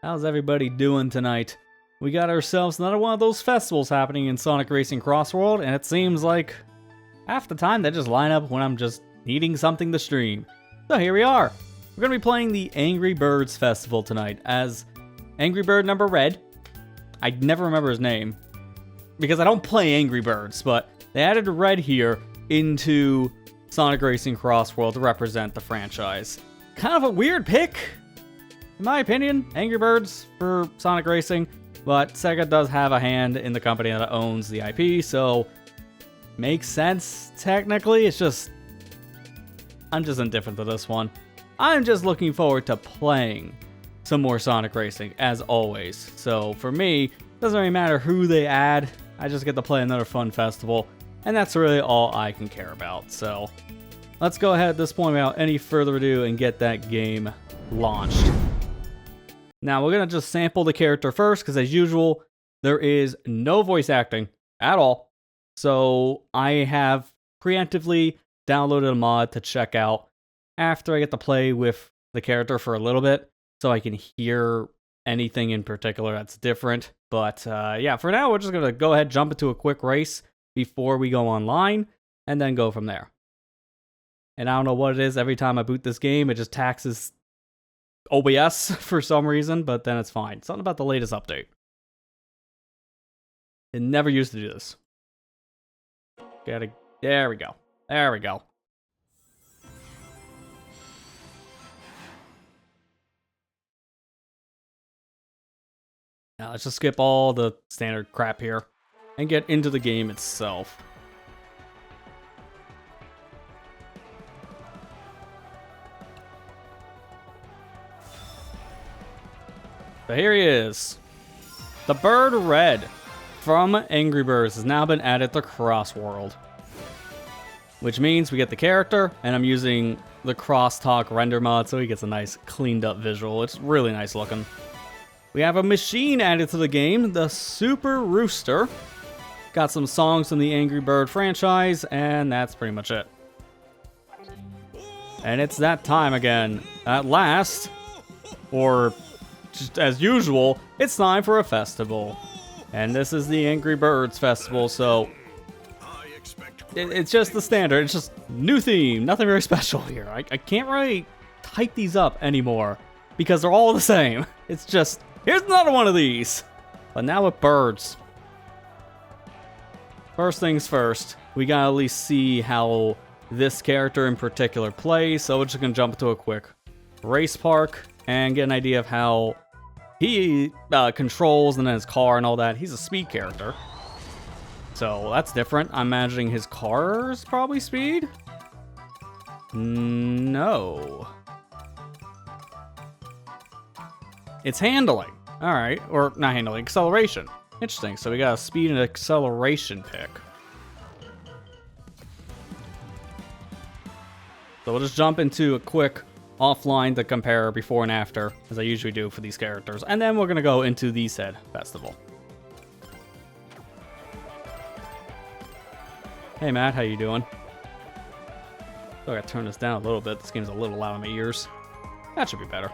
How's everybody doing tonight? We got ourselves another one of those festivals happening in Sonic Racing CrossWorld, and it seems like half the time they just line up when I'm just needing something to stream. So here we are. We're going to be playing the Angry Birds Festival tonight as Angry Bird number Red. I never remember his name because I don't play Angry Birds, but they added Red here into Sonic Racing CrossWorld to represent the franchise. Kind of a weird pick, in my opinion, Angry Birds for Sonic Racing, but Sega does have a hand in the company that owns the IP, so makes sense technically. It's just, I'm just indifferent to this one. I'm just looking forward to playing some more Sonic Racing, as always. So for me, it doesn't really matter who they add, I just get to play another fun festival, and that's really all I can care about. So let's go ahead at this point without any further ado and get that game launched. Now we're going to just sample the character first, because as usual, there is no voice acting at all. So I have preemptively downloaded a mod to check out after I get to play with the character for a little bit, so I can hear anything in particular that's different. But yeah, for now, we're just going to go ahead and jump into a quick race before we go online, and then go from there. And I don't know what it is, every time I boot this game, it just taxes OBS for some reason, but then it's fine. Something about the latest update. It never used to do this. There we go. There we go. Now let's just skip all the standard crap here and get into the game itself. So here he is. The Bird Red from Angry Birds has now been added to CrossWorld, which means we get the character, and I'm using the crosstalk render mod, so he gets a nice cleaned up visual. It's really nice looking. We have a machine added to the game, the Super Rooster. Got some songs from the Angry Bird franchise, and that's pretty much it. And it's that time again. At last, or just as usual, it's time for a festival. And this is the Angry Birds Festival, so it's just the standard. It's just new theme, nothing very special here. I can't really type these up anymore because they're all the same. It's just, here's another one of these, but now with birds. First things first, we gotta at least see how this character in particular plays, so we're just gonna jump into a quick race park and get an idea of how he controls, and then his car and all that. He's a speed character, so that's different. I'm imagining his car's probably speed? No. It's handling. Alright, or not handling, acceleration. Interesting, so we got a speed and acceleration pick. So we'll just jump into a quick offline to compare before and after, as I usually do for these characters. And then we're going to go into the said festival. Hey Matt, how you doing? So I gotta turn this down a little bit. This game's a little loud in my ears. That should be better.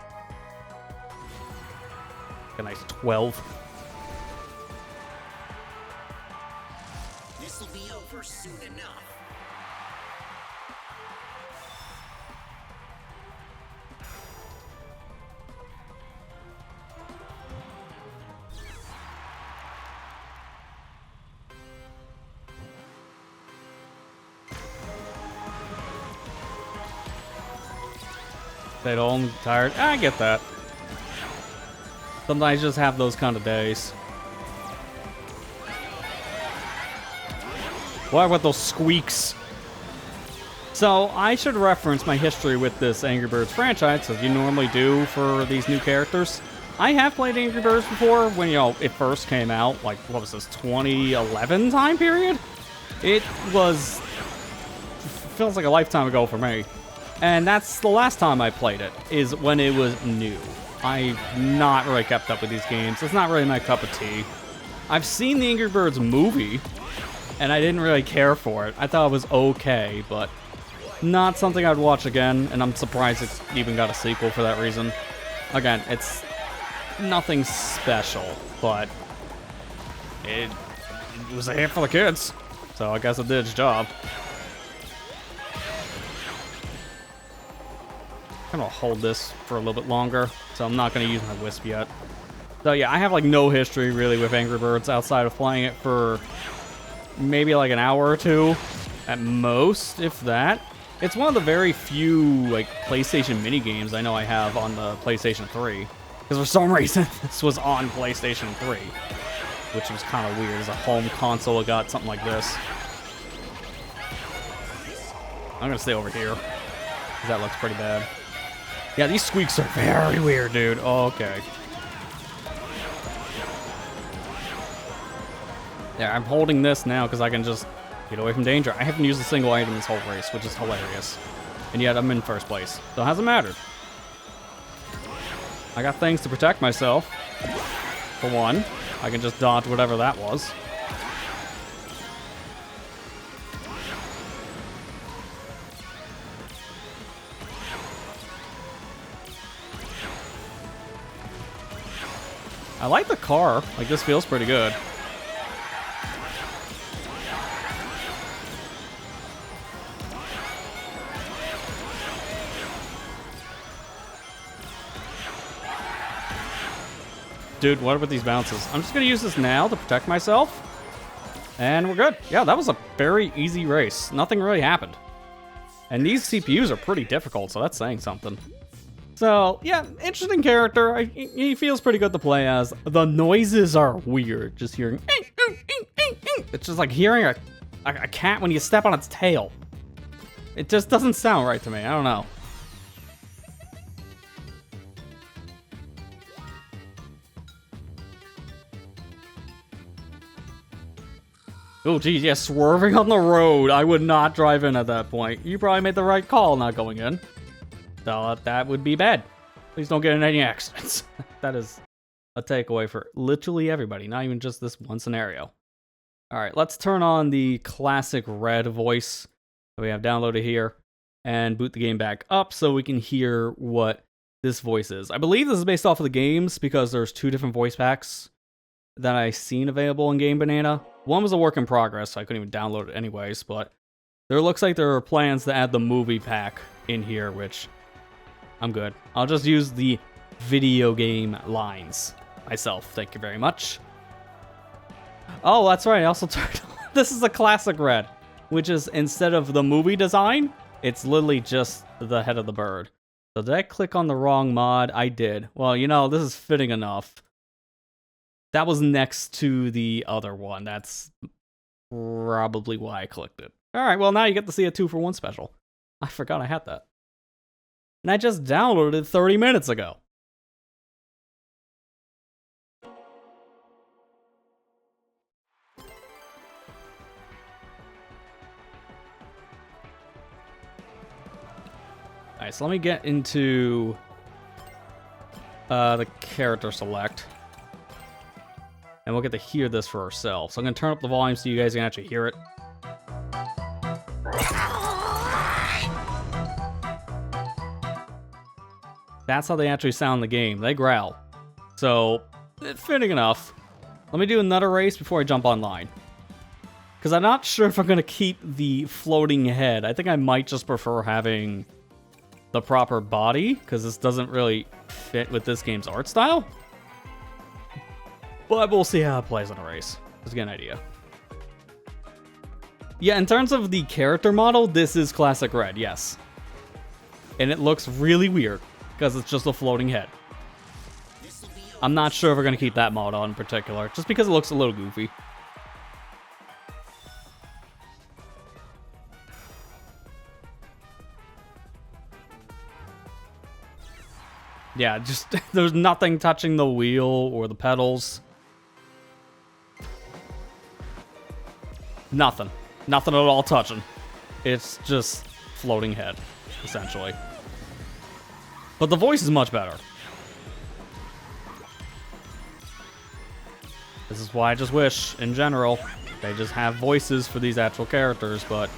A nice 12. This'll be over soon enough. Stayed home, tired. I get that. Sometimes you just have those kind of days. What about those squeaks? So, I should reference my history with this Angry Birds franchise, as you normally do for these new characters. I have played Angry Birds before, when, you know, it first came out, like, what was this, 2011 time period? It was, feels like a lifetime ago for me. And that's the last time I played it, is when it was new. I've not really kept up with these games. It's not really my cup of tea. I've seen the Angry Birds movie, and I didn't really care for it. I thought it was okay, but not something I'd watch again, and I'm surprised it's even got a sequel for that reason. Again, it's nothing special, but it was a hit for the kids, so I guess it did its job. I'm gonna hold this for a little bit longer, so I'm not gonna use my Wisp yet. So yeah, I have like no history really with Angry Birds outside of playing it for maybe like an hour or two at most, if that. It's one of the very few like PlayStation mini games I know I have on the PlayStation 3, because for some reason this was on PlayStation 3, which was kind of weird. As a home console, it got something like this. I'm gonna stay over here, because that looks pretty bad. Yeah, these squeaks are very weird, dude. Oh, okay. Yeah, I'm holding this now because I can just get away from danger. I haven't used a single item this whole race, which is hilarious. And yet I'm in first place. So it hasn't mattered. I got things to protect myself. For one, I can just dodge whatever that was. I like the car. Like, this feels pretty good. Dude, what about these bounces? I'm just gonna use this now to protect myself. And we're good. Yeah, that was a very easy race. Nothing really happened. And these CPUs are pretty difficult, so that's saying something. So, yeah, interesting character. He feels pretty good to play as. The noises are weird. Just hearing... It's just like hearing a cat when you step on its tail. It just doesn't sound right to me. I don't know. Oh, geez, yeah, swerving on the road. I would not drive in at that point. You probably made the right call not going in. So that would be bad. Please don't get in any accidents. That is a takeaway for literally everybody, not even just this one scenario. All right, let's turn on the classic red voice that we have downloaded here and boot the game back up so we can hear what this voice is. I believe this is based off of the games because there's two different voice packs that I've seen available in Game Banana. One was a work in progress, so I couldn't even download it anyways, but there looks like there are plans to add the movie pack in here, which I'm good. I'll just use the video game lines myself. Thank you very much. Oh, that's right. I also turned this is a classic red, which is instead of the movie design, it's literally just the head of the bird. So did I click on the wrong mod? I did. Well, you know, this is fitting enough. That was next to the other one. That's probably why I clicked it. All right, well, now you get to see a 2-for-1 special. I forgot I had that. And I just downloaded it 30 minutes ago. All right, so let me get into the character select. And we'll get to hear this for ourselves. So I'm going to turn up the volume so you guys can actually hear it. That's how they actually sound in the game. They growl. So, fitting enough. Let me do another race before I jump online. Because I'm not sure if I'm going to keep the floating head. I think I might just prefer having the proper body, because this doesn't really fit with this game's art style. But we'll see how it plays in a race. Just get an idea. Yeah, in terms of the character model, this is classic red, yes. And it looks really weird, because it's just a floating head. I'm not sure if we're going to keep that model in particular, just because it looks a little goofy. Yeah, just there's nothing touching the wheel or the pedals. Nothing. Nothing at all touching. It's just floating head, essentially. But the voice is much better. This is why I just wish, in general, they just have voices for these actual characters, but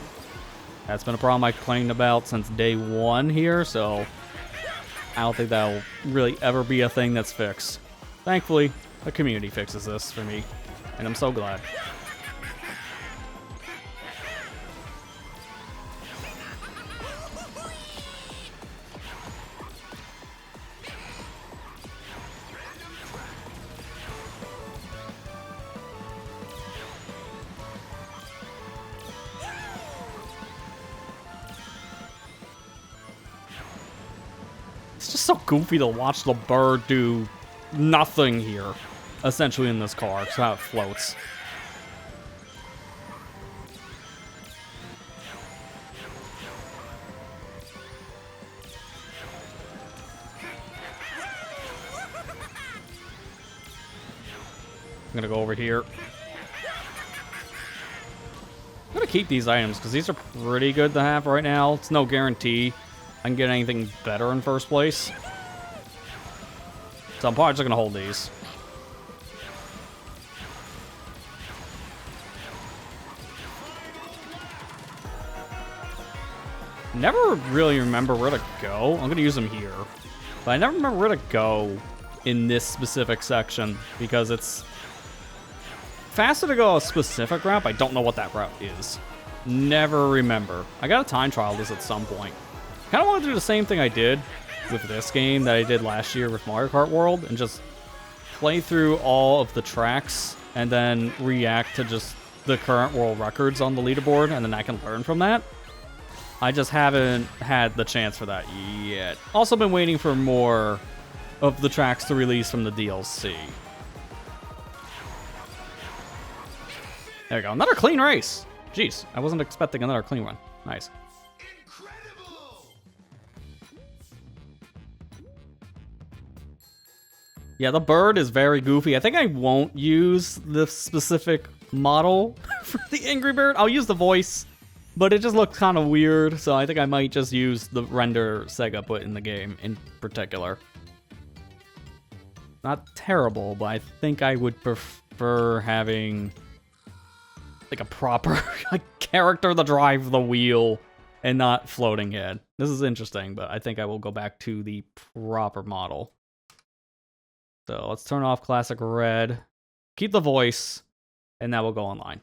that's been a problem I complained about since day one here, so I don't think that'll really ever be a thing that's fixed. Thankfully, the community fixes this for me, and I'm so glad. It's just so goofy to watch the bird do nothing here, essentially, in this car. It's how it floats. I'm gonna go over here. I'm gonna keep these items because these are pretty good to have right now. It's no guarantee I can get anything better in first place. So I'm probably just gonna hold these. Never really remember where to go. I'm gonna use them here. But I never remember where to go in this specific section because it's faster to go a specific route, but I don't know what that route is. Never remember. I gotta time trial this at some point. Kind of want to do the same thing I did with this game that I did last year with Mario Kart World and just play through all of the tracks and then react to just the current world records on the leaderboard, and then I can learn from that. I just haven't had the chance for that yet. Also been waiting for more of the tracks to release from the DLC. There we go. Another clean race. Jeez, I wasn't expecting another clean one. Nice. Yeah, the bird is very goofy. I think I won't use the specific model for the Angry Bird. I'll use the voice, but it just looks kind of weird, so I think I might just use the render Sega put in the game in particular. Not terrible, but I think I would prefer having like a proper character to drive the wheel and not floating head. This is interesting, but I think I will go back to the proper model. So let's turn off Classic Red, keep the voice, and now we'll go online.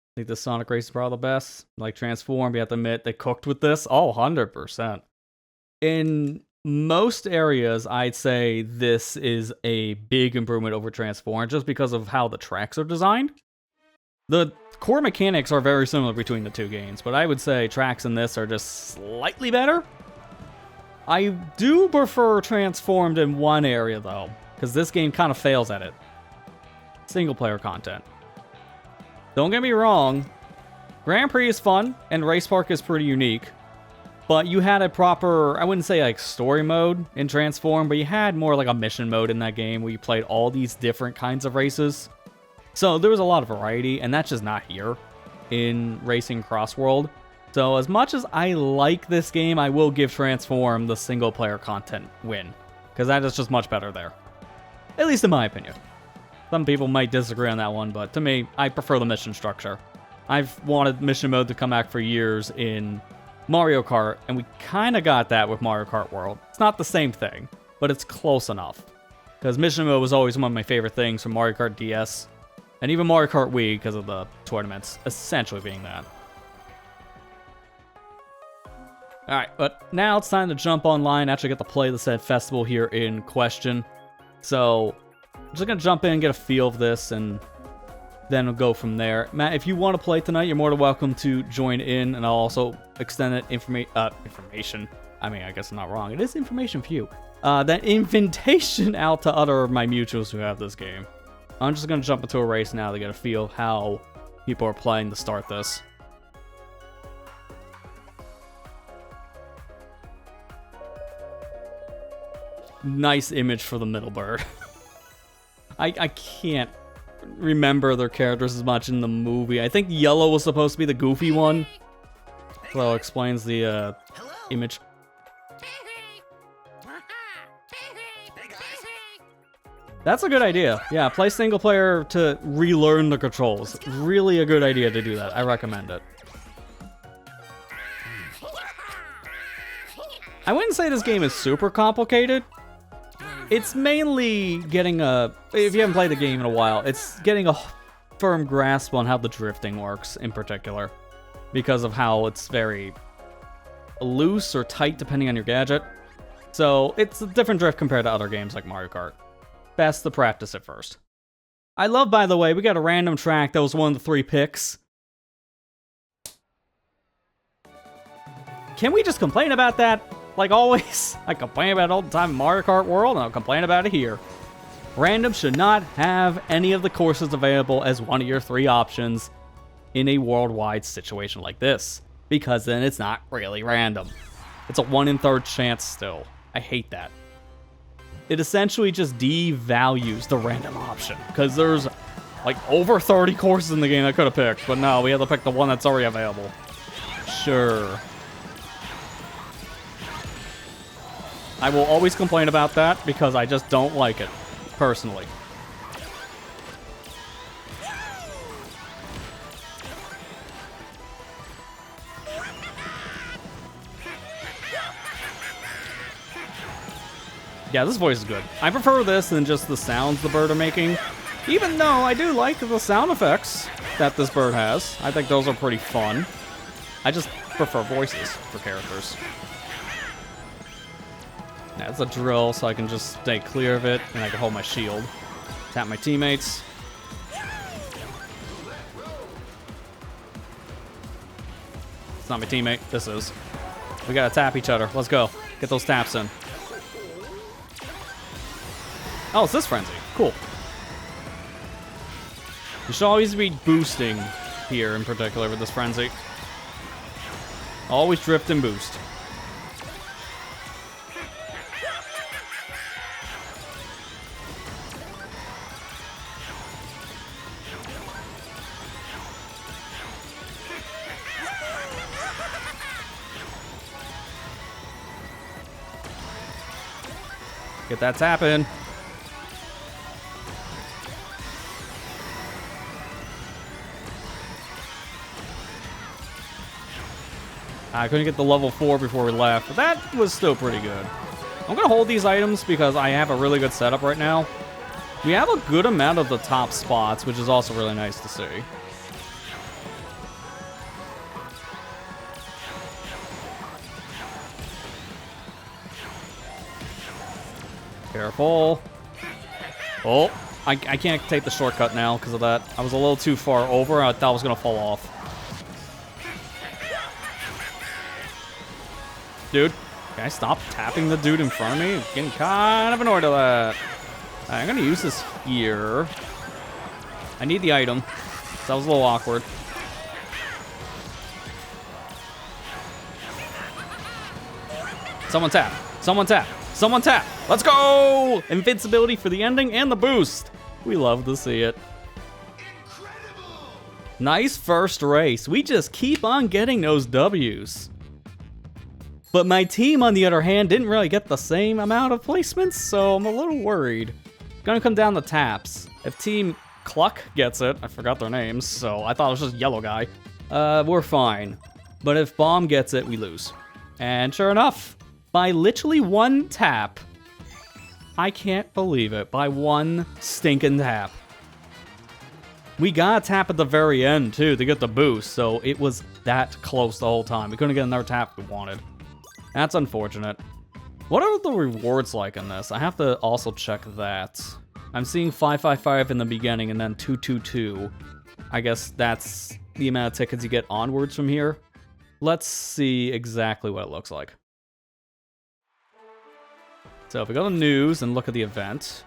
I think the Sonic race is probably the best. Like Transform, you have to admit, they cooked with this. Oh, 100%. In most areas, I'd say this is a big improvement over Transform, just because of how the tracks are designed. The core mechanics are very similar between the two games, but I would say tracks in this are just slightly better. I do prefer Transformed in one area, though, because this game kind of fails at it. Single-player content. Don't get me wrong, Grand Prix is fun, and Race Park is pretty unique, but you had a proper, I wouldn't say like story mode in Transform, but you had more like a mission mode in that game where you played all these different kinds of races. So there was a lot of variety, and that's just not here in Racing CrossWorld. So as much as I like this game, I will give Transform the single-player content win, because that is just much better there. At least in my opinion. Some people might disagree on that one, but to me, I prefer the mission structure. I've wanted mission mode to come back for years in Mario Kart, and we kind of got that with Mario Kart World. It's not the same thing, but it's close enough. Because mission mode was always one of my favorite things from Mario Kart DS. And even Mario Kart Wii, because of the tournaments, essentially being that. Alright, but now it's time to jump online, actually get to play the said festival here in question. So, I'm just going to jump in and get a feel of this, and then we'll go from there. Matt, if you want to play tonight, you're more than welcome to join in, and I'll also extend that information. I mean, I guess I'm not wrong. It is information for you. That invitation out to other of my mutuals who have this game. I'm just going to jump into a race now to get a feel how people are playing to start this. Nice image for the middle bird. I can't remember their characters as much in the movie. I think yellow was supposed to be the goofy one. Well, explains the image. That's a good idea. Yeah, play single player to relearn the controls. Really a good idea to do that. I recommend it. I wouldn't say this game is super complicated. It's mainly getting if you haven't played the game in a while, it's getting a firm grasp on how the drifting works in particular. Because of how it's very loose or tight depending on your gadget. So it's a different drift compared to other games like Mario Kart. Best to practice it first. I love, by the way, we got a random track that was one of the 3 picks. Can we just complain about that? Like always, I complain about it all the time in Mario Kart World, and I'll complain about it here. Random should not have any of the courses available as one of your 3 options in a worldwide situation like this, because then it's not really random. It's a 1 in 3rd chance still. I hate that. It essentially just devalues the random option, because there's like over 30 courses in the game I could have picked, but no, we have to pick the one that's already available. Sure. I will always complain about that because I just don't like it, personally. Yeah, this voice is good. I prefer this than just the sounds the bird are making, even though I do like the sound effects that this bird has. I think those are pretty fun. I just prefer voices for characters. That's a drill, so I can just stay clear of it, and I can hold my shield. Tap my teammates. It's not my teammate. This is. We gotta tap each other. Let's go. Get those taps in. Oh, it's this frenzy. Cool. You should always be boosting here in particular with this frenzy. Always drift and boost. Get that tap in. I couldn't get the level 4 before we left, but that was still pretty good. I'm going to hold these items because I have a really good setup right now. We have a good amount of the top spots, which is also really nice to see. Careful. Oh, I can't take the shortcut now because of that. I was a little too far over. I thought I was going to fall off. Dude, can I stop tapping the dude in front of me? I'm getting kind of annoyed at that. Right, I'm going to use this here. I need the item. So that was a little awkward. Someone tap. Someone tap. Someone tap. Let's go! Invincibility for the ending and the boost. We love to see it. Incredible. Nice first race. We just keep on getting those W's. But my team, on the other hand, didn't really get the same amount of placements, so I'm a little worried. Gonna come down the taps. If Team Cluck gets it, I forgot their names, so I thought it was just yellow guy. We're fine. But if Bomb gets it, we lose. And sure enough, by literally 1 tap, I can't believe it, by 1 stinking tap. We got a tap at the very end, too, to get the boost, so it was that close the whole time. We couldn't get another tap we wanted. That's unfortunate. What are the rewards like in this? I have to also check that. I'm seeing 555 in the beginning and then 222. I guess that's the amount of tickets you get onwards from here. Let's see exactly what it looks like. So if we go to news and look at the event,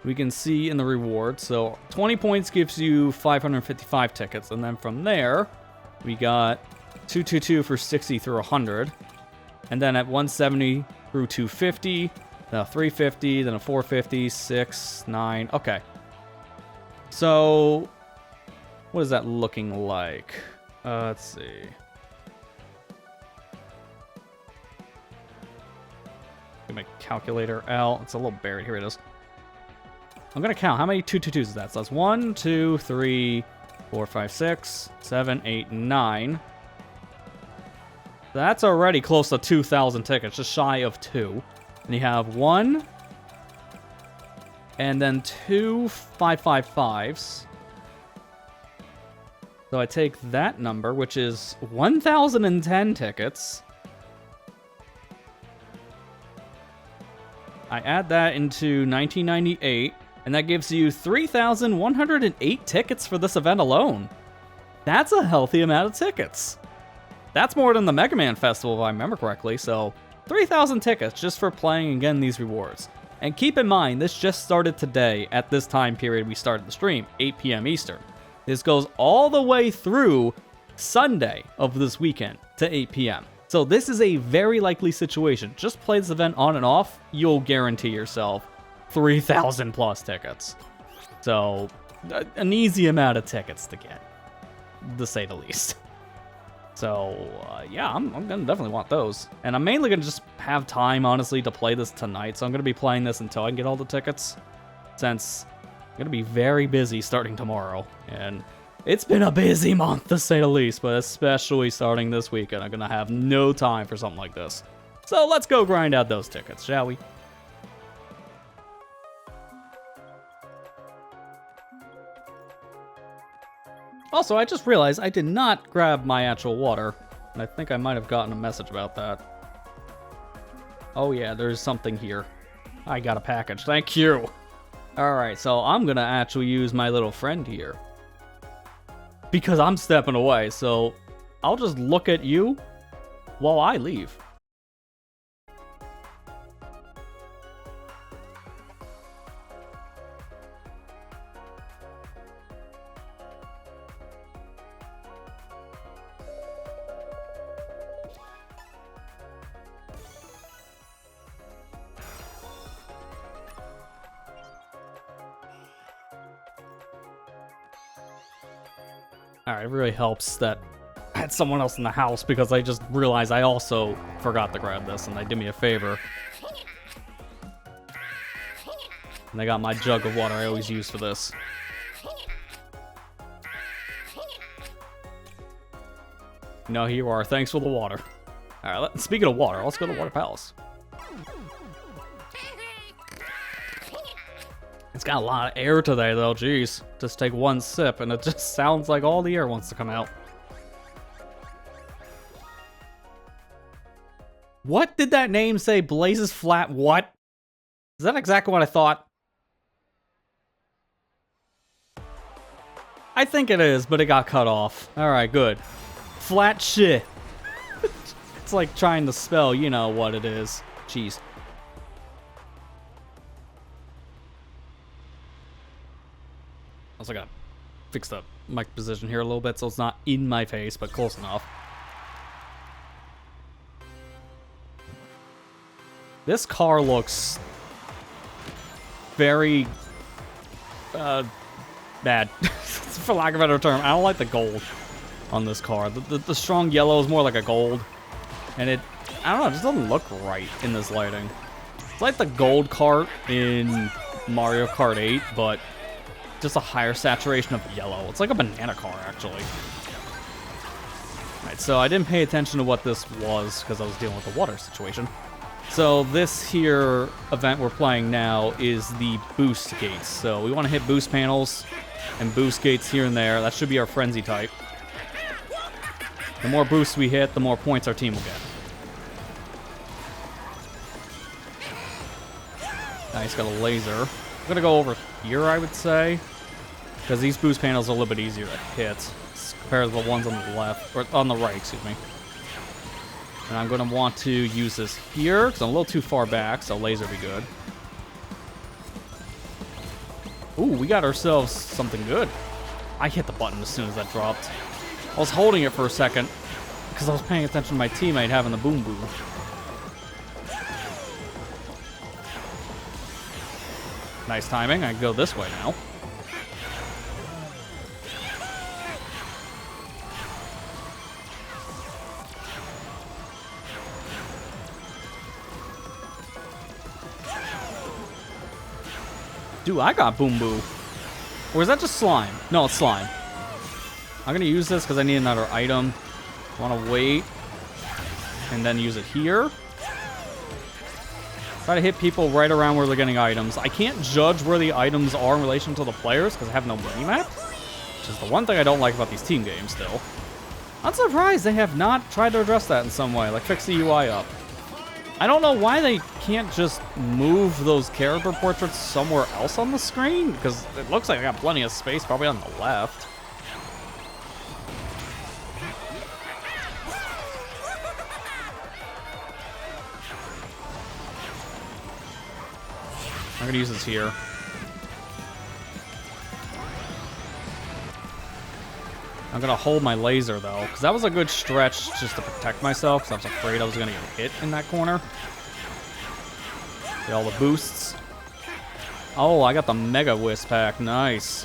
we can see in the reward. So 20 points gives you 555 tickets. And then from there, we got 222 for 60 through 100. And then at 170 through 250, then a 350, then a 450, 6, 9. Okay. So what is that looking like? Let's see. Get my calculator out. It's a little buried. Here it is. I'm going to count. How many 222s is that? So that's 1, 2, 3, 4, 5, 6, 7, 8, 9. That's already close to 2,000 tickets, just shy of 2. And you have 1, and then 2 555s. So I take that number, which is 1,010 tickets. I add that into 1998, and that gives you 3,108 tickets for this event alone. That's a healthy amount of tickets. That's more than the Mega Man Festival, if I remember correctly, so 3,000 tickets just for playing and getting these rewards. And keep in mind, this just started today at this time period we started the stream, 8 p.m. Eastern. This goes all the way through Sunday of this weekend to 8 p.m. So this is a very likely situation. Just play this event on and off, you'll guarantee yourself 3,000 plus tickets. So, an easy amount of tickets to get, to say the least. So, yeah, I'm gonna definitely want those. And I'm mainly gonna just have time, honestly, to play this tonight. So I'm gonna be playing this until I can get all the tickets, since I'm gonna be very busy starting tomorrow. And it's been a busy month, to say the least, but especially starting this weekend, I'm gonna have no time for something like this. So let's go grind out those tickets, shall we? Also, I just realized I did not grab my actual water, and I think I might have gotten a message about that. Oh yeah, there's something here. I got a package, thank you! Alright, so I'm gonna actually use my little friend here. Because I'm stepping away, so I'll just look at you while I leave. Alright, it really helps that I had someone else in the house because I just realized I also forgot to grab this and they did me a favor. And they got my jug of water I always use for this. No, here you are. Thanks for the water. Alright, speaking of water, let's go to Water Palace. It's got a lot of air today, though, jeez. Just take one sip, and it just sounds like all the air wants to come out. What did that name say? Blazes Flat what? Is that exactly what I thought? I think it is, but it got cut off. Alright, good. Flat shit. It's like trying to spell, you know what it is. Jeez. Also gotta fix the mic position here a little bit so it's not in my face, but close enough. This car looks very bad, for lack of a better term. I don't like the gold on this car. The strong yellow is more like a gold, and I don't know, it just doesn't look right in this lighting. It's like the gold cart in Mario Kart 8, but just a higher saturation of yellow. It's like a banana car, actually. Alright, so I didn't pay attention to what this was because I was dealing with the water situation. So this here event we're playing now is the boost gates. So we want to hit boost panels and boost gates here and there. That should be our frenzy type. The more boosts we hit, the more points our team will get. Nice, got a laser. I'm gonna go over here, I would say, because these boost panels are a little bit easier to hit compared to the ones on the left, or on the right, excuse me. And I'm gonna want to use this here, because I'm a little too far back, so laser be good. Ooh, we got ourselves something good. I hit the button as soon as that dropped. I was holding it for a second, because I was paying attention to my teammate having the boom boom. Nice timing. I can go this way now. Dude, I got boom boo. Or is that just slime? No, it's slime. I'm gonna use this because I need another item. Wanna wait? and then use it here. Try to hit people right around where they're getting items. I can't judge where the items are in relation to the players because I have no minimap, which is the one thing I don't like about these team games still. I'm surprised they have not tried to address that in some way, like fix the UI up. I don't know why they can't just move those character portraits somewhere else on the screen, because it looks like I got plenty of space probably on the left. I'm gonna use this here. I'm gonna hold my laser though, because that was a good stretch just to protect myself, because I was afraid I was gonna get hit in that corner. Get all the boosts. Oh, I got the Mega Wisp pack. Nice.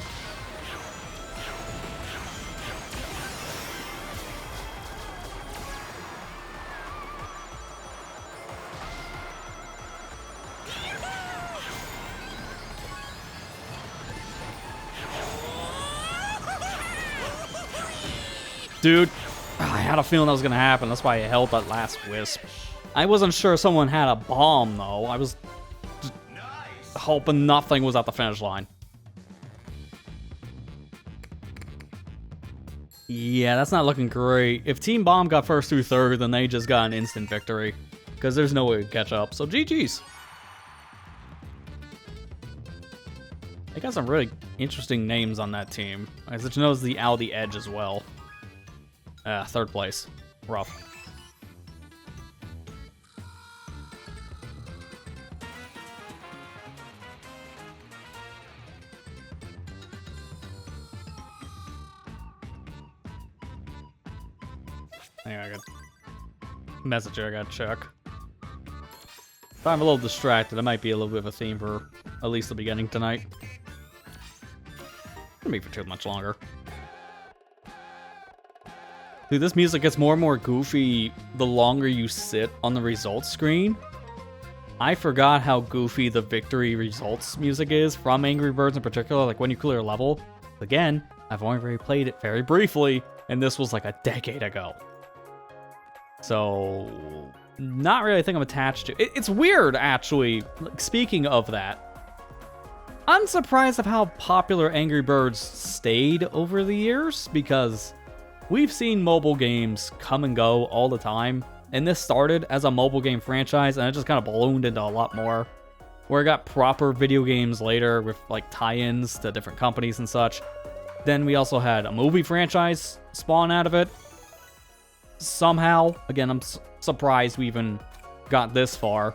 Dude, I had a feeling that was going to happen. That's why I held that last wisp. I wasn't sure someone had a bomb, though. I was just hoping nothing was at the finish line. Yeah, that's not looking great. If Team Bomb got first through third, then they just got an instant victory. Because there's no way to catch up. So GG's. They got some really interesting names on that team. As it knows the Aldi Edge as well. Third place. Rough. Hang on, I got a message here I gotta check. If I'm a little distracted, it might be a little bit of a theme for at least the beginning tonight. Gonna be for too much longer. Dude, this music gets more and more goofy the longer you sit on the results screen. I forgot how goofy the victory results music is from Angry Birds in particular, like when you clear a level. Again, I've only really played it very briefly, and this was like a decade ago. So, not really a thing I'm attached to. It's weird, actually, like, speaking of that. I'm surprised of how popular Angry Birds stayed over the years, because we've seen mobile games come and go all the time, and this started as a mobile game franchise, and it just kind of ballooned into a lot more, where it got proper video games later with like tie-ins to different companies and such. Then we also had a movie franchise spawn out of it. Somehow, again, I'm surprised we even got this far,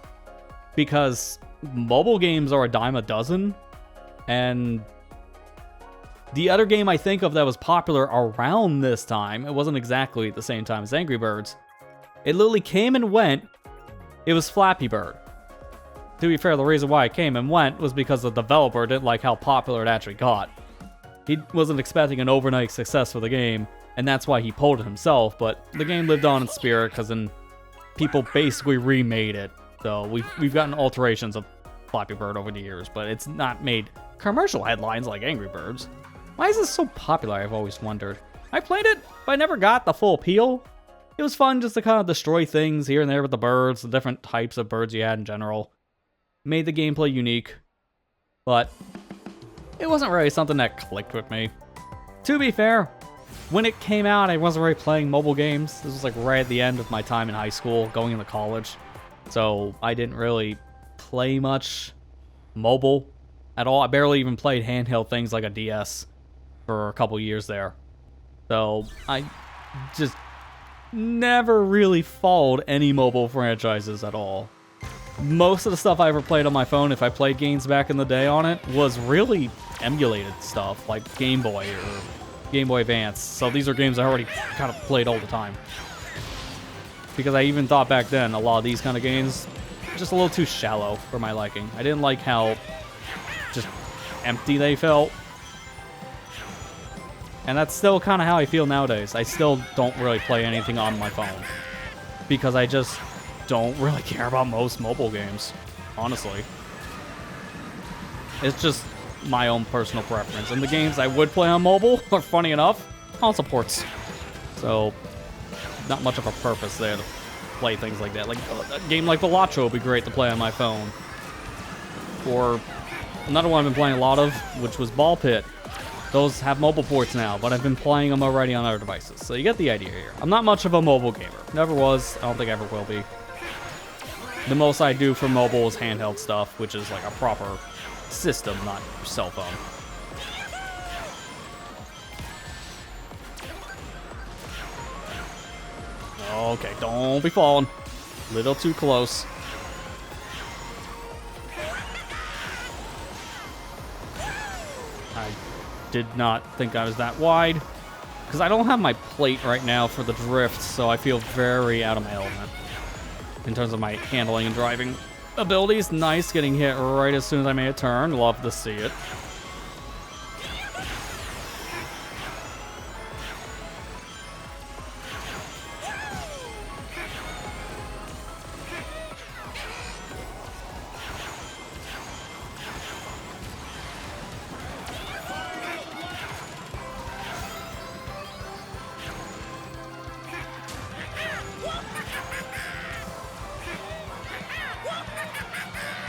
because mobile games are a dime a dozen, and the other game I think of that was popular around this time, it wasn't exactly at the same time as Angry Birds. It literally came and went. It was Flappy Bird. To be fair, the reason why it came and went was because the developer didn't like how popular it actually got. He wasn't expecting an overnight success for the game, and that's why he pulled it himself, but the game lived on in spirit because then people basically remade it. So we've gotten alterations of Flappy Bird over the years, but it's not made commercial headlines like Angry Birds. Why is this so popular, I've always wondered. I played it, but I never got the full appeal. It was fun just to kind of destroy things here and there with the birds, the different types of birds you had in general. Made the gameplay unique, but it wasn't really something that clicked with me. To be fair, when it came out, I wasn't really playing mobile games. This was like right at the end of my time in high school, going into college. So I didn't really play much mobile at all. I barely even played handheld things like a DS for a couple years there. So I just never really followed any mobile franchises at all. Most of the stuff I ever played on my phone, if I played games back in the day on it, was really emulated stuff like Game Boy or Game Boy Advance. So these are games I already kind of played all the time. Because I even thought back then a lot of these kind of games just a little too shallow for my liking. I didn't like how just empty they felt. And that's still kind of how I feel nowadays. I still don't really play anything on my phone. Because I just don't really care about most mobile games, honestly. It's just my own personal preference. And the games I would play on mobile are, funny enough, console ports. So, not much of a purpose there to play things like that. Like a game like Balatro would be great to play on my phone. Or another one I've been playing a lot of, which was Ball Pit. Those have mobile ports now, but I've been playing them already on other devices. So you get the idea here. I'm not much of a mobile gamer. Never was. I don't think I ever will be. The most I do for mobile is handheld stuff, which is like a proper system, not your cell phone. Okay, don't be falling. Little too close. I did not think I was that wide. Because I don't have my plate right now for the drift, so I feel very out of my element. In terms of my handling and driving abilities. Nice, getting hit right as soon as I made a turn. Love to see it.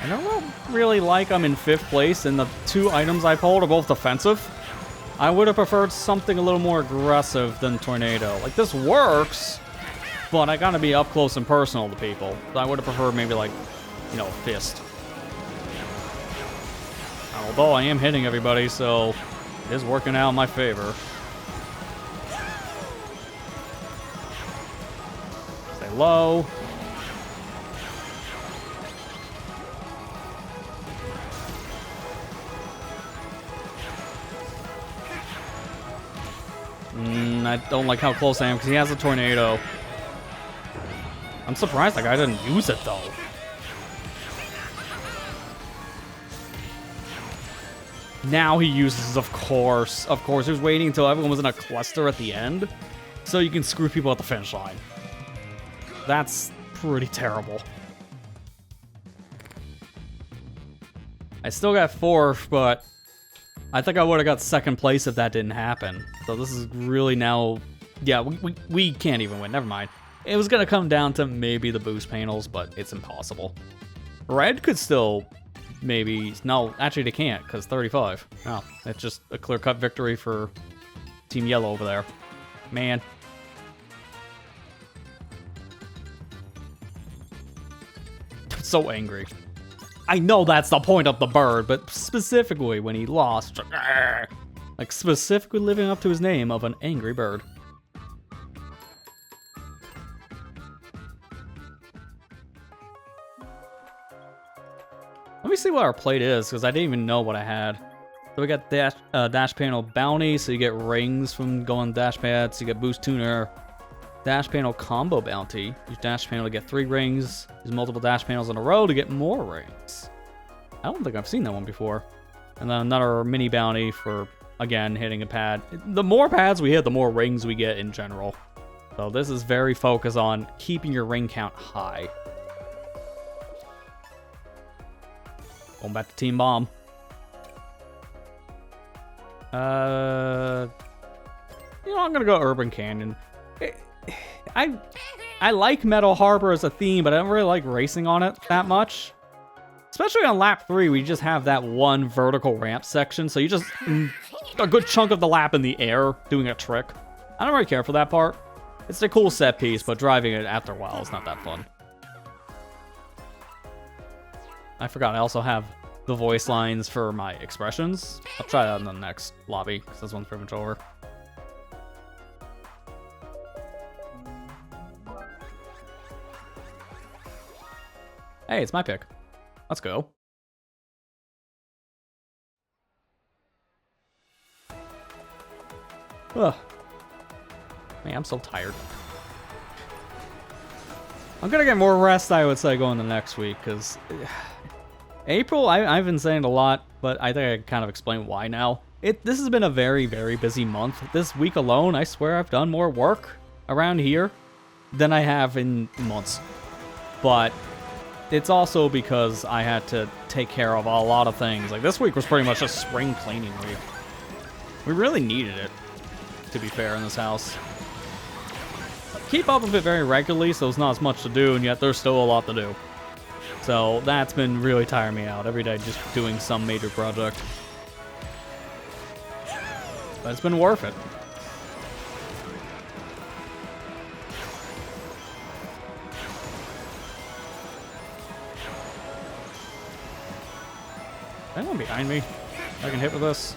I don't really like I'm in 5th place, and the 2 items I pulled are both defensive. I would have preferred something a little more aggressive than Tornado. Like, this works, but I gotta be up close and personal to people. I would have preferred maybe, like, you know, Fist. Although I am hitting everybody, so it is working out in my favor. Stay low. I don't like how close I am because he has a tornado. I'm surprised that guy didn't use it though. Now he uses, of course. Of course, he was waiting until everyone was in a cluster at the end, so you can screw people at the finish line. That's pretty terrible. I still got 4th, but I think I would have got 2nd place if that didn't happen. So this is really now... Yeah, we can't even win. Never mind. It was going to come down to maybe the boost panels, but it's impossible. Red could still maybe... No, actually they can't, because 35. Oh, it's just a clear-cut victory for Team Yellow over there. Man. So angry. I know that's the point of the bird, but specifically when he lost, like specifically living up to his name of an angry bird. Let me see what our plate is, because I didn't even know what I had. So we got dash panel bounty, so you get rings from going dash pads. You get boost tuner, dash panel combo bounty. Use dash panel to get 3 rings. Use multiple dash panels in a row to get more rings. I don't think I've seen that one before. And then another mini bounty for, again, hitting a pad. The more pads we hit, the more rings we get in general. So this is very focused on keeping your ring count high. Going back to Team Bomb. You know, I'm gonna go Urban Canyon. I like Metal Harbor as a theme, but I don't really like racing on it that much. Especially on lap 3, we just have that one vertical ramp section, so you just a good chunk of the lap in the air doing a trick. I don't really care for that part. It's a cool set piece, but driving it after a while is not that fun. I forgot I also have the voice lines for my expressions. I'll try that in the next lobby, because this one's pretty much over. Hey, it's my pick. Let's go. Ugh. Man, I'm so tired. I'm gonna get more rest, I would say, going the next week, because April, I've been saying it a lot, but I think I can kind of explain why now. This has been a very, very busy month. This week alone, I swear I've done more work around here than I have in months. But it's also because I had to take care of a lot of things. Like, this week was pretty much a spring cleaning week. We really needed it, to be fair, in this house. keep up with it very regularly, so it's not as much to do, and yet there's still a lot to do. So that's been really tiring me out every day, just doing some major project. But it's been worth it. Anyone behind me I can hit with this?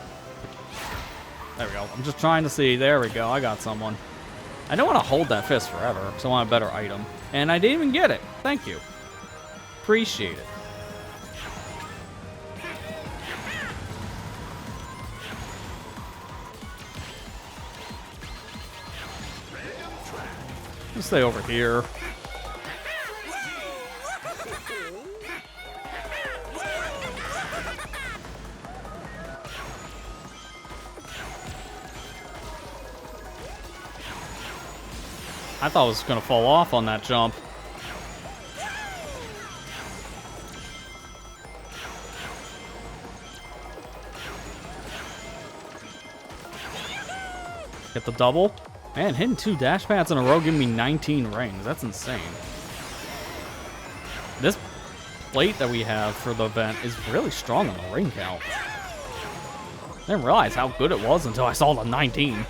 There we go. I'm just trying to see. There we go. I got someone. I don't want to hold that fist forever, because I want a better item. And I didn't even get it. Thank you. Appreciate it. Let's stay over here. I thought it was going to fall off on that jump. Get the double. Man, hitting 2 dash pads in a row giving me 19 rings. That's insane. This plate that we have for the event is really strong on the ring count. I didn't realize how good it was until I saw the 19.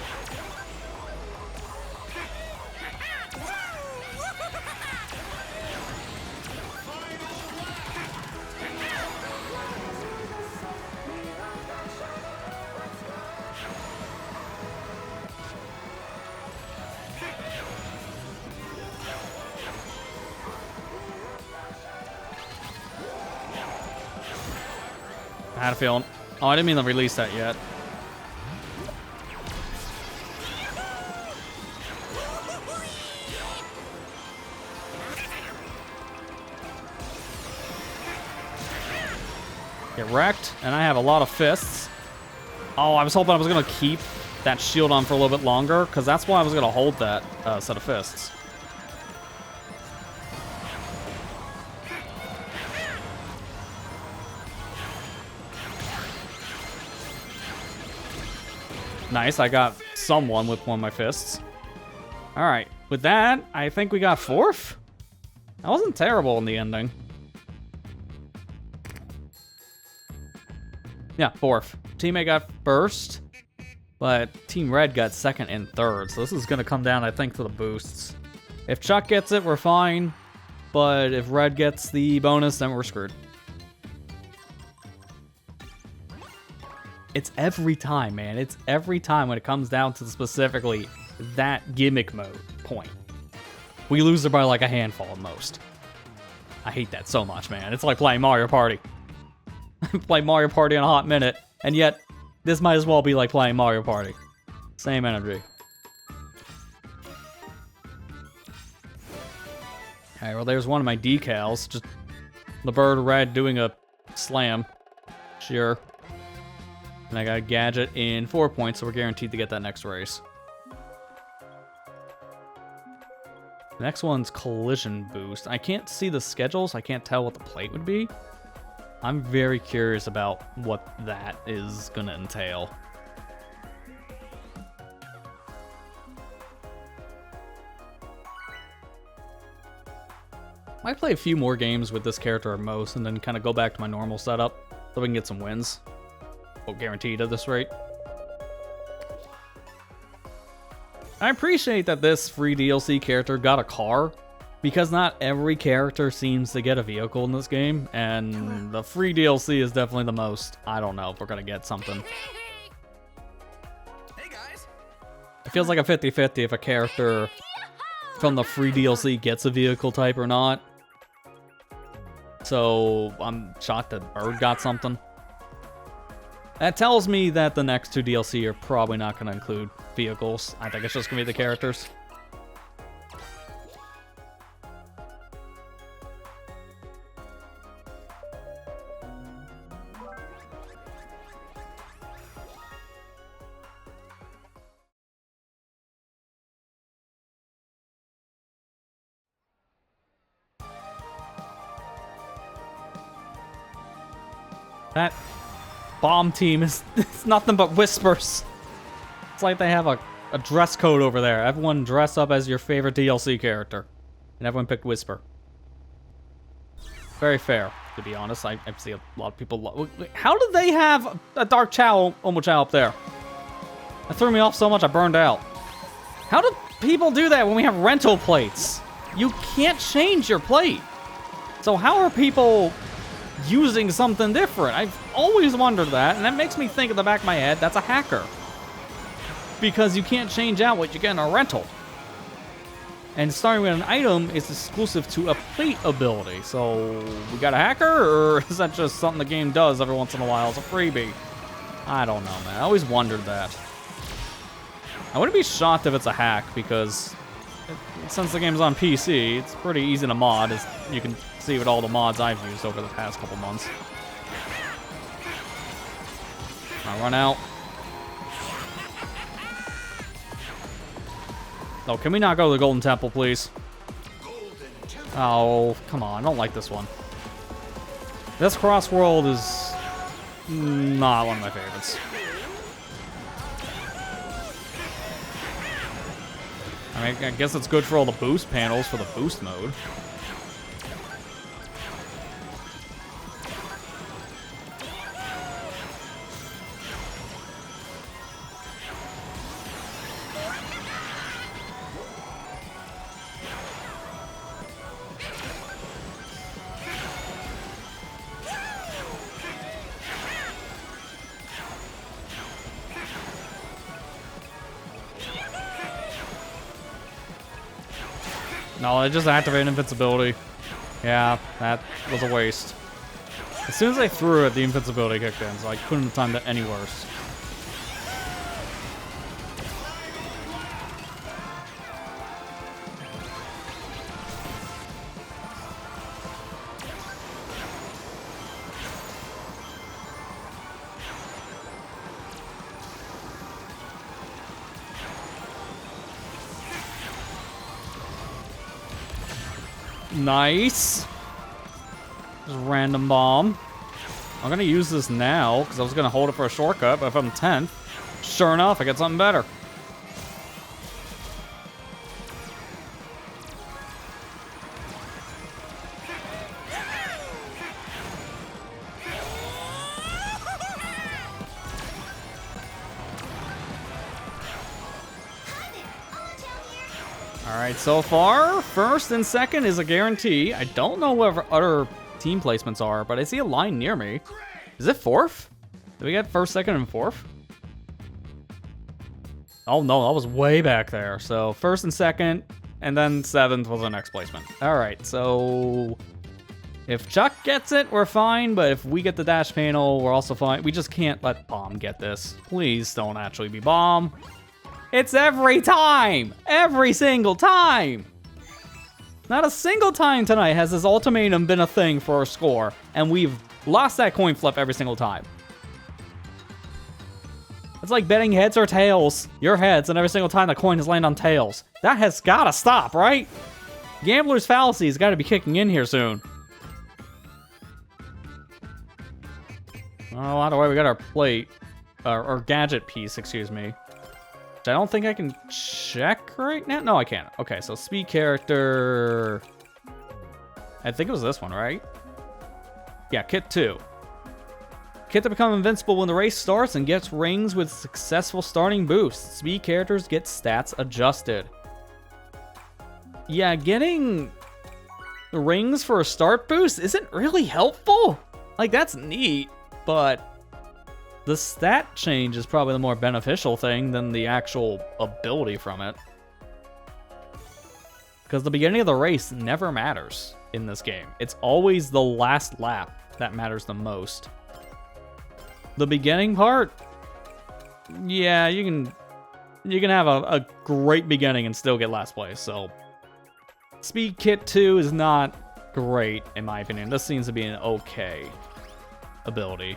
I had a feeling. Oh, I didn't mean to release that yet. Get wrecked, and I have a lot of fists. Oh, I was hoping I was going to keep that shield on for a little bit longer, because that's why I was going to hold that set of fists. Nice, I got someone with one of my fists. Alright, with that, I think we got 4th? That wasn't terrible in the ending. Yeah, 4th. Teammate got 1st, but Team Red got 2nd and 3rd, so this is going to come down, I think, to the boosts. If Chuck gets it, we're fine, but if Red gets the bonus, then we're screwed. It's every time, man. It's every time when it comes down to specifically that gimmick mode point. We lose it by like a handful at most. I hate that so much, man. It's like playing Mario Party. I played Mario Party in a hot minute, and yet this might as well be like playing Mario Party. Same energy. Okay, well there's one of my decals. Just the bird red doing a slam. Sure. And I got a gadget in 4 points, so we're guaranteed to get that next race. The next one's collision boost. I can't see the schedules. I can't tell what the plate would be. I'm very curious about what that is going to entail. Might play a few more games with this character at most, and then kind of go back to my normal setup so we can get some wins. Well, guaranteed at this rate. I appreciate that this free DLC character got a car, because not every character seems to get a vehicle in this game, and the free DLC is definitely the most. I don't know if we're gonna get something. Hey guys. It feels like a 50-50 if a character from the free DLC gets a vehicle type or not. So I'm shocked that Bird got something. That tells me that the next 2 DLC are probably not going to include vehicles. I think it's just going to be the characters. That bomb team is it's nothing but whispers. It's like they have a a dress code over there. Everyone dress up as your favorite DLC character. And everyone picked Whisper. Very fair, to be honest. I see a lot of people... How did they have a Dark Omochao up there? That threw me off so much I burned out. How do people do that when we have rental plates? You can't change your plate. So how are people using something different? I've always wondered that, and that makes me think in the back of my head, that's a hacker. Because you can't change out what you get in a rental. And starting with an item is exclusive to a plate ability. So, we got a hacker, or is that just something the game does every once in a while as a freebie? I don't know, man. I always wondered that. I wouldn't be shocked if it's a hack, because since the game's on PC, it's pretty easy to mod, as you can see with all the mods I've used over the past couple months. I'll run out. Oh, can we not go to the Golden Temple, please? Oh, come on. I don't like this one. This CrossWorld is not one of my favorites. I mean, I guess it's good for all the boost panels for the boost mode. No, I just activated invincibility. Yeah, that was a waste. As soon as I threw it, the invincibility kicked in, so I couldn't have timed it any worse. Nice. Just random bomb. I'm gonna use this now because I was gonna hold it for a shortcut, but if I'm 10th, sure enough, I get something better. Alright, so far, first and second is a guarantee. I don't know what other team placements are, but I see a line near me. Is it fourth? Did we get first, second, and fourth? Oh no, that was way back there. So first and second, and then seventh was the next placement. Alright, so if Chuck gets it, we're fine, but if we get the dash panel, we're also fine. We just can't let Bomb get this. Please don't actually be Bomb. It's every time! Every single time! Not a single time tonight has this ultimatum been a thing for a score, and we've lost that coin flip every single time. It's like betting heads or tails. Your heads, and every single time the coin has landed on tails. That has gotta stop, right? Gambler's fallacy has gotta be kicking in here soon. Oh, by the way, we got our plate, or gadget piece, excuse me. I don't think I can check right now. No, I can't. Okay, so speed character. I think it was this one, right? Yeah, kit 2. Kit to become invincible when the race starts and gets rings with successful starting boosts. Speed characters get stats adjusted. Yeah, getting the rings for a start boost isn't really helpful. Like, that's neat, but the stat change is probably the more beneficial thing than the actual ability from it. Because the beginning of the race never matters in this game. It's always the last lap that matters the most. The beginning part, yeah, you can have a great beginning and still get last place. So Speed Kit 2 is not great in my opinion. This seems to be an okay ability.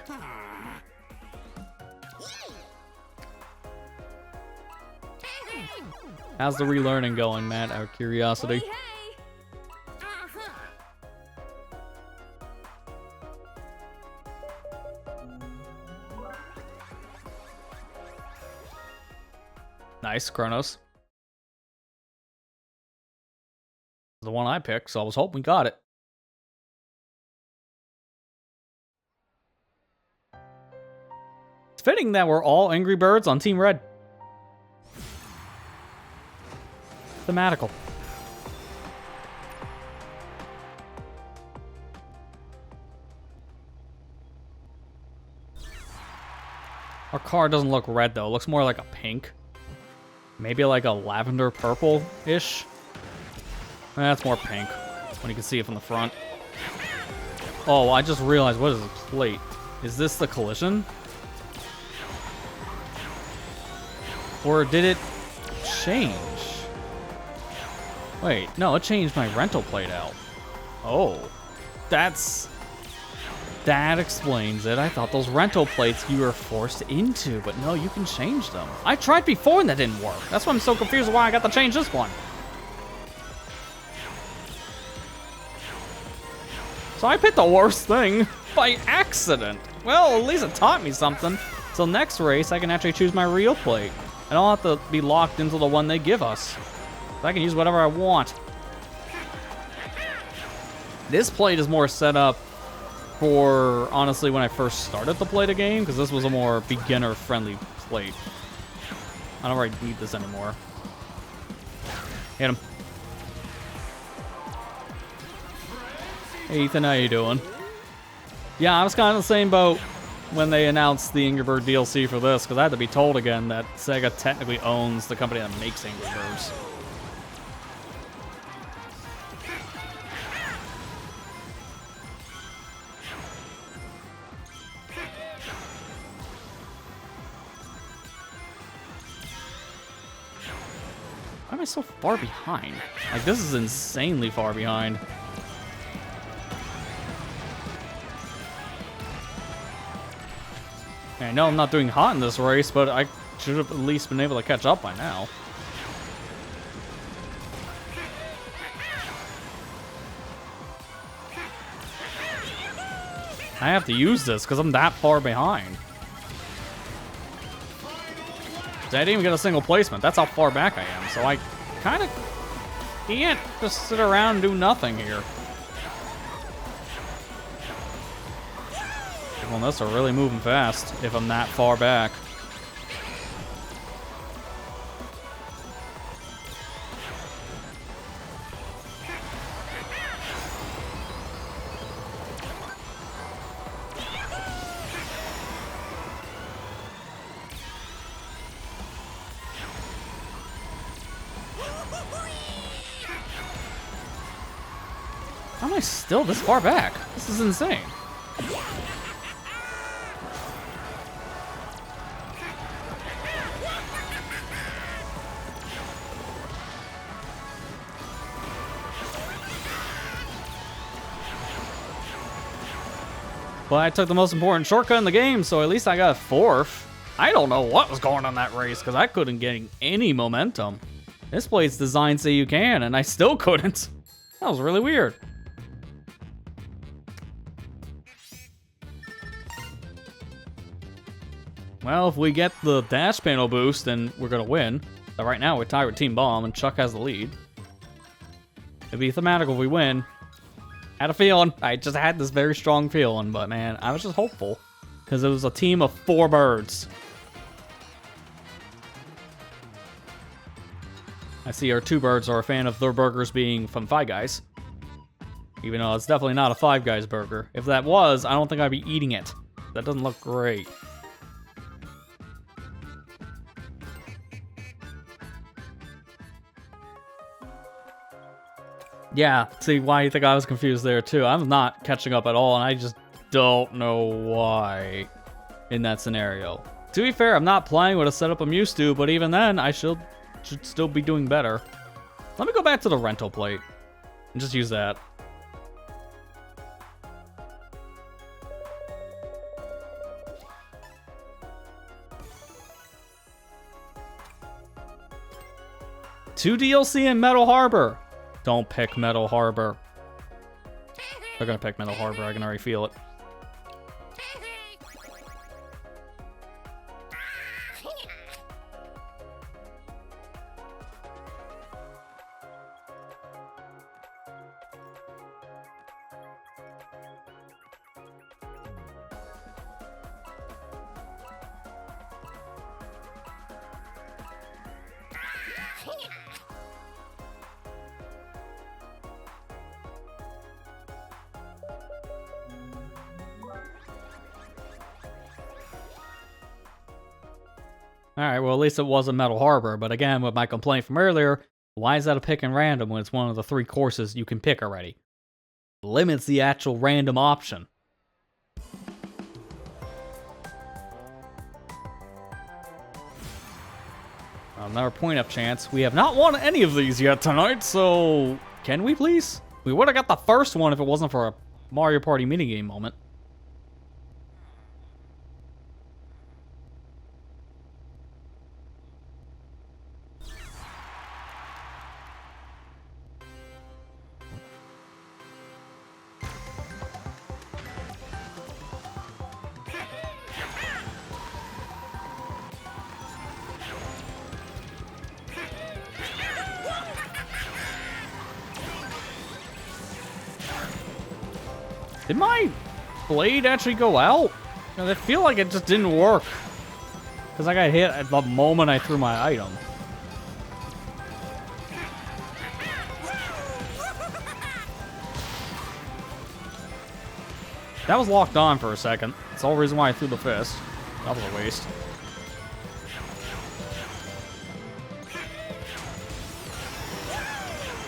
How's the relearning going, Matt? Out of curiosity. Nice, Kronos. The one I picked, so I was hoping we got it. It's fitting that we're all Angry Birds on Team Red. Thematical. Our car doesn't look red though, it looks more like a pink. Maybe like a lavender purple-ish. That's more pink when you can see it from the front. Oh, I just realized, what is this plate? Is this the collision? Or did it change? Wait, no, it changed my rental plate out. Oh, that explains it. I thought those rental plates you were forced into, but no, you can change them. I tried before and that didn't work. That's why I'm so confused why I got to change this one. So I picked the worst thing by accident. Well, at least it taught me something. So next race, I can actually choose my real plate. I don't have to be locked into the one they give us. I can use whatever I want. This plate is more set up for, honestly, when I first started to play the game, because this was a more beginner-friendly plate. I don't really need this anymore. Hit him. Hey Ethan, how you doing? Yeah, I was kind of in the same boat when they announced the Angry Bird DLC for this, because I had to be told again that Sega technically owns the company that makes Angry Birds. Why am I so far behind? Like, this is insanely far behind. I know I'm not doing hot in this race, but I should have at least been able to catch up by now. I have to use this because I'm that far behind. I didn't even get a single placement. That's how far back I am. So I kind of can't just sit around and do nothing here. Well, this are really moving fast if I'm that far back. How am I still this far back? This is insane. Well, I took the most important shortcut in the game, so at least I got fourth. I don't know what was going on that race, because I couldn't get any momentum. This plate's designed so you can, and I still couldn't. That was really weird. Well, if we get the dash panel boost, then we're going to win. But right now, we're tied with Team Bomb, and Chuck has the lead. It'd be thematical if we win. Had a feeling. I just had this very strong feeling, but man, I was just hopeful. Because it was a team of 4 birds. I see our 2 birds are a fan of their burgers being from Five Guys. Even though it's definitely not a Five Guys burger. If that was, I don't think I'd be eating it. That doesn't look great. Yeah, see why you think I was confused there too. I'm not catching up at all, and I just don't know why in that scenario. To be fair, I'm not playing with a setup I'm used to, but even then, I should still be doing better. Let me go back to the rental plate and just use that. Two DLC in Metal Harbor. Don't pick Metal Harbor. They're gonna pick Metal Harbor, I can already feel it. Alright, well at least it wasn't Metal Harbor, but again, with my complaint from earlier, why is that a pick and random when it's one of the 3 courses you can pick already? Limits the actual random option. Another point-up chance. We have not won any of these yet tonight, so can we please? We would have got the first one if it wasn't for a Mario Party minigame moment. Did my blade actually go out? I feel like it just didn't work. Because I got hit at the moment I threw my item. That was locked on for a second. That's the whole reason why I threw the fist. That was a waste.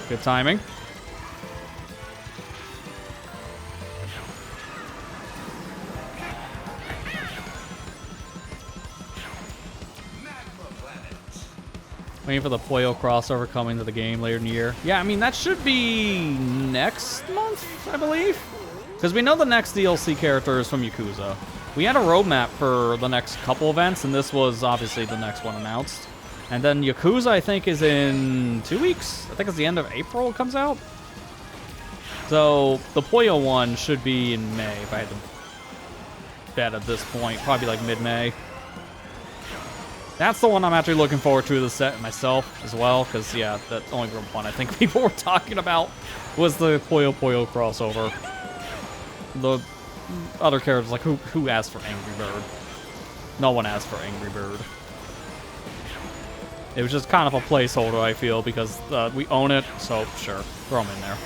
Good timing. Waiting for the Puyo crossover coming to the game later in the year. Yeah, I mean, that should be next month, I believe. Because we know the next DLC character is from Yakuza. We had a roadmap for the next couple events, and this was obviously the next one announced. And then Yakuza, I think, is in 2 weeks. I think it's the end of April it comes out. So, the Puyo one should be in May, if I had to bet at this point. Probably like mid-May. That's the one I'm actually looking forward to the set myself as well, because, yeah, that's the only real one I think people were talking about was the Puyo Puyo crossover. The other characters, like, who asked for Angry Bird? No one asked for Angry Bird. It was just kind of a placeholder, I feel, because we own it, so sure, throw them in there.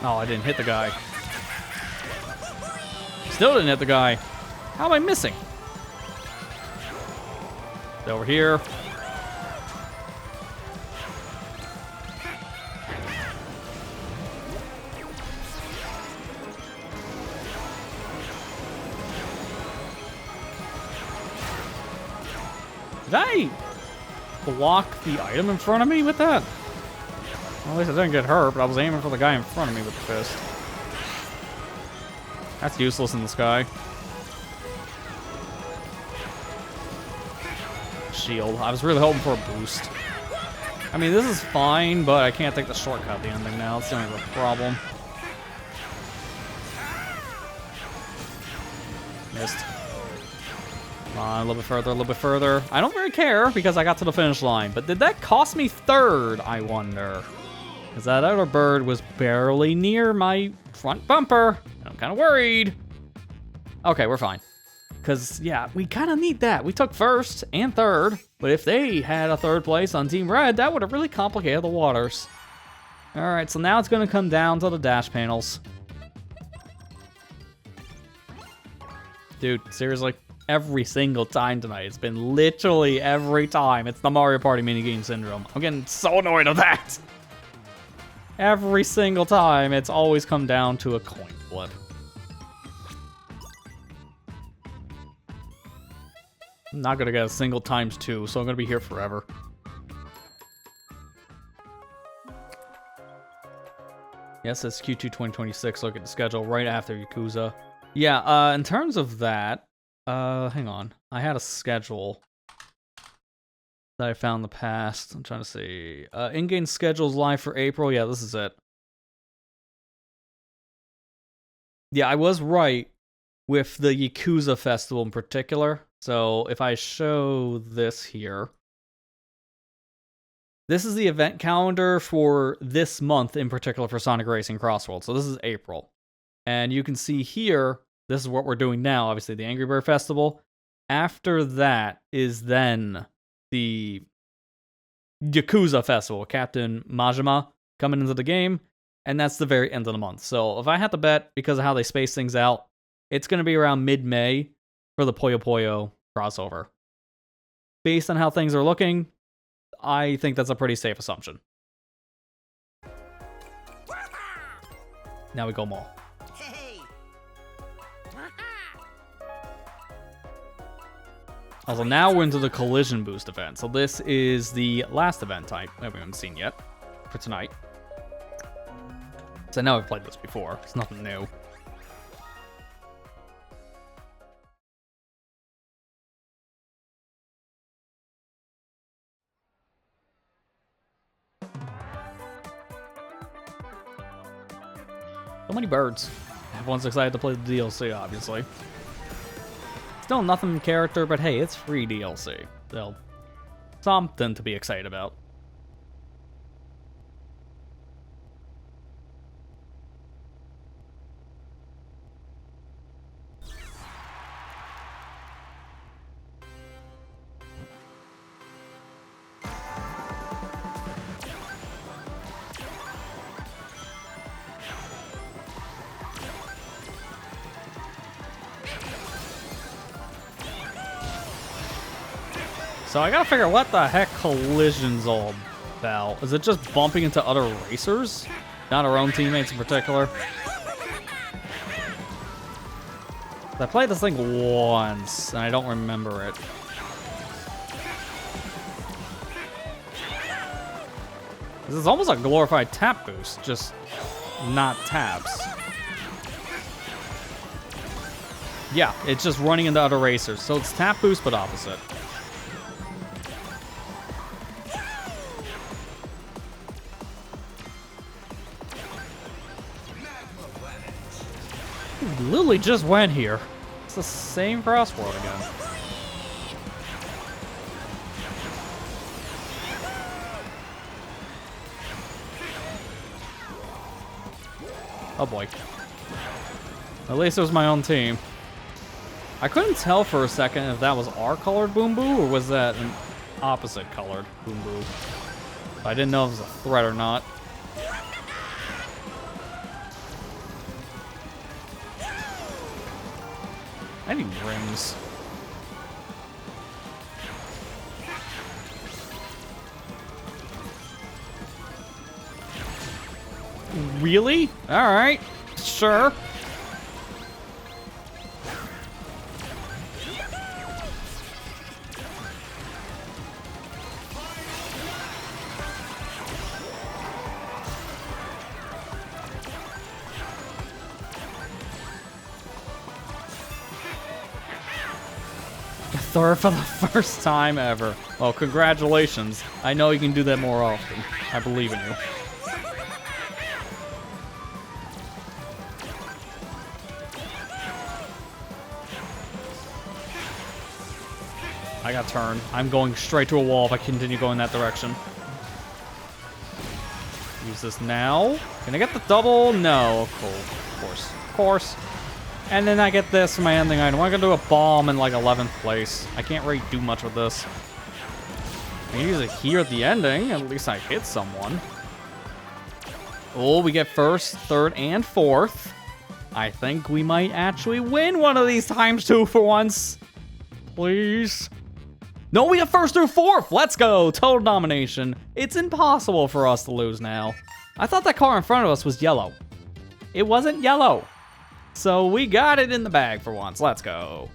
Oh, I didn't hit the guy. Still didn't hit the guy. How am I missing? Over here. Did I block the item in front of me with that? Well, at least I didn't get hurt, but I was aiming for the guy in front of me with the fist. That's useless in the sky. Shield. I was really hoping for a boost. I mean, this is fine, but I can't take the shortcut at the ending now. That's the only real problem. Missed. Come on, a little bit further, a little bit further. I don't really care because I got to the finish line, but did that cost me third, I wonder? Because that other bird was barely near my front bumper. I'm kind of worried. Okay, we're fine. Because, yeah, we kind of need that. We took first and third, but if they had a third place on Team Red, that would have really complicated the waters. Alright, so now it's going to come down to the dash panels. Dude, seriously? Every single time tonight. It's been literally every time. It's the Mario Party minigame syndrome. I'm getting so annoyed at that. Every single time, it's always come down to a coin flip. I'm not gonna get a single times 2, so I'm gonna be here forever. Yes, it's Q2 2026. Look at the schedule right after Yakuza. Yeah, in terms of that, hang on. I had a schedule that I found in the past. I'm trying to see. In-game schedules live for April. Yeah, this is it. Yeah, I was right with the Yakuza Festival in particular. So if I show this here, This is the event calendar for this month in particular for Sonic Racing CrossWorlds. So this is April. And you can see here, this is what we're doing now. Obviously, the Angry Bird Festival. After that is then the Yakuza Festival, Captain Majima coming into the game. And that's the very end of the month. So if I had to bet, because of how they space things out, it's going to be around mid-May for the Puyo Puyo crossover. Based on how things are looking, I think that's a pretty safe assumption. Now we go mall. Hey. Also, now we're into the Collision Boost event. So this is the last event type that we haven't seen yet for tonight. So I know I've played this before. It's nothing new. So many birds. Everyone's excited to play the DLC, obviously. Still nothing in character, but hey, it's free DLC. So, something to be excited about. So I gotta figure out what the heck Collision's all about. Is it just bumping into other racers? Not our own teammates in particular? I played this thing once, and I don't remember it. This is almost like a glorified tap boost, just not taps. Yeah, it's just running into other racers. So it's tap boost, but opposite. Lily just went here. It's the same crossworld again. Oh boy. At least it was my own team. I couldn't tell for a second if that was our colored Boom Boo or was that an opposite colored Boom Boo. I didn't know if it was a threat or not. I need rings. Really? Alright. Sure. Third for the first time ever. Well, congratulations. I know you can do that more often. I believe in you. I got turned. I'm going straight to a wall if I continue going that direction. Use this now. Can I get the double? No, cool. Of course. Of course. And then I get this for my ending item. I'm gonna do a bomb in like 11th place. I can't really do much with this. I can use it here at the ending. At least I hit someone. Oh, we get first, third, and fourth. I think we might actually win one of these times two for once. Please. No, we have first through fourth. Let's go. Total domination. It's impossible for us to lose now. I thought that car in front of us was yellow. It wasn't yellow. So we got it in the bag for once. Let's go.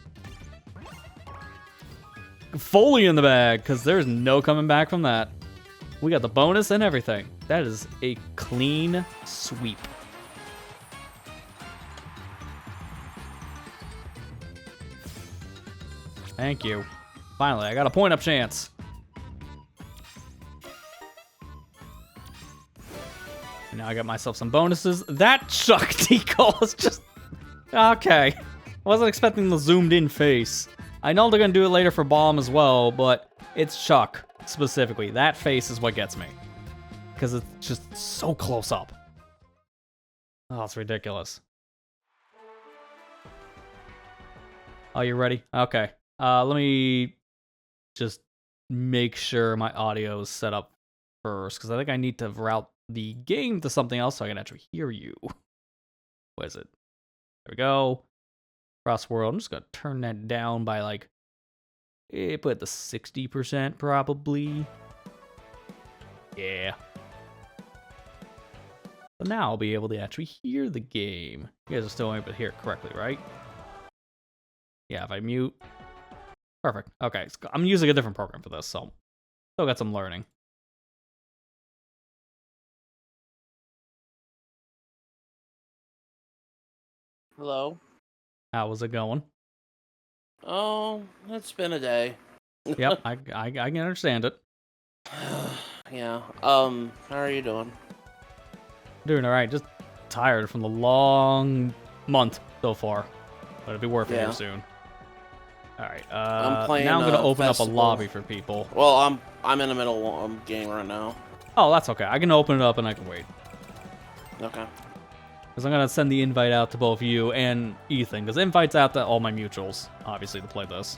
Fully in the bag, because there's no coming back from that. We got the bonus and everything. That is a clean sweep. Thank you. Finally, I got a point-up chance. And now I got myself some bonuses. That Chuck decal is just... Okay. I wasn't expecting the zoomed-in face. I know they're going to do it later for Bomb as well, but it's Chuck. specifically. That face is what gets me. Because it's just so close up. Oh, it's ridiculous. Oh, you ready? Okay. Let me just make sure my audio is set up first, because I think I need to route the game to something else so I can actually hear you. What is it? There we go. CrossWorlds. I'm just going to turn that down by like, put it to 60% probably. Yeah. But now I'll be able to actually hear the game. You guys are still able to hear it correctly, right? Yeah, if I mute. Perfect. Okay, I'm using a different program for this, so still got some learning. Hello. How was it going? Oh, it's been a day. Yep, I can understand it. Yeah. How are you doing? Doing all right. Just tired from the long month so far, but it'll be worth it here soon. All right. I'm playing. Now I'm gonna open up a festival. lobby for people. Well, I'm in the middle of a game right now. Oh, that's okay. I can open it up and I can wait. Okay. Because I'm gonna send the invite out to both you and Ethan. Because invite's out to all my mutuals, obviously, to play this.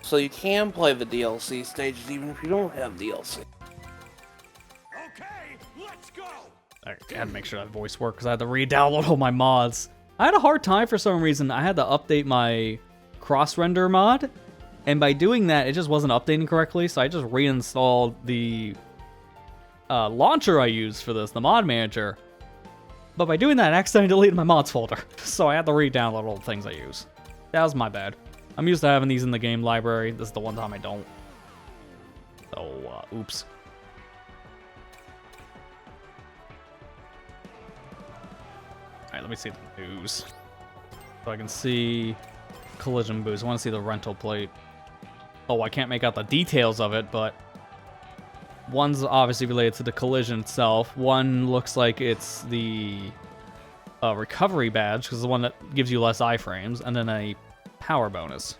So you can play the DLC stages even if you don't have DLC. Okay, let's go. I had to make sure that voice worked because I had to re-download all my mods. I had a hard time for some reason. I had to update my cross-render mod, and by doing that, it just wasn't updating correctly, so I just reinstalled the launcher I used for this, the mod manager. But by doing that, I accidentally deleted my mods folder, so I had to re-download all the things I use. That was my bad. I'm used to having these in the game library. This is the one time I don't. So, oops. Alright, let me see the news. So I can see collision boost. I want to see the rental plate. Oh, I can't make out the details of it, but one's obviously related to the collision itself. One looks like it's the recovery badge, because the one that gives you less iframes, and then a power bonus.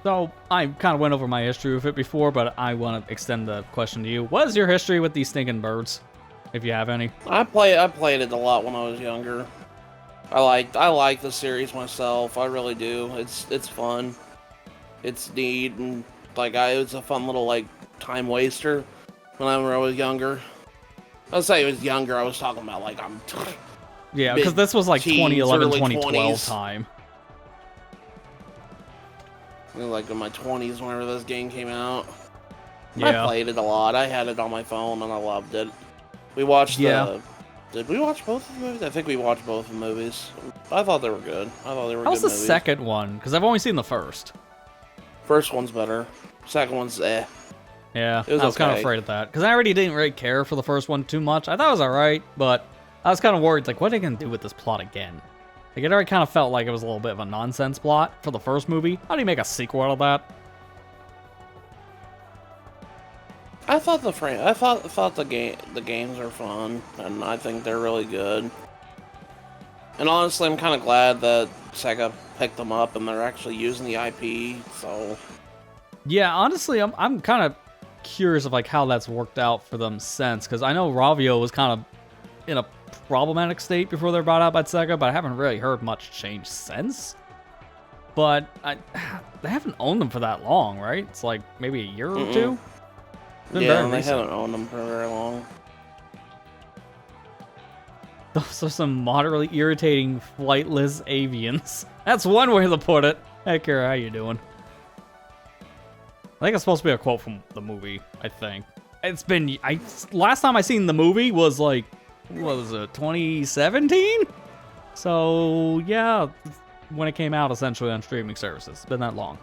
So, I kind of went over my history with it before, but I want to extend the question to you. What is your history with these stinking birds, if you have any? I played it a lot when I was younger. I like the series myself. I really do. It's fun. It's neat, and like it was a fun little like time waster whenever I was younger. I'll say I was younger. I was talking about like I'm. Yeah, because this was like teens, 2011, early 2012 20s. time. Like in my 20s whenever this game came out. Yeah. I played it a lot. I had it on my phone and I loved it. We watched Did we watch both of the movies? I think we watched both of the movies. I thought they were good. I thought they were good How's the movies. second one? Because I've only seen the first. First one's better. Second one's eh. Yeah, It was I was kind of okay. afraid of that. Because I already didn't really care for the first one too much. I thought it was alright, but I was kind of worried, like, what are they going to do with this plot again? Like, it already kind of felt like it was a little bit of a nonsense plot for the first movie. How do you make a sequel out of that? I thought the games are fun, and I think they're really good. And honestly, I'm kind of glad that Sega picked them up and they're actually using the IP. So Yeah, honestly, I'm kind of curious of like how that's worked out for them since, because I know Ravio was kind of in a problematic state before they're brought out by Sega, but I haven't really heard much change since. But they haven't owned them for that long, right? It's like maybe a year or two. It's been yeah, very and they recent. haven't owned them for very long. Those are some moderately irritating flightless avians. That's one way to put it. Hey, Kara, how you doing? I think it's supposed to be a quote from the movie, I think. It's been... last time I seen the movie was like... what was it? 2017? So, yeah. When it came out, essentially, on streaming services. It's been that long.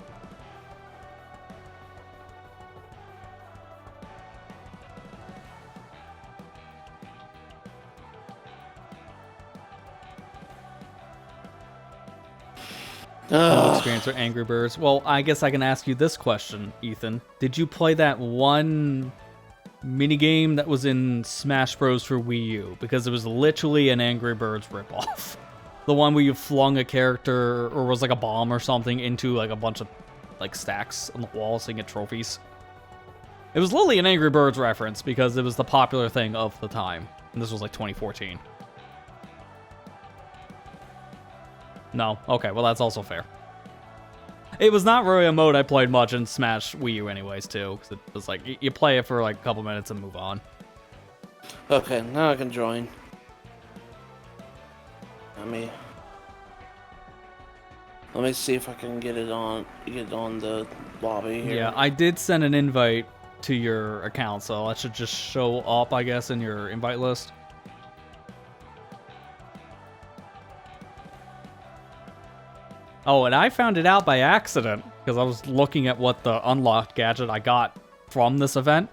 No experience with Angry Birds. Well, I guess I can ask you this question, Ethan. Did you play that one minigame that was in Smash Bros. For Wii U? Because it was literally an Angry Birds ripoff. The one where you flung a character, or was like a bomb or something, into like a bunch of like stacks on the wall so you get trophies. It was literally an Angry Birds reference because it was the popular thing of the time. And this was like 2014. No? Okay, well that's also fair. It was not really a mode I played much in Smash Wii U anyways, too. Because it was like, you play it for like a couple minutes and move on. Okay, now I can join. Let me see if I can get on the lobby here. Yeah, I did send an invite to your account, so that should just show up, I guess, in your invite list. Oh, and I found it out by accident, because I was looking at what the unlocked gadget I got from this event,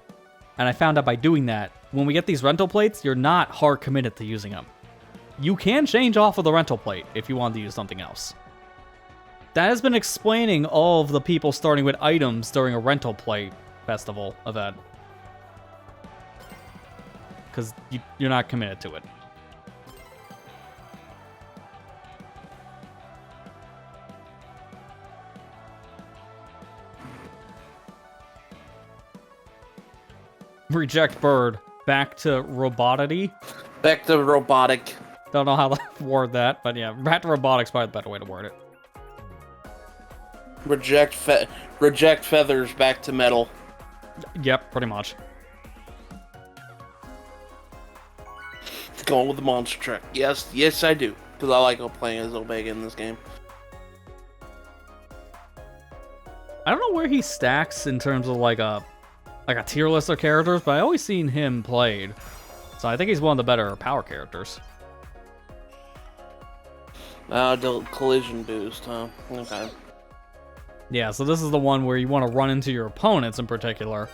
and I found out by doing that, when we get these rental plates, you're not hard committed to using them. You can change off of the rental plate if you want to use something else. That has been explaining all of the people starting with items during a rental plate festival event. Because you're not committed to it. Reject bird. Back to robotity. Back to robotic. Don't know how to word that, but yeah, back to robotics probably the better way to word it. Reject feathers back to metal. Yep, pretty much. Going with the monster truck. Yes, I do. Because I like playing as Omega in this game. I don't know where he stacks in terms of like a tier list of characters, but I always seen him played. So I think he's one of the better power characters. The collision boost, huh? Okay. Yeah, so this is the one where you want to run into your opponents in particular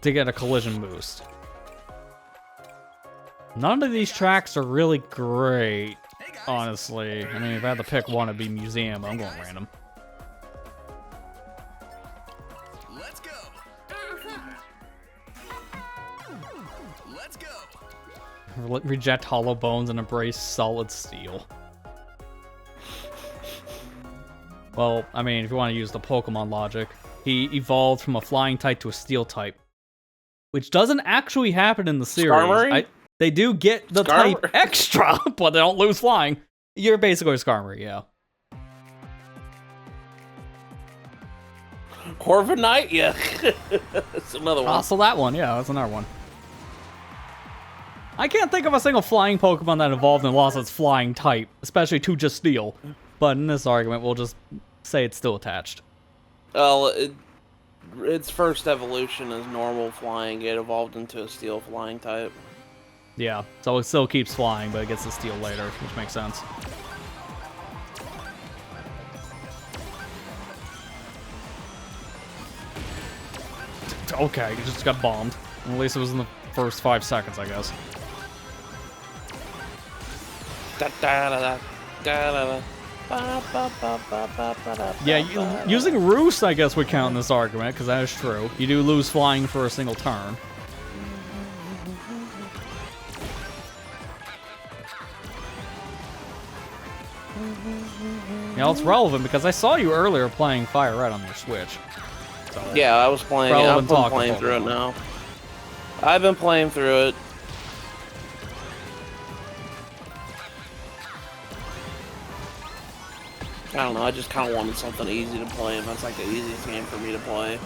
to get a collision boost. None of these tracks are really great, honestly. I mean, if I had to pick one, it'd be Museum, but I'm going random. Let's go. Let's go. Reject hollow bones and embrace solid steel. Well, I mean, if you want to use the Pokemon logic, he evolved from a flying type to a steel type, which doesn't actually happen in the series. They do get the type extra, but they don't lose flying. You're basically a Skarmory, yeah. Corviknight? Yeah. That's another one. Also that one, yeah, that's another one. I can't think of a single flying Pokemon that evolved and lost its flying type, especially to just steel. But in this argument, we'll just say it's still attached. Well, its first evolution is normal flying. It evolved into a steel flying type. Yeah, so it still keeps flying, but it gets the steel later, which makes sense. Okay, you just got bombed. At least it was in the first 5 seconds, I guess. Yeah, using Roost, I guess, would count in this argument, because that is true. You do lose flying for a single turn. Yeah, it's relevant, because I saw you earlier playing Fire Red on your Switch. So, yeah, I was playing it. I've been playing through it now. I've been playing through it. I don't know, I just kind of wanted something easy to play, and that's like the easiest game for me to play.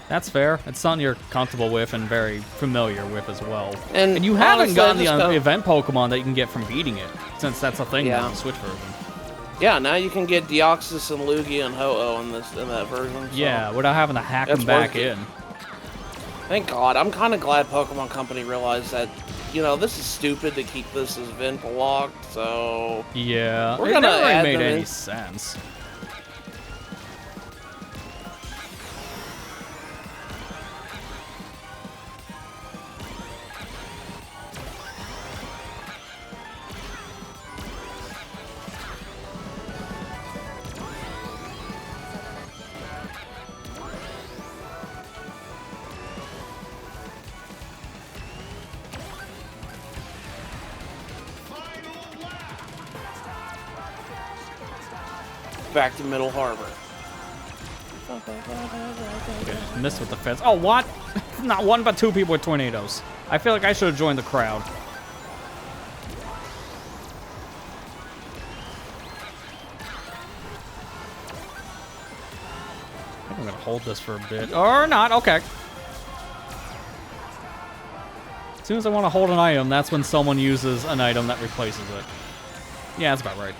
That's fair. It's something you're comfortable with and very familiar with as well. And you haven't gotten the event Pokemon that you can get from beating it, since that's a thing Yeah. in the Switch version. Yeah, now you can get Deoxys and Lugia and Ho-Oh in that version. So Yeah, without having to hack them back in. Thank God. I'm kind of glad Pokemon Company realized that, you know, this is stupid to keep this as event locked, so... Yeah, We're it gonna never really add made them any in. sense. back to Middle Harbor. Okay, missed with the fence. Oh, what? Not one, but two people with tornadoes. I feel like I should have joined the crowd. I think I'm gonna hold this for a bit. Or not, okay. As soon as I want to hold an item, that's when someone uses an item that replaces it. Yeah, that's about right.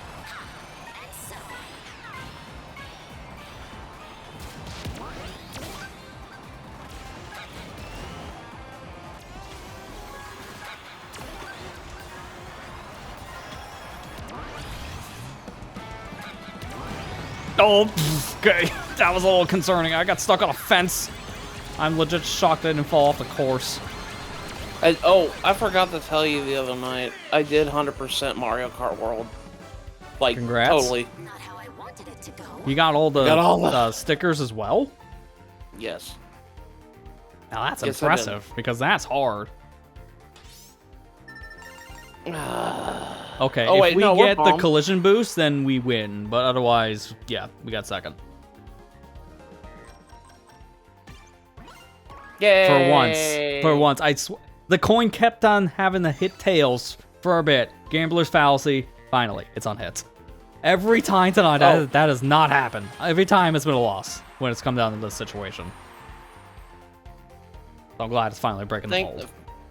Oh, okay. That was a little concerning. I got stuck on a fence. I'm legit shocked I didn't fall off the course. I forgot to tell you the other night. I did 100% Mario Kart World. Like, Congrats. totally. Not how I wanted it to go. You got all the stickers as well? Yes. Now that's Yes, impressive, because that's hard. Okay, Oh, if wait, we no, we're get the bomb. collision boost, then we win. But otherwise, yeah, we got second. Yay! For once, the coin kept on having to hit tails for a bit. Gambler's fallacy. Finally, it's on hits. Every time tonight, that has not happened. Every time it's been a loss when it's come down to this situation. So I'm glad it's finally breaking the mold.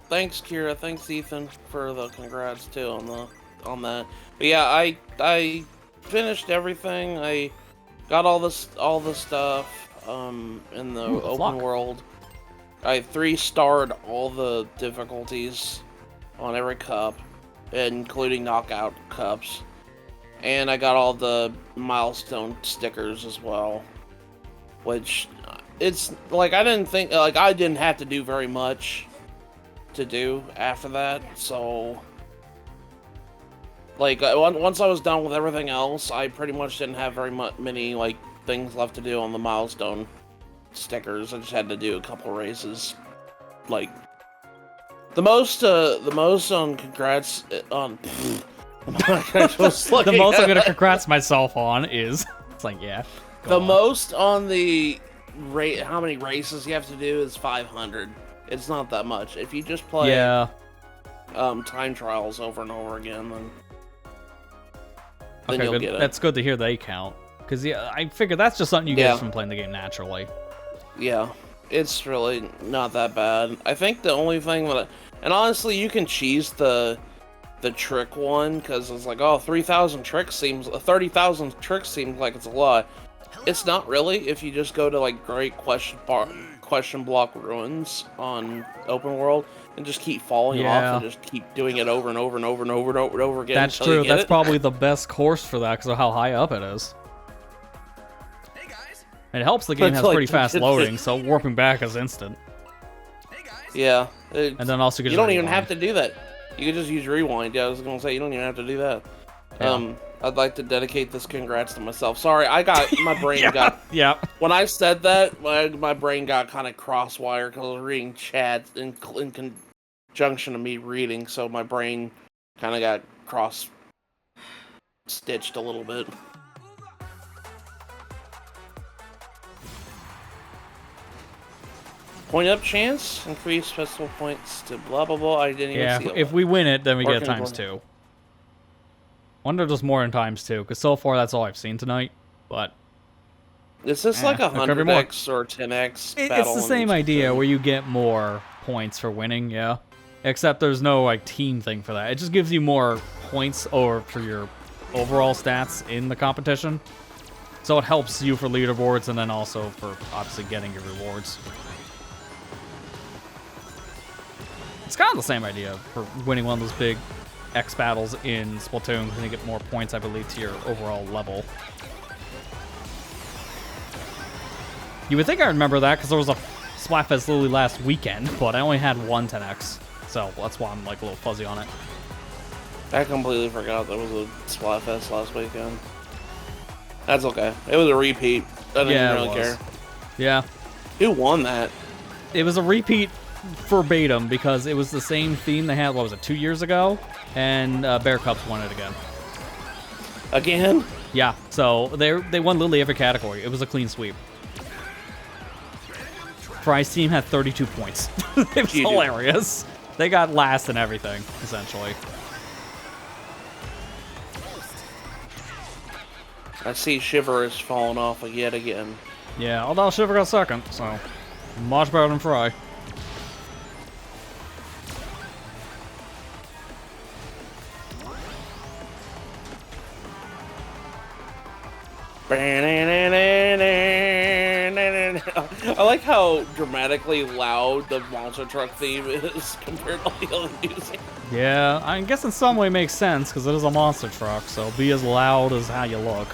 Thanks, Kira. Thanks, Ethan, for the congrats too on that. But yeah, I finished everything. I got all the stuff in the open world. I 3-starred all the difficulties on every cup, including knockout cups, and I got all the milestone stickers as well. Which it's like I didn't have to do very much to do after that, so like once I was done with everything else, I pretty much didn't have many like things left to do on the milestone stickers. I just had to do a couple races. Like the most on congrats on the most I'm gonna congrats myself on is it's like yeah. The most on the rate how many races you have to do is 500. It's not that much. If you just play time trials over and over again, then you'll get it. That's good to hear they count. Because yeah, I figure that's just something you get from playing the game naturally. Yeah, it's really not that bad. I think the only thing and honestly, you can cheese the trick one because it's like, oh, 30,000 tricks seems like it's a lot. It's not really if you just go to like Great Question Block Ruins on open world and just keep falling off and just keep doing it over and over and over and over and over and over again. That's true. That's probably the best course for that because of how high up it is. Hey guys. It helps the game has pretty fast loading, so warping back is instant. Hey guys. Yeah. And then also you don't even have to do that. You can just use rewind. Yeah, I was gonna say you don't even have to do that. Yeah. I'd like to dedicate this congrats to myself. Sorry, my brain yeah. When I said that, my brain got kind of crosswired because I was reading chat in conjunction to me reading, so my brain kind of got cross-stitched a little bit. Point up chance, increase festival points to blah blah blah. I didn't even see it. If we win it, then we get times 2. Wonder if there's more in times 2, because so far that's all I've seen tonight. But is this like 100x or 10x? It's the same idea where you get more points for winning, yeah. Except there's no like team thing for that. It just gives you more points for your overall stats in the competition. So it helps you for leaderboards and then also for obviously getting your rewards. It's kind of the same idea for winning one of those big X battles in Splatoon, and you get more points, I believe, to your overall level. You would think I remember that because there was a Splatfest literally last weekend, but I only had one 10X, so that's why I'm like a little fuzzy on it. I completely forgot there was a Splatfest last weekend. That's okay. It was a repeat. I didn't really care. Yeah. Who won that? It was a repeat verbatim because it was the same theme they had, what was it, 2 years ago? And Bear Cubs won it again. Again? Yeah, so they won literally every category. It was a clean sweep. Fry's team had 32 points. It was hilarious. They got last in everything, essentially. I see Shiver is falling off yet again. Yeah, although Shiver got second, so much better than Fry. I like how dramatically loud the monster truck theme is compared to all the other music. Yeah, I guess in some way it makes sense because it is a monster truck, so be as loud as how you look.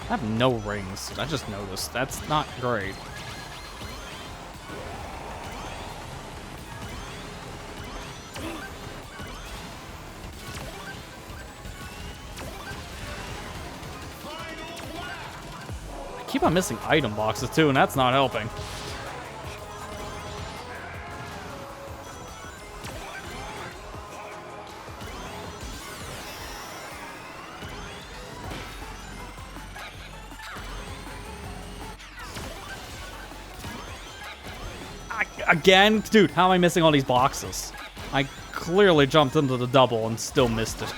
I have no rings. I just noticed. That's not great. I keep on missing item boxes too, and that's not helping. Again? Dude, how am I missing all these boxes? I clearly jumped into the double and still missed it.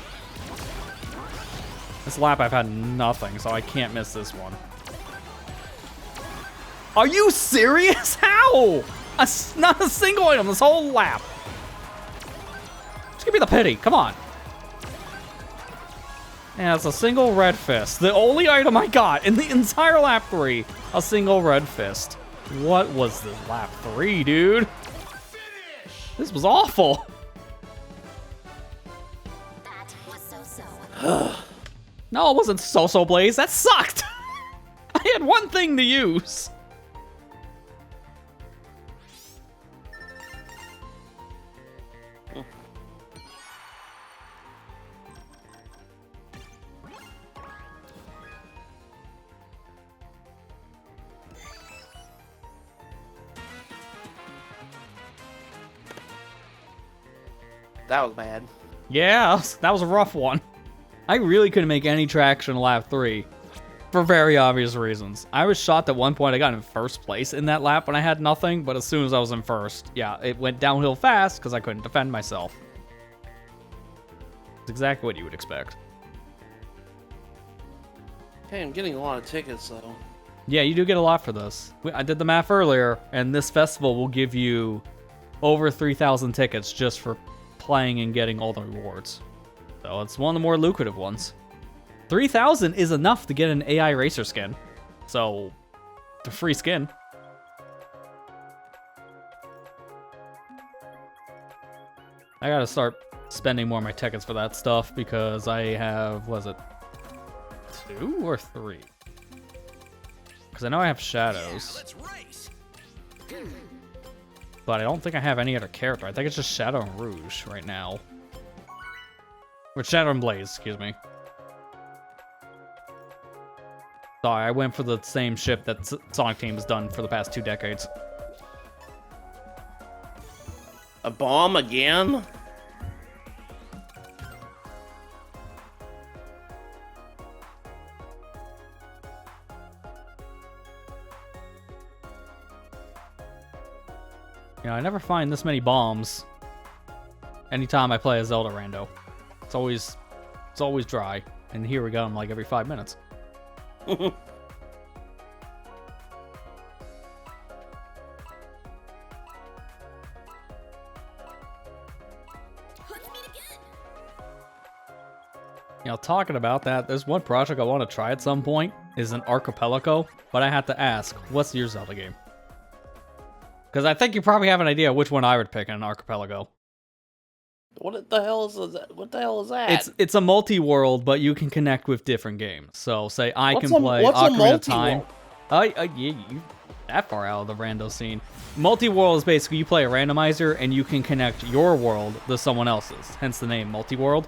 This lap I've had nothing, so I can't miss this one. Are you serious? How? Not a single item this whole lap. Just give me the pity. Come on. And it's a single red fist. The only item I got in the entire lap 3. A single red fist. What was this lap 3, dude? This was awful. That was so-so. No, it wasn't so-so, Blaze. That sucked. I had one thing to use. That was bad. Yeah, that was a rough one. I really couldn't make any traction in lap 3 for very obvious reasons. I was shocked at one point I got in first place in that lap when I had nothing, but as soon as I was in first, yeah, it went downhill fast because I couldn't defend myself. It's exactly what you would expect. Hey, I'm getting a lot of tickets, though. Yeah, you do get a lot for this. I did the math earlier, and this festival will give you over 3,000 tickets just for playing and getting all the rewards. So it's one of the more lucrative ones. 3,000 is enough to get an AI racer skin. So, the free skin. I gotta start spending more of my tickets for that stuff because I have, was it 2 or 3? Because I know I have Shadows. Let's race. But I don't think I have any other character. I think it's just Shadow and Rouge right now. Or Shadow and Blaze, excuse me. Sorry, I went for the same ship that Sonic Team has done for the past 2 decades. A bomb again? You know, I never find this many bombs anytime I play a Zelda rando. It's always dry. And here we got them like every 5 minutes. You know, talking about that, there's one project I want to try at some point, is an archipelago, but I have to ask, what's your Zelda game? Because I think you probably have an idea which one I would pick in an archipelago. What the hell is that? What the hell is that? It's a multi-world, but you can connect with different games. So, say I What's can play what's a Ocarina of Time. multi-world? Yeah, you that far out of the rando scene. Multi-world is basically you play a randomizer and you can connect your world to someone else's. Hence the name multi-world.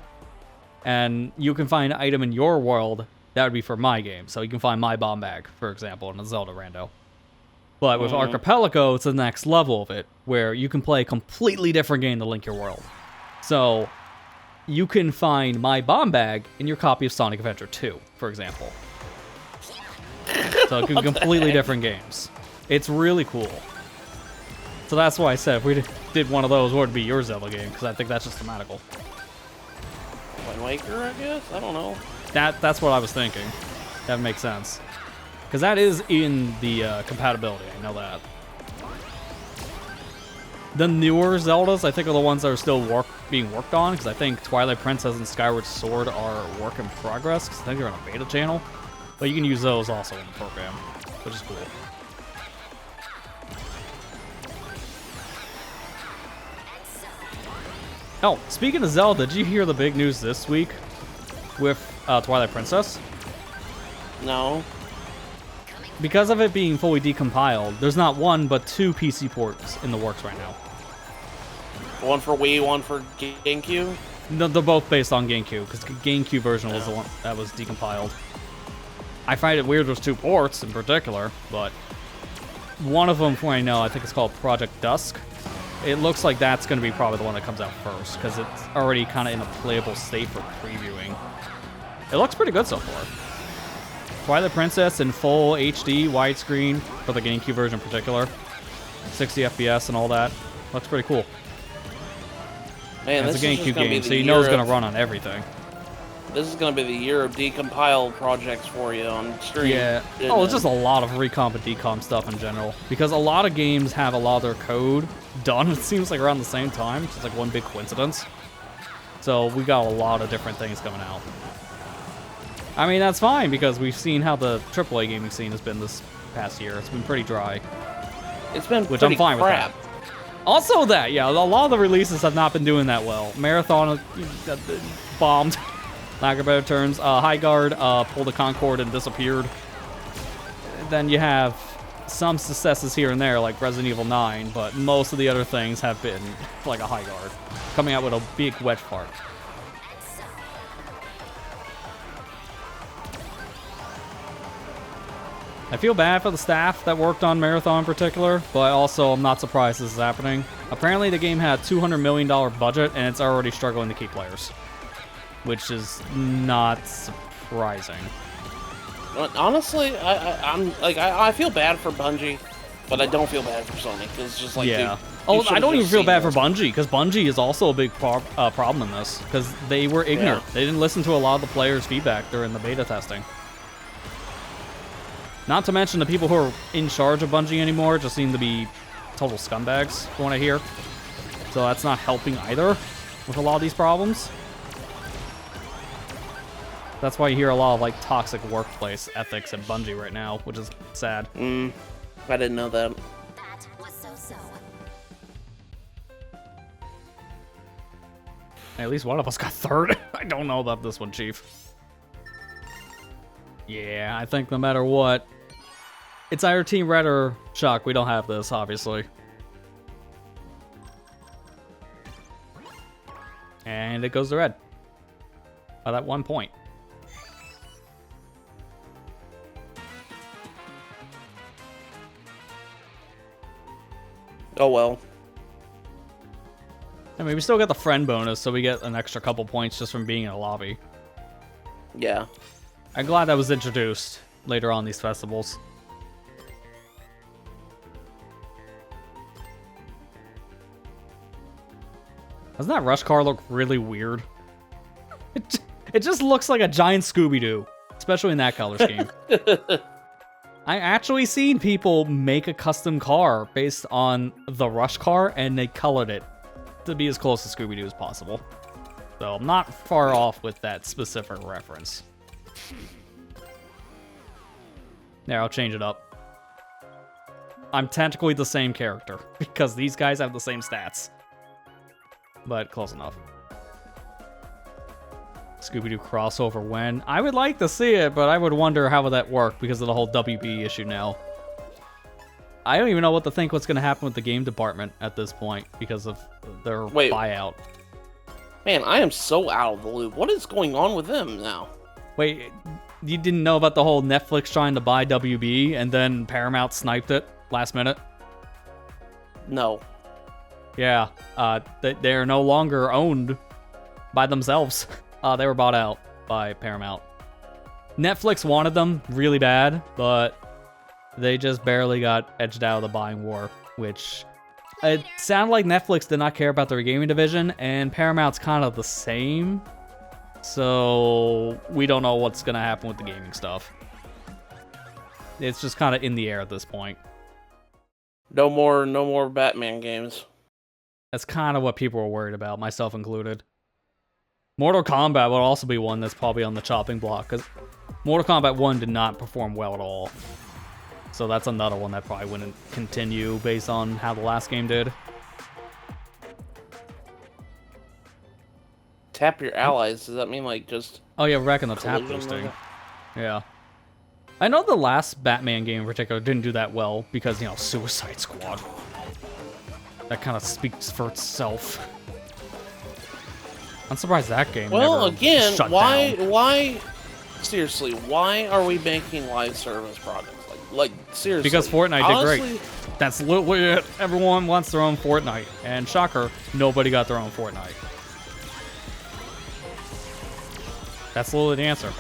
And you can find an item in your world that would be for my game. So you can find my bomb bag, for example, in a Zelda rando. But with Archipelago, it's the next level of it, where you can play a completely different game to Link Your World. So, you can find My Bomb Bag in your copy of Sonic Adventure 2, for example. So, completely different games. It's really cool. So that's why I said if we did one of those, what would be your Zelda game? Because I think that's just thematical. Wind Waker, I guess? I don't know. That's what I was thinking. That makes sense. Because that is in the compatibility, I know that. The newer Zeldas, I think, are the ones that are still being worked on, because I think Twilight Princess and Skyward Sword are work in progress, because I think they're on a beta channel. But you can use those also in the program, which is cool. Oh, speaking of Zelda, did you hear the big news this week with Twilight Princess? No. Because of it being fully decompiled, there's not one but 2 PC ports in the works right now. One for Wii, one for GameCube? No, they're both based on GameCube, because the GameCube version was the one that was decompiled. I find it weird there's 2 ports in particular, but one of them, from what I know, I think it's called Project Dusk. It looks like that's going to be probably the one that comes out first, because it's already kind of in a playable state for previewing. It looks pretty good so far. Twilight Princess in full HD widescreen for the GameCube version in particular. 60 FPS and all that. Looks pretty cool. Man, it's this a is just GameCube gonna be game, the so you know it's year going to run on everything. This is going to be the year of decompiled projects for you on stream. Yeah. Oh, it's just a lot of recomp and decomp stuff in general. Because a lot of games have a lot of their code done, it seems like, around the same time. It's just like one big coincidence. So we got a lot of different things coming out. I mean, that's fine, because we've seen how the AAA gaming scene has been this past year. It's been pretty dry. It's been Which pretty I'm fine crap. with that. Also that, yeah, a lot of the releases have not been doing that well. Marathon bombed. Lack of better terms. High Guard pulled a Concord and disappeared. Then you have some successes here and there, like Resident Evil 9, but most of the other things have been like a High Guard, coming out with a big wedge part. I feel bad for the staff that worked on Marathon in particular, but also I'm not surprised this is happening. Apparently the game had a $200 million budget, and it's already struggling to keep players. Which is not surprising. Honestly, I feel bad for Bungie, but I don't feel bad for Sonic. It's just like yeah. I don't even feel bad for Bungie, because Bungie is also a big problem in this, because they were ignorant. Yeah. They didn't listen to a lot of the players' feedback during the beta testing. Not to mention the people who are in charge of Bungie anymore just seem to be total scumbags, from what I hear. So that's not helping either with a lot of these problems. That's why you hear a lot of like toxic workplace ethics at Bungie right now, which is sad. I didn't know that. That was so-so. At least one of us got third. I don't know about this one, Chief. Yeah, I think no matter what, it's either Team Red or Chuck. We don't have this, obviously. And it goes to Red. By that 1 point. Oh well. I mean, we still get the friend bonus, so we get an extra couple points just from being in a lobby. Yeah. I'm glad that was introduced later on these festivals. Doesn't that rush car look really weird? It just looks like a giant Scooby-Doo, especially in that color scheme. I actually seen people make a custom car based on the Rush car, and they colored it to be as close to Scooby-Doo as possible. So I'm not far off with that specific reference. There, I'll change it up. I'm technically the same character, because these guys have the same stats. But close enough. Scooby-Doo crossover when? I would like to see it, but I would wonder how would that work because of the whole WB issue now. I don't even know what to think what's going to happen with the game department at this point because of their buyout. Man, I am so out of the loop. What is going on with them now? Wait, you didn't know about the whole Netflix trying to buy WB and then Paramount sniped it last minute? No. Yeah, they're no longer owned by themselves. They were bought out by Paramount. Netflix wanted them really bad, but they just barely got edged out of the buying war, which it sounded like Netflix did not care about their gaming division, and Paramount's kind of the same. So we don't know what's gonna happen with the gaming stuff. It's just kind of in the air at this point. No more Batman games. That's kind of what people were worried about, myself included. Mortal Kombat would also be one that's probably on the chopping block, because Mortal Kombat 1 did not perform well at all. So that's another one that probably wouldn't continue based on how the last game did. Tap your allies. Does that mean like just... Oh yeah, we're back in the tap collision boosting. or- Yeah. I know the last Batman game in particular didn't do that well because, you know, Suicide Squad. That kind of speaks for itself. I'm surprised that game Well, never again, shut why down. why seriously, why are we making live service products? Like seriously. Because Fortnite honestly, did great. That's literally it. Everyone wants their own Fortnite. And shocker, nobody got their own Fortnite. That's literally the answer.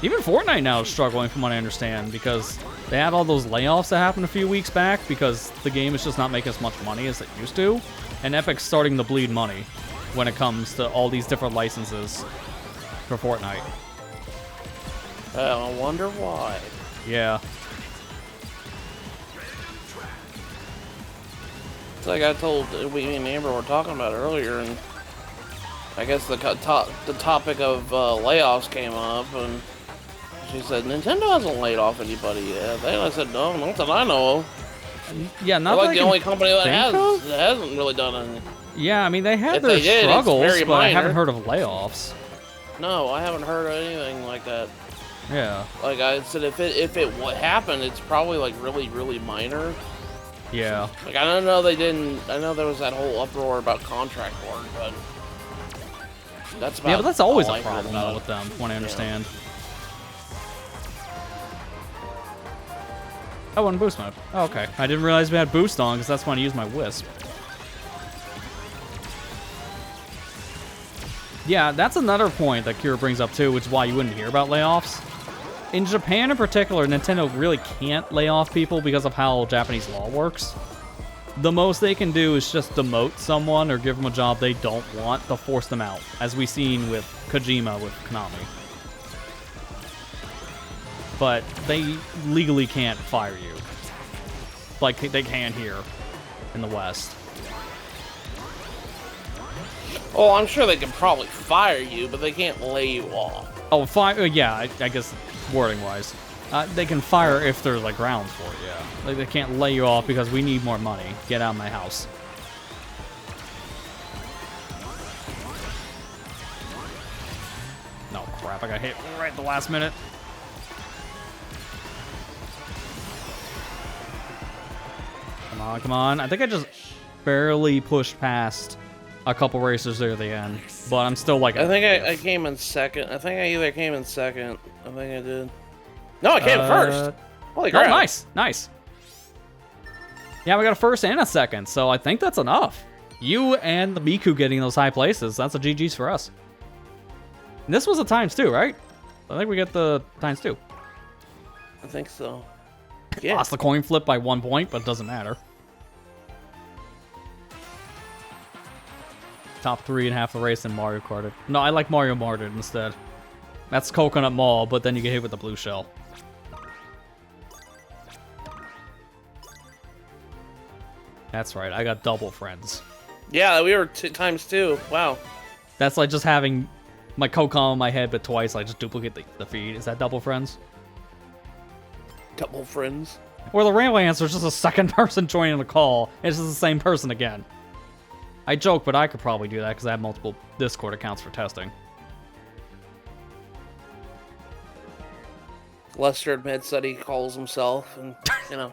Even Fortnite now is struggling from what I understand because they had all those layoffs that happened a few weeks back because the game is just not making as much money as it used to. And Epic's starting to bleed money when it comes to all these different licenses for Fortnite. I wonder why. Yeah. It's like I told me and Amber were talking about earlier, and I guess the topic of layoffs came up, and she said Nintendo hasn't laid off anybody yet. Then I said no, not that I know of. Yeah, not They're that like I the can only company that think of? hasn't really done anything. Yeah, I mean, they had If their they did, it's struggles, very but I minor. haven't heard of layoffs. No, I haven't heard of anything like that. Yeah. Like I said, if it happened, it's probably like really minor. Yeah. Like I don't know, they didn't. I know there was that whole uproar about contract work, but that's about. Yeah, but that's always all a I heard problem about though, it. with them, from what I understand. Oh, and boost mode. Oh, okay. I didn't realize we had boost on because that's when I use my Wisp. Yeah, that's another point that Kira brings up too, which is why you wouldn't hear about layoffs. In Japan in particular, Nintendo really can't lay off people because of how Japanese law works. The most they can do is just demote someone or give them a job they don't want to force them out, as we've seen with Kojima with Konami. But they legally can't fire you, like they can here in the West. Oh, I'm sure they can probably fire you, but they can't lay you off. Oh, fire! Yeah, I guess wording-wise, they can fire if there's like grounds for it. Yeah, like they can't lay you off because we need more money. Get out of my house. No crap! I got hit right at the last minute. Come on, come on! I think I just barely pushed past a couple racers there at the end, but I'm still like. I think I came in second. I think I either came in second. I think I did. No, I came first. Holy crap! Oh, nice, nice. Yeah, we got a first and a second, so I think that's enough. You and the Miku getting those high places, that's a GG's for us. And this was a ×2, right? I think we get the ×2. I think so. Yeah. Lost the coin flip by 1 point, but it doesn't matter. Top 3 and half the race in Mario Kart. No, I like Mario Kart instead. That's Coconut Mall, but then you get hit with the blue shell. That's right, I got double friends. Yeah, we were ×2. Wow. That's like just having my Coke on my head, but twice, like just duplicate the feed. Is that double friends? Double friends. Or the real answer is just a second person joining the call. It's just the same person again. I joke, but I could probably do that because I have multiple Discord accounts for testing. Lester admits that he calls himself and,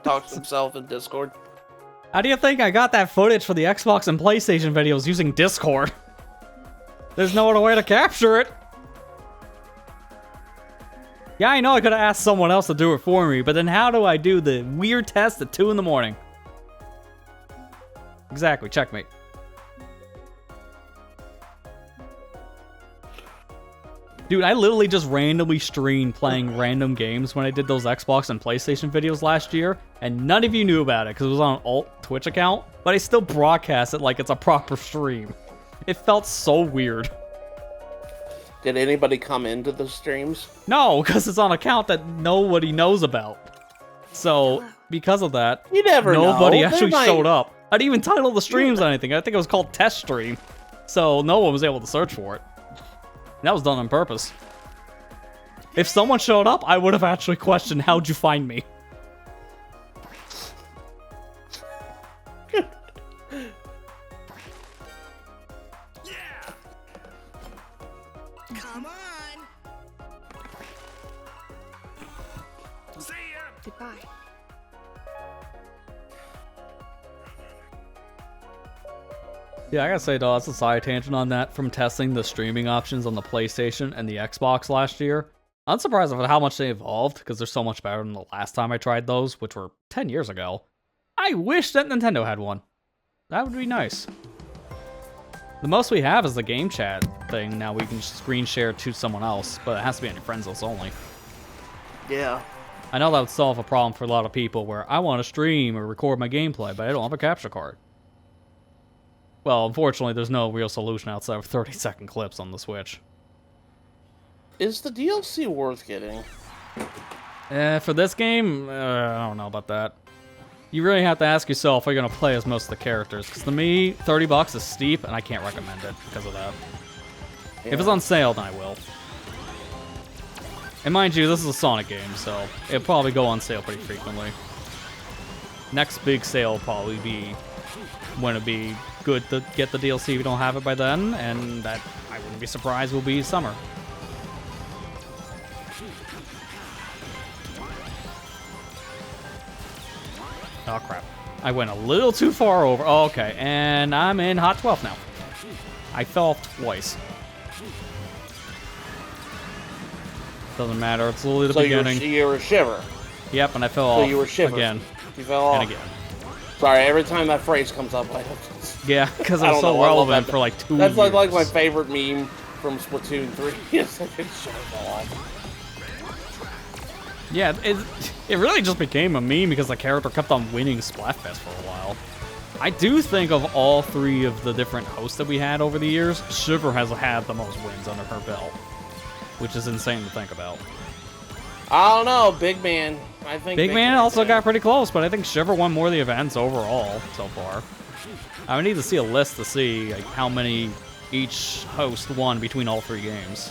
talks to himself in Discord. How do you think I got that footage for the Xbox and PlayStation videos using Discord? There's no other way to capture it. Yeah, I know I could have asked someone else to do it for me, but then how do I do the weird test at 2 in the morning? Exactly, checkmate. Dude, I literally just randomly streamed playing random games when I did those Xbox and PlayStation videos last year, and none of you knew about it because it was on an alt Twitch account, but I still broadcast it like it's a proper stream. It felt so weird. Did anybody come into the streams? No, because it's on an account that nobody knows about. So, because of that, You never know. nobody They actually might- showed up. I didn't even title the streams or anything. I think it was called Test Stream. So, no one was able to search for it. And that was done on purpose. If someone showed up, I would have actually questioned, how'd you find me? Come on. See ya. Goodbye. Yeah, I gotta say though, that's a side tangent on that from testing the streaming options on the PlayStation and the Xbox last year. I'm surprised at how much they evolved, because they're so much better than the last time I tried those, which were 10 years ago. I wish that Nintendo had one. That would be nice. The most we have is the game chat thing. Now we can screen share to someone else, but it has to be on your friends list only. Yeah. I know that would solve a problem for a lot of people where I want to stream or record my gameplay, but I don't have a capture card. Well, unfortunately, there's no real solution outside of 30-second clips on the Switch. Is the DLC worth getting? For this game, I don't know about that. You really have to ask yourself, are you going to play as most of the characters? Because to me, $30 is steep, and I can't recommend it because of that. Yeah. If it's on sale, then I will. And mind you, this is a Sonic game, so it'll probably go on sale pretty frequently. Next big sale will probably be when it'd be good to get the DLC if you don't have it by then, and that, I wouldn't be surprised, will be summer. Oh crap. I went a little too far over. Oh, okay, and I'm in Hot 12 now. I fell off twice. Doesn't matter, it's literally the So beginning. you were a shiver. Yep, and I fell So off you were shivering. again You fell off. and again. Sorry, every time that phrase comes up, I Yeah, because I it's don't so know, I love relevant that. for like 2 That's years. like my favorite meme from Splatoon 3. Yes, I did shiver fell off. Yeah, it really just became a meme because the character kept on winning Splatfest for a while. I do think of all 3 of the different hosts that we had over the years, Shiver has had the most wins under her belt, which is insane to think about. I don't know, Big Man. I think Big Man also got pretty close, but I think Shiver won more of the events overall so far. I would need to see a list to see like, how many each host won between all 3 games.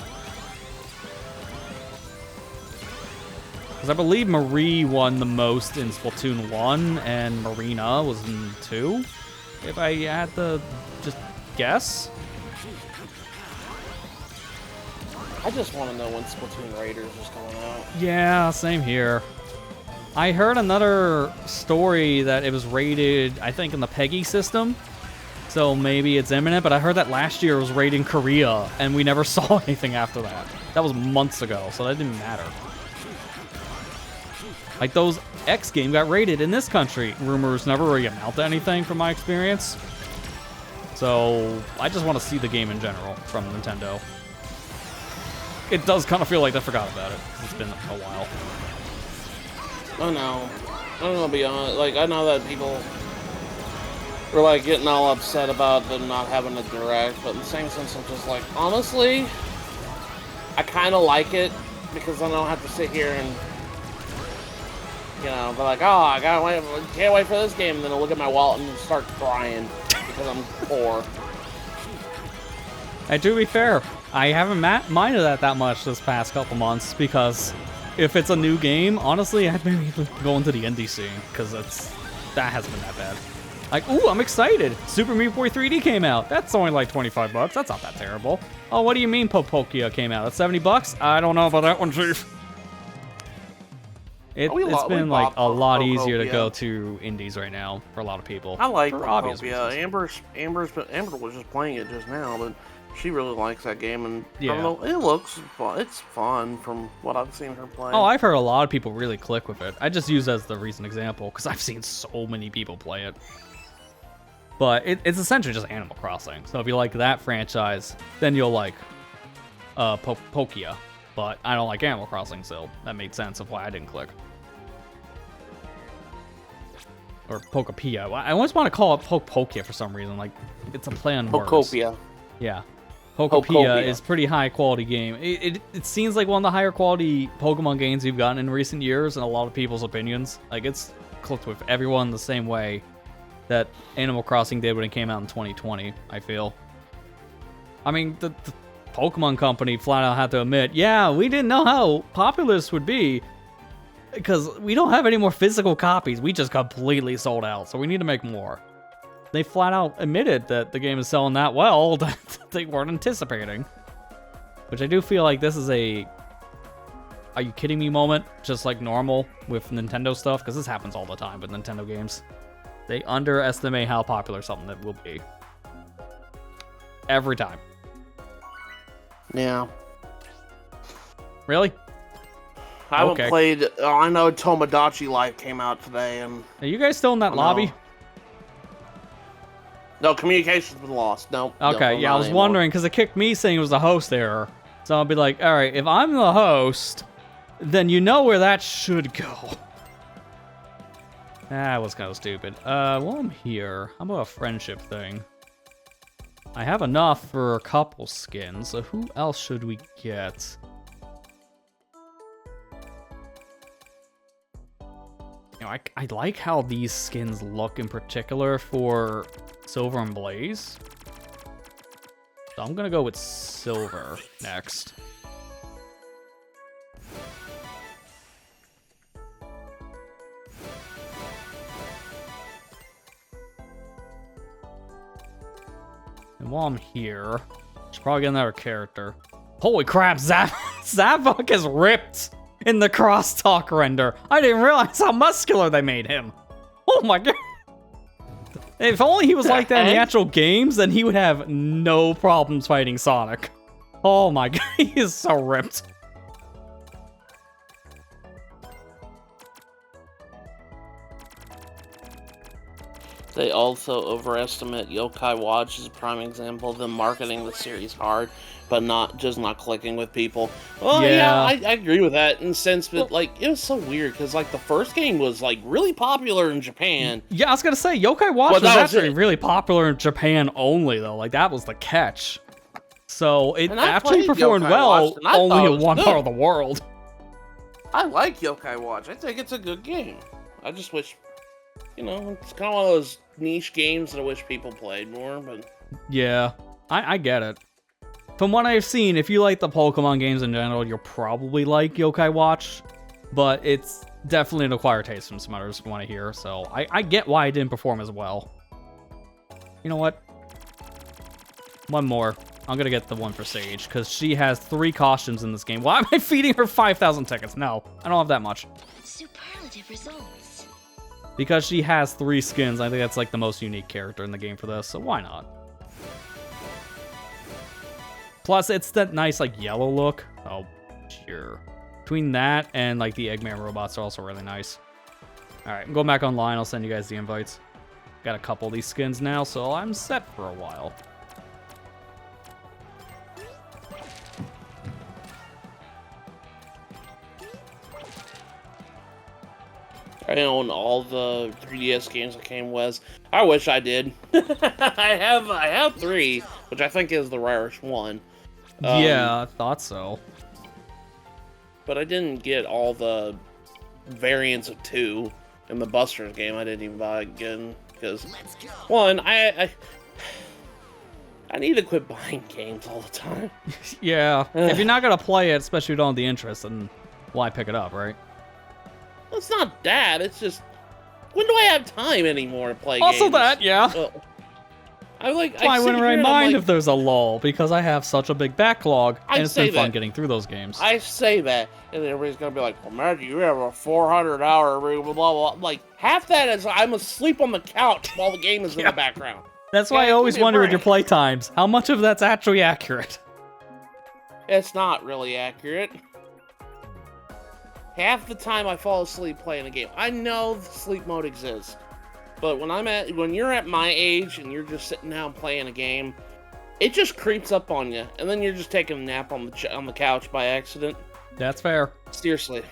Because I believe Marie won the most in Splatoon 1, and Marina was in 2, if I had to just guess. I just want to know when Splatoon Raiders is coming out. Yeah, same here. I heard another story that it was rated, I think, in the PEGI system. So maybe it's imminent, but I heard that last year it was rated in Korea, and we never saw anything after that. That was months ago, so that didn't matter. Like, those X game got rated in this country. Rumors never really amount to anything from my experience. So, I just want to see the game in general from Nintendo. It does kind of feel like they forgot about it, 'cause it's been a while. I know. I'm gonna be honest. Like, I know that people were like getting all upset about them not having a direct, but in the same sense, I'm just like, honestly, I kind of like it because I don't have to sit here and, you know, be like, oh, I can't wait for this game, and then I'll look at my wallet and start crying because I'm poor. And to be fair, I haven't minded that much this past couple months because if it's a new game, honestly, I'd maybe go into the indie scene because that hasn't been that bad. Like, ooh, I'm excited! Super Meat Boy 3D came out. That's only like $25. That's not that terrible. Oh, what do you mean Popokia came out? That's $70? I don't know about that one, Chief. It's been like a lot easier to go to indies right now for a lot of people. I like for obvious Popopia. reasons. Amber was just playing it just now, but She really likes that game, and Yeah. I don't know, it looks fun. It's fun from what I've seen her play. Oh, I've heard a lot of people really click with it. I just use it as the recent example because I've seen so many people play it. But it's essentially just Animal Crossing. So if you like that franchise, then you'll like Pokia. But I don't like Animal Crossing, so that made sense of why I didn't click. Or Pokopia. I always want to call it Pokia for some reason. Like, it's a play on words. Pokopia. Yeah. Pokopia is pretty high quality game. It seems like one of the higher quality Pokemon games we've gotten in recent years in a lot of people's opinions. Like, it's clicked with everyone the same way that Animal Crossing did when it came out in 2020, I feel. I mean, the Pokemon Company flat out had to admit, yeah, we didn't know how popular this would be because we don't have any more physical copies. We just completely sold out, so we need to make more. They flat out admitted that the game is selling that well that they weren't anticipating. Which I do feel like this is a are you kidding me moment, just like normal with Nintendo stuff, because this happens all the time with Nintendo games. They underestimate how popular something that will be. Every time. Yeah. Really? I haven't Okay. played. I know Tomodachi Life came out today, and Are you guys still in that lobby? no, communication's been lost. No. Okay, no, yeah, not I was anymore. wondering because it kicked me saying it was a host error. So I'll be like, all right, if I'm the host, then you know where that should go. That was kind of stupid. While I'm here, how about a friendship thing? I have enough for a couple skins, so who else should we get? You know, I like how these skins look in particular for Silver and Blaze. So I'm gonna go with Silver next. And while I'm here, I should probably get another character. Holy crap, Zavok is ripped in the crosstalk render. I didn't realize how muscular they made him. Oh my god. If only he was like that in the actual games, then he would have no problems fighting Sonic. Oh my god, he is so ripped. They also overestimate Yokai Watch as a prime example of them marketing the series hard, but not clicking with people. Well, yeah, I agree with that in the sense that, like, it was so weird because, like, the first game was, like, really popular in Japan. Yeah, I was gonna say, Yokai Watch was actually really popular in Japan only, though. Like, that was the catch. So, it actually performed well only in one part of the world. I like Yokai Watch. I think it's a good game. I just wish, you know, it's kind of one of those niche games that I wish people played more, but... Yeah, I get it. From what I've seen, if you like the Pokemon games in general, you'll probably like Yokai Watch, but it's definitely an acquired taste from some others want to hear, so I get why it didn't perform as well. You know what? One more. I'm gonna get the one for Sage, because she has 3 costumes in this game. Why am I feeding her 5,000 tickets? No, I don't have that much. Superlative results. Because she has 3 skins, I think that's like the most unique character in the game for this, so why not? Plus, it's that nice, like, yellow look. Oh, sure. Between that and, like, the Eggman robots are also really nice. Alright, I'm going back online. I'll send you guys the invites. Got a couple of these skins now, so I'm set for a while. I own all the 3DS games that came with. I wish I did. I have 3, which I think is the rarest one. Yeah, I thought so. But I didn't get all the variants of 2 in the Busters game. I didn't even buy it again because, one, I need to quit buying games all the time. Yeah, if you're not gonna play it, especially if you don't have the interest, then why pick it up, right? It's not that. It's just, when do I have time anymore to play games? Also that, yeah. I like. Why wouldn't I mind like, if there's a lull? Because I have such a big backlog, and I'd it's been say fun that. getting through those games. I say that, and then everybody's gonna be like, "Well, Maggie, you have a 400-hour blah blah blah." Like half that is I'm asleep on the couch while the game is in the background. That's why I Yeah, always give me a wonder with your break. play times, how much of that's actually accurate? It's not really accurate. Half the time I fall asleep playing a game. I know the sleep mode exists, but when you're at my age and you're just sitting down playing a game, it just creeps up on you, and then you're just taking a nap on the couch by accident. That's fair. Seriously.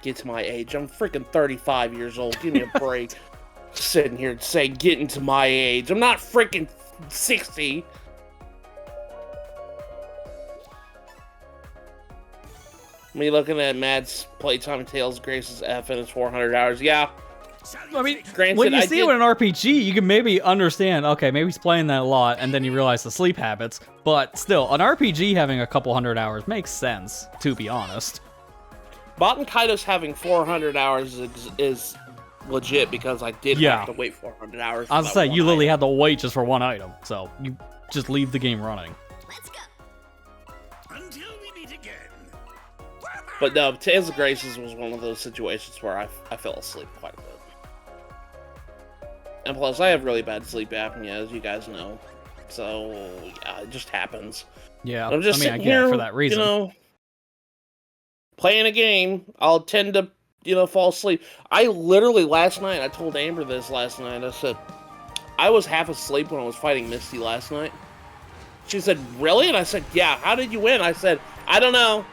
Get to my age. I'm freaking 35 years old. Give me a break. Sitting here saying getting to my age. I'm not freaking 60. Me looking at Matt's playtime and Tales of Grace's F and his 400 hours. Yeah. I mean, Granted, when you I see did- it with an RPG, you can maybe understand, okay, maybe he's playing that a lot, and then you realize the sleep habits. But still, an RPG having a couple hundred hours makes sense, to be honest. Baten Kaitos having 400 hours is legit because I did Yeah. have to wait 400 hours. I was gonna say, you literally had to wait just for one item, so you just leave the game running. Let's go. Until we meet again. But no, Tales of Graces was one of those situations where I fell asleep quite a bit. And plus, I have really bad sleep apnea, as you guys know. So, yeah, it just happens. Yeah, I'm just I sitting get it here, for that reason. you know, playing a game, I'll tend to, fall asleep. I literally, last night, I told Amber this last night, I said, I was half asleep when I was fighting Misty last night. She said, really? And I said, yeah, how did you win? I said, I don't know.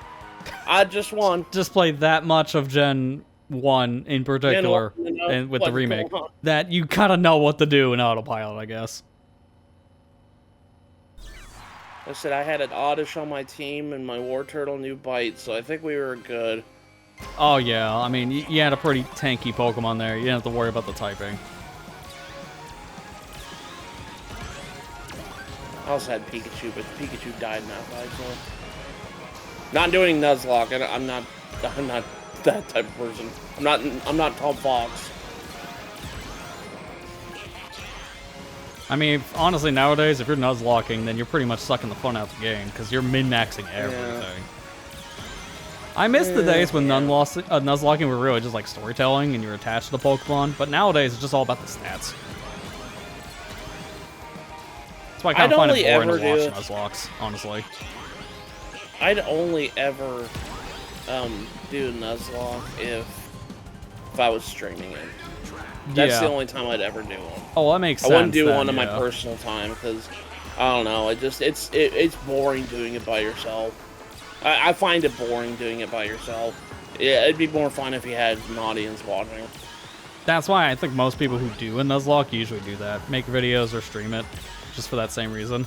I just won. Just played that much of Gen 1 in particular, you know, and with the what's remake, going on. that you kind of know what to do in autopilot, I guess. I said I had an Oddish on my team and my War Turtle knew Bite, so I think we were good. Oh yeah, I mean, you had a pretty tanky Pokemon there. You didn't have to worry about the typing. I also had Pikachu, but Pikachu died in that fight, so... Not doing Nuzlocke. I'm not that type of person. I'm not Tom Fox. I mean, honestly, nowadays, if you're Nuzlocking, then you're pretty much sucking the fun out of the game, because you're min-maxing everything. I miss the days when Nuzlocking were really just like storytelling, and you're attached to the Pokemon, but nowadays, it's just all about the stats. That's why I kind of find it boring to watch Nuzlocks, honestly. I'd only ever do Nuzlocke if I was streaming it. That's Yeah. the only time I'd ever do one. Oh, that makes I sense. wouldn't do then, one in my yeah. personal time because I don't know. It's boring doing it by yourself. I find it boring doing it by yourself. Yeah, it'd be more fun if you had an audience watching. That's why I think most people who do a Nuzlocke usually do that. Make videos or stream it, just for that same reason.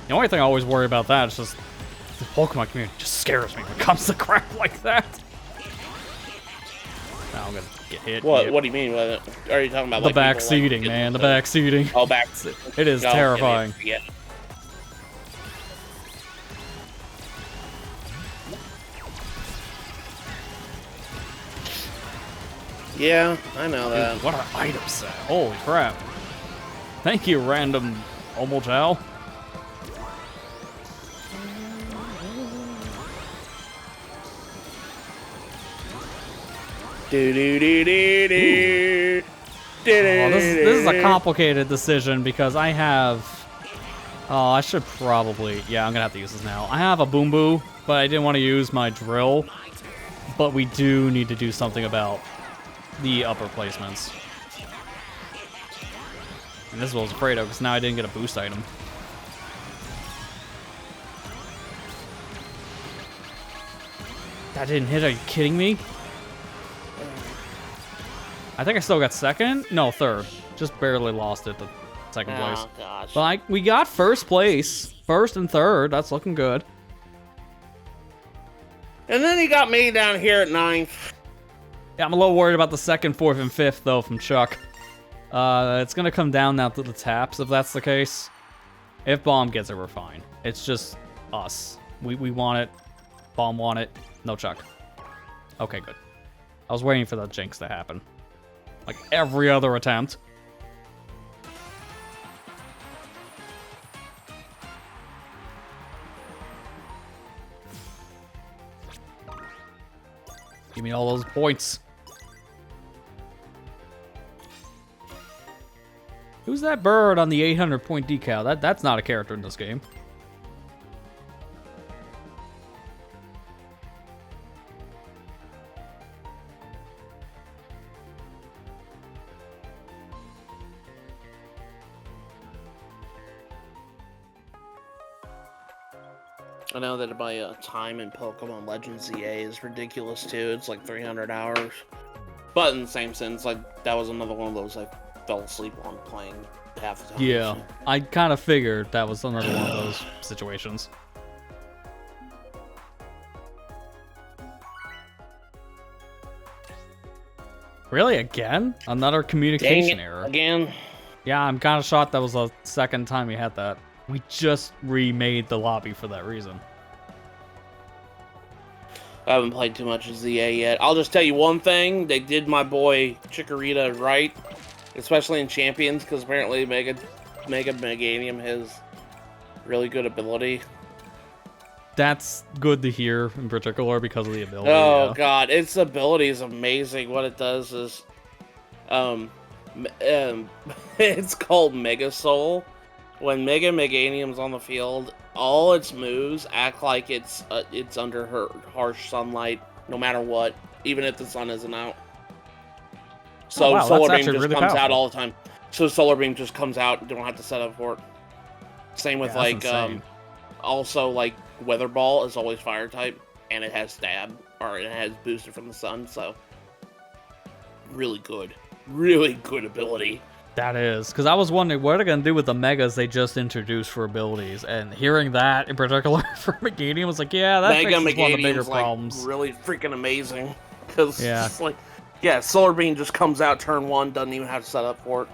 The only thing I always worry about that is just the Pokemon community just scares me when it comes to crap like that. Now I'm gonna get hit. What? Yep. What do you mean? What, are you talking about The like back people, like, seating, getting man. The into- back seating. Oh, back. It is No, terrifying. Yeah. Yeah, I know that. Dude, what an item set. Holy crap. Thank you, random Omoljao. Do do do do do. Oh, this is a complicated decision because I have... Oh, I should probably... Yeah, I'm gonna have to use this now. I have a Boom Boo, but I didn't want to use my drill. But we do need to do something about the upper placements. And this is what I was afraid of, because now I didn't get a boost item. That didn't hit, are you kidding me? I think I still got second? No, third. Just barely lost it to second place. Oh gosh. But we got first place. First and third, that's looking good. And then you got me down here at 9th. Yeah, I'm a little worried about the second, fourth, and fifth, though, from Chuck. It's gonna come down now to the taps, if that's the case. If Bomb gets it, we're fine. It's just us. We want it. Bomb want it. No Chuck. Okay, good. I was waiting for that jinx to happen. Like every other attempt. Give me all those points. Who's that bird on the 800 point decal? That's not a character in this game. I know that my time in Pokemon Legends ZA is ridiculous too. It's like 300 hours. But in the same sense, like that was another one of those I fell asleep on playing half the time. Yeah, I kind of figured that was another one of those situations. Really? Again? Another communication error. Again? Yeah, I'm kind of shocked that was the second time we had that. We just remade the lobby for that reason. I haven't played too much of ZA yet. I'll just tell you one thing. They did my boy Chikorita right. Especially in Champions, because apparently Mega Meganium has really good ability. That's good to hear, in particular, because of the ability. Oh, God. Its ability is amazing. What it does is... it's called Mega Soul. When Mega Meganium's on the field, all its moves act like it's under her harsh sunlight, no matter what, even if the sun isn't out. So Solar Beam just really comes powerful. out all the time. So Solar Beam just comes out, you don't have to set up for it. Same with Yeah, that's insane. also like Weather Ball is always fire type, and it has stab, or it has boosted from the sun, so really good ability. That is, because I was wondering what are they going to do with the Megas they just introduced for abilities, and hearing that in particular for Meganium was like, yeah, that Mega fixes one of the bigger Meganium's like problems. really freaking amazing, because Yeah. it's like, yeah, Solar Beam just comes out turn one, doesn't even have to set up for it.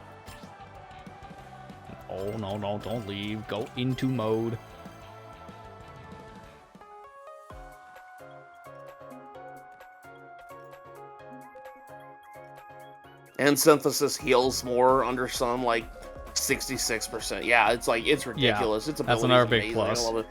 Oh, no, don't leave. Go into mode. And Synthesis heals more under some, like 66%. Yeah, it's like, it's ridiculous. It's that's ability another is big amazing. plus. I love it.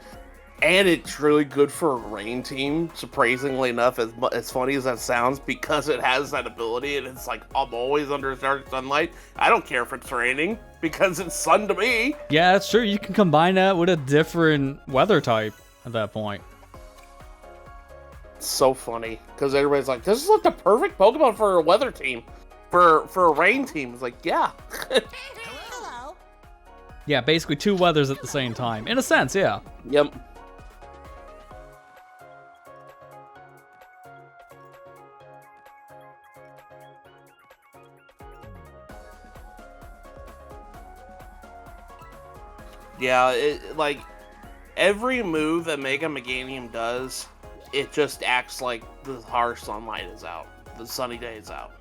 And it's really good for a rain team, surprisingly enough, as funny as that sounds, because it has that ability, and it's like, I'm always under dark sunlight. I don't care if it's raining, because it's sun to me. Yeah, that's true. You can combine that with a different weather type at that point. It's so funny, because everybody's like, this is like the perfect Pokemon for a weather team. For a rain team. It's like, yeah. Hello. Yeah, basically two weathers at the same time. In a sense, yeah. Yep. Yeah, like, every move that Mega Meganium does, it just acts like the harsh sunlight is out. The sunny day is out.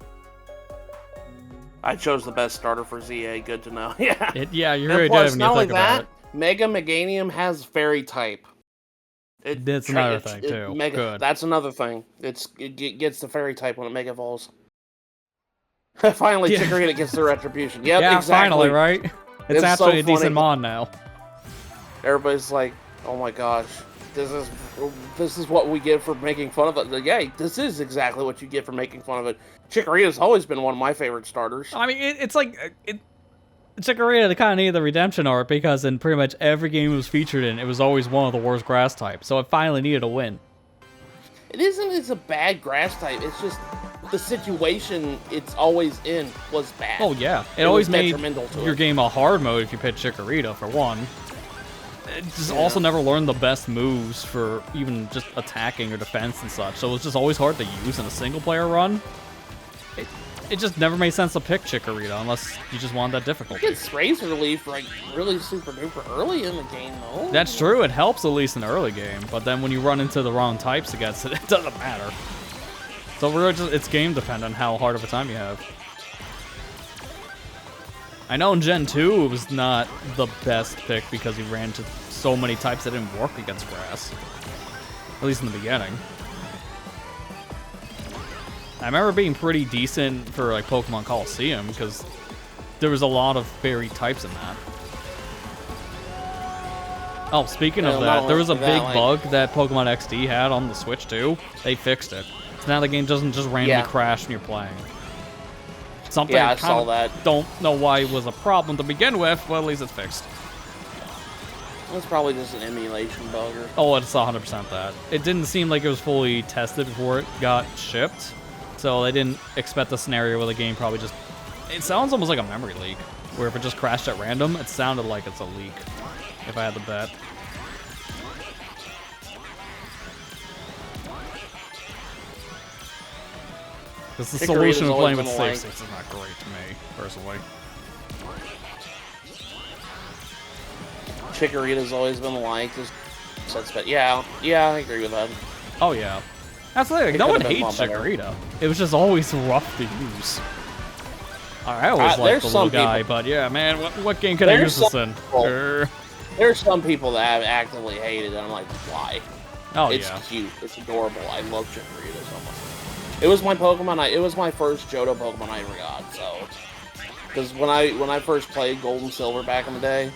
I chose the best starter for ZA, good to know. Yeah. Yeah, you And really plus, did when not you only think about that, it. Mega Meganium has fairy type. That's another thing, too. Good. That's another thing. It gets the fairy type when it Mega Evolves. Finally, Yeah. Chikorita gets the retribution. Yep, Yeah, exactly. finally, right? It's so actually a decent funny. mod now. Everybody's like, "Oh my gosh, this is what we get for making fun of it." Like, yeah, this is exactly what you get for making fun of it. Chikorita's always been one of my favorite starters. I mean, it's like... Chikorita, they kind of needed the redemption arc because in pretty much every game it was featured in, it was always one of the worst grass types, so it finally needed a win. It isn't. It's a bad grass type. It's just the situation it's always in was bad. Oh yeah, it was always made detrimental to your it. game a hard mode if you picked Chikorita, for one. It just also never learned the best moves for even just attacking or defense and such, so it was just always hard to use in a single-player run. It just never made sense to pick Chikorita unless you just wanted that difficulty. It's Razor Leaf like really super duper early in the game though. That's true, it helps at least in the early game, but then when you run into the wrong types against it, it doesn't matter. So really just, it's game dependent how hard of a time you have. I know in Gen 2 it was not the best pick because you ran into so many types that didn't work against grass. At least in the beginning. I remember being pretty decent for like Pokemon Coliseum because there was a lot of fairy types in that. Oh, speaking of that, there was a big bug that Pokemon XD had on the Switch too. They fixed it. So now the game doesn't just randomly crash when you're playing. Something Yeah, I I saw kinda that. don't know why it was a problem to begin with, but at least it's fixed. It's probably just an emulation bug or... Oh, it's 100% that. It didn't seem like it was fully tested before it got shipped, so they didn't expect a scenario where the game probably just... It sounds almost like a memory leak, where if it just crashed at random, it sounded like it's a leak, if I had to bet. Because the solution of playing with save states is not great to me, personally. Chikorita's always been liked. But yeah, I agree with that. Oh yeah. That's the thing, no one hates Chikorita. It was just always rough to use. I always liked the little guy, but yeah, man, what game could I use this in? There's some people that have actively hated it, and I'm like, why? Oh it's yeah. Cute. It's adorable. I love Chikorita so much. It was my Pokemon. It was my first Johto Pokemon I ever got. So, because when I first played Gold and Silver back in the day,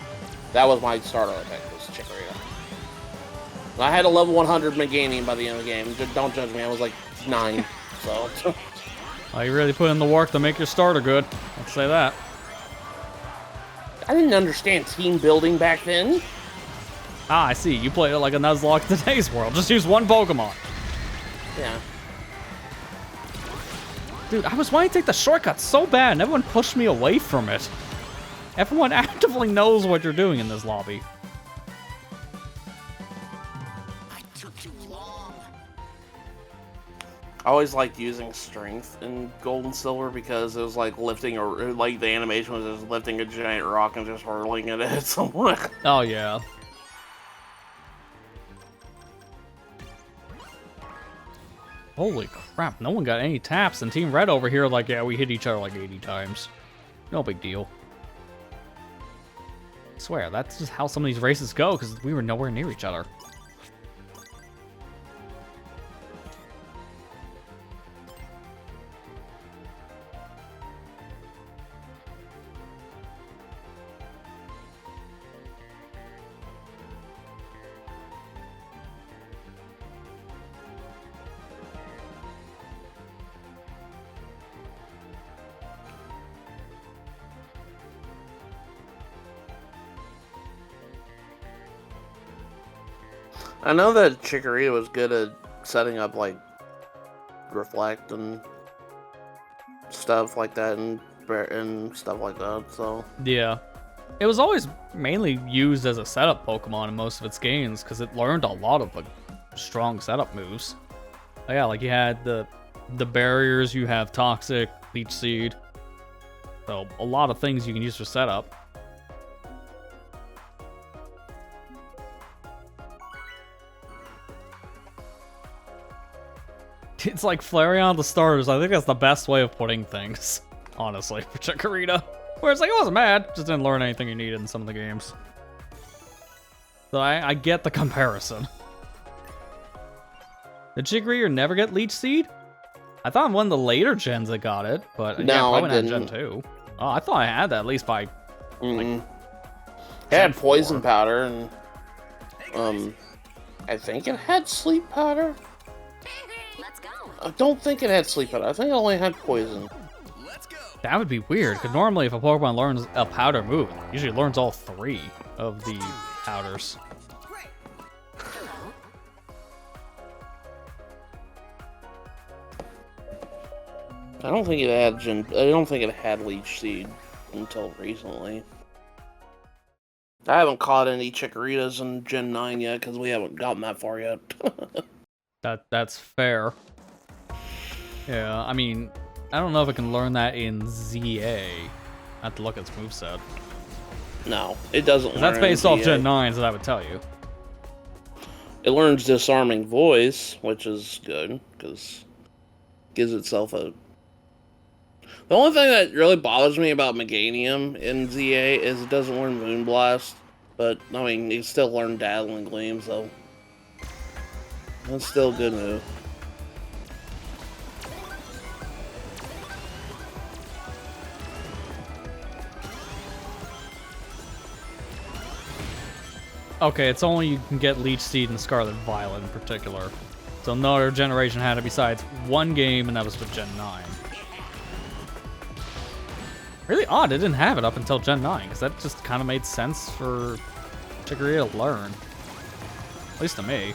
that was my starter pick. Was Chikorita. And I had a level 100 Meganium by the end of the game. Don't judge me. I was like 9. So. Oh, you really put in the work to make your starter good. Let's say that. I didn't understand team building back then. Ah, I see. You played it like a Nuzlocke in today's world. Just use one Pokemon. Yeah. Dude, I was wanting to take the shortcut so bad, and everyone pushed me away from it. Everyone actively knows what you're doing in this lobby. I took too long. I always liked using strength in Gold and Silver because it was like lifting, or like the animation was just lifting a giant rock and just hurling it at someone. Oh, yeah. Holy crap, no one got any taps, and Team Red over here like, yeah, we hit each other like 80 times. No big deal. I swear, that's just how some of these races go, because we were nowhere near each other. I know that Chikorita was good at setting up like reflect and stuff like that, and stuff like that. So Yeah. It was always mainly used as a setup Pokemon in most of its games, because it learned a lot of like strong setup moves. Oh, yeah, like you had the barriers, you have Toxic, Leech Seed. So a lot of things you can use for setup. It's like Flareon the starters. I think that's the best way of putting things, honestly, for Chikorita. Where it's like, it wasn't bad, just didn't learn anything you needed in some of the games. So I get the comparison. Did Chikorita never get Leech Seed? I thought one of the later gens that got it, but yeah, no, probably I not didn't. Gen 2. Oh, I thought I had that at least by... it had poison powder, and I think it had sleep powder. Let's go. I don't think it had sleep powder. I think it only had poison. Let's go. That would be weird, because normally if a Pokemon learns a powder move, it usually learns all 3 of the powders. I don't think it had Leech Seed until recently. I haven't caught any Chikoritas in Gen 9 yet because we haven't gotten that far yet. That's fair. Yeah, I mean, I don't know if I can learn that in ZA. I have to look at its moveset. No, it doesn't. That's based off Gen 9, so that would tell you. It learns Disarming Voice, which is good because it gives itself a... The only thing that really bothers me about Meganium in ZA is it doesn't learn Moonblast, but I mean, it still learned Dazzling Gleam, so that's still a good move. Okay, it's only you can get Leech Seed and Scarlet Violet in particular. So no other generation had it besides one game, and that was for Gen 9. Really odd, it didn't have it up until Gen 9, because that just kind of made sense for Chikorita to learn. At least to me.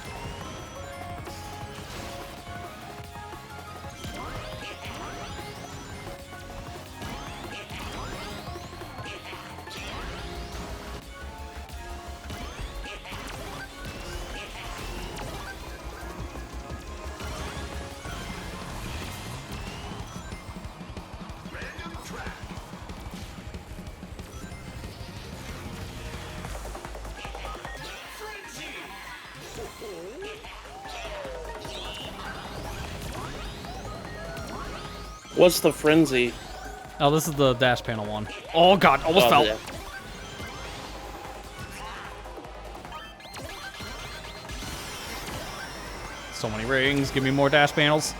What's the frenzy? Oh, this is the dash panel one. Oh god, almost fell. Yeah. So many rings, give me more dash panels.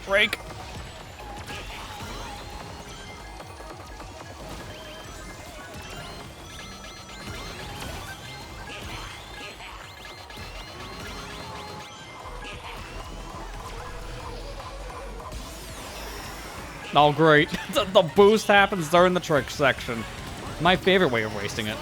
Break. Oh, great. The boost happens during the trick section. My favorite way of wasting it.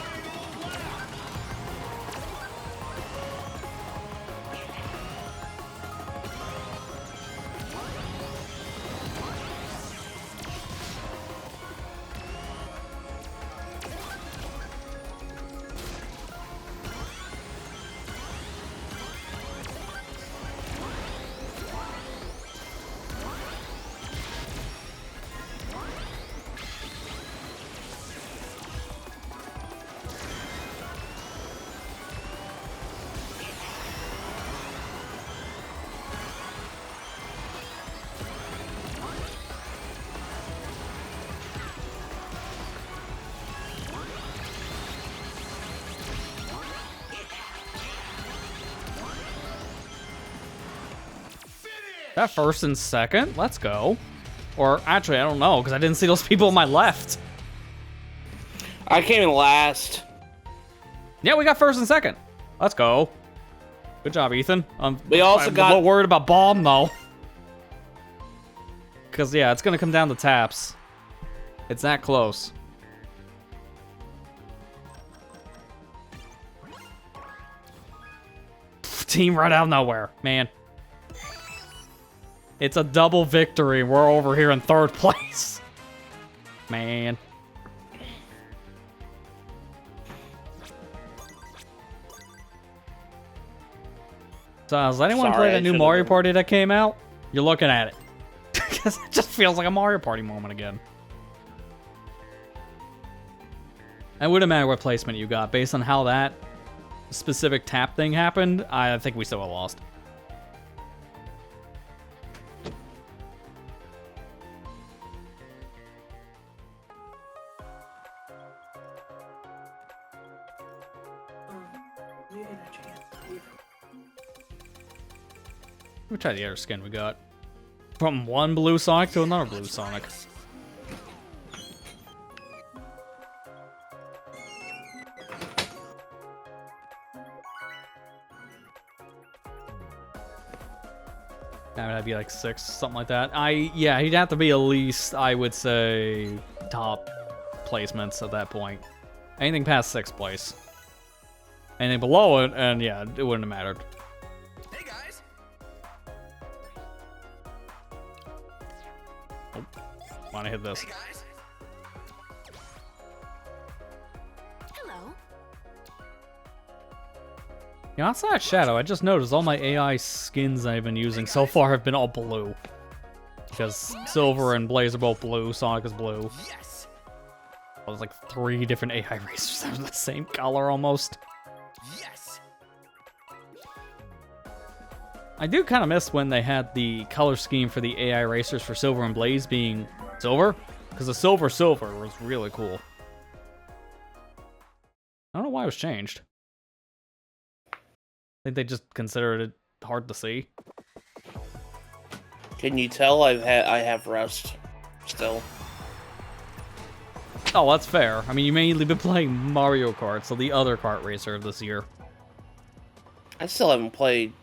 That first and second? Let's go. Or actually, I don't know, because I didn't see those people on my left. I came in last. Yeah, we got first and second. Let's go. Good job, Ethan. We also I'm got- a little worried about Bomb, though. Because, yeah, it's going to come down to taps. It's that close. Team right out of nowhere, man. It's a double victory. We're over here in third place. Man. So, has anyone Sorry, played I a new should've Mario been- Party that came out? You're looking at it. Because it just feels like a Mario Party moment again. It wouldn't matter what placement you got. Based on how that specific tap thing happened, I think we still have lost. Let me try the other skin we got. From one blue Sonic to another blue Sonic. That would be like 6, something like that. Yeah, he'd have to be at least, I would say, top placements at that point. Anything past 6th place. Anything below it, and yeah, it wouldn't have mattered. Hey guys. Wanna hit this. Hey guys. Hello. You know, outside of Shadow, I just noticed all my AI skins I've been using so far have been all blue. Because Silver and Blaze are both blue, Sonic is blue. Yes. There's like 3 different AI racers that are the same color almost. Yes. I do kind of miss when they had the color scheme for the AI racers for Silver and Blaze being silver. Because the Silver was really cool. I don't know why it was changed. I think they just considered it hard to see. Can you tell I have rust still? Oh, that's fair. I mean, you mainly been playing Mario Kart, so the other kart racer of this year. I still haven't played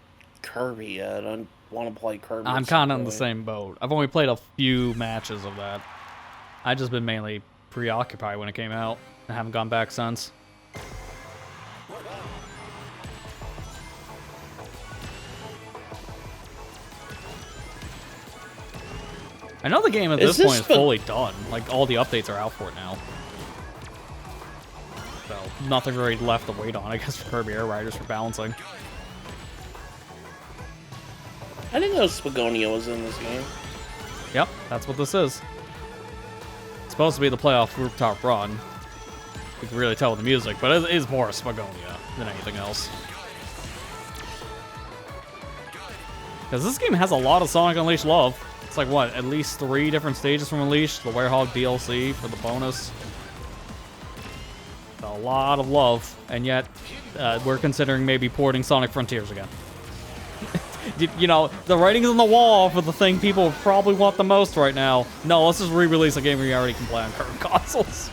Kirby yet. I want to play Kirby. I'm kind of in the same boat. I've only played a few matches of that. I've just been mainly preoccupied when it came out. I haven't gone back since. I know the game at this point is fully done. Like, all the updates are out for it now. So, nothing really left to wait on, I guess, for Kirby Air Riders for balancing. I didn't know Spagonia was in this game. Yep, that's what this is. It's supposed to be the playoff rooftop run. You can really tell with the music, but it is more Spagonia than anything else. Because this game has a lot of Sonic Unleashed love. It's like, what, at least 3 different stages from Unleashed? The Werehog DLC for the bonus. It's a lot of love, and yet we're considering maybe porting Sonic Frontiers again. You know, the writing's on the wall for the thing people probably want the most right now. No, let's just re-release a game we already can play on current consoles.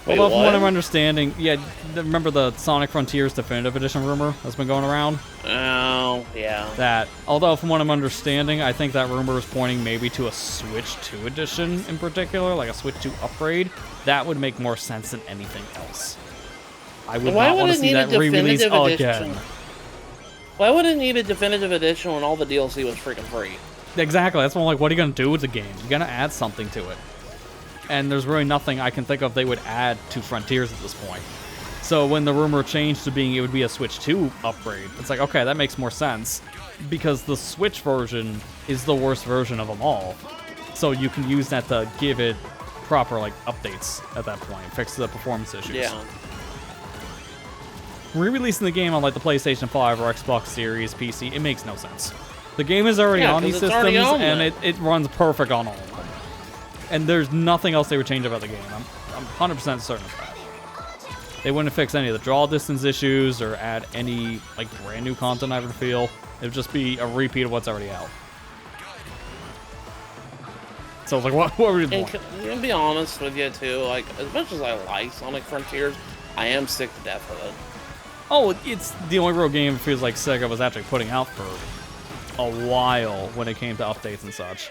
Wait, although, from what what? I'm understanding, yeah, remember the Sonic Frontiers Definitive Edition rumor that's been going around? Oh, yeah. That, although from what I'm understanding, I think that rumor is pointing maybe to a Switch 2 edition in particular, like a Switch 2 upgrade. That would make more sense than anything else. I would not want to see that re-release again. Why would it need a definitive edition when all the DLC was freaking free? Exactly, that's what I'm like, what are you going to do with the game? You're going to add something to it. And there's really nothing I can think of they would add to Frontiers at this point. So when the rumor changed to being it would be a Switch 2 upgrade, it's like, okay, that makes more sense. Because the Switch version is the worst version of them all. So you can use that to give it proper, like, updates at that point, fix the performance issues. Yeah. Re-releasing the game on, like, the PlayStation 5 or Xbox Series, PC, it makes no sense. The game is already on these systems, and it runs perfect on all of them. And there's nothing else they would change about the game. I'm 100% certain of that. They wouldn't fix any of the draw distance issues or add any, like, brand new content, I would feel. It would just be a repeat of what's already out. So, it's like, what were you doing? To be honest with you, too, like, as much as I like Sonic Frontiers, I am sick to death of it. Oh, it's the only real game it feels like Sega was actually putting out for a while when it came to updates and such.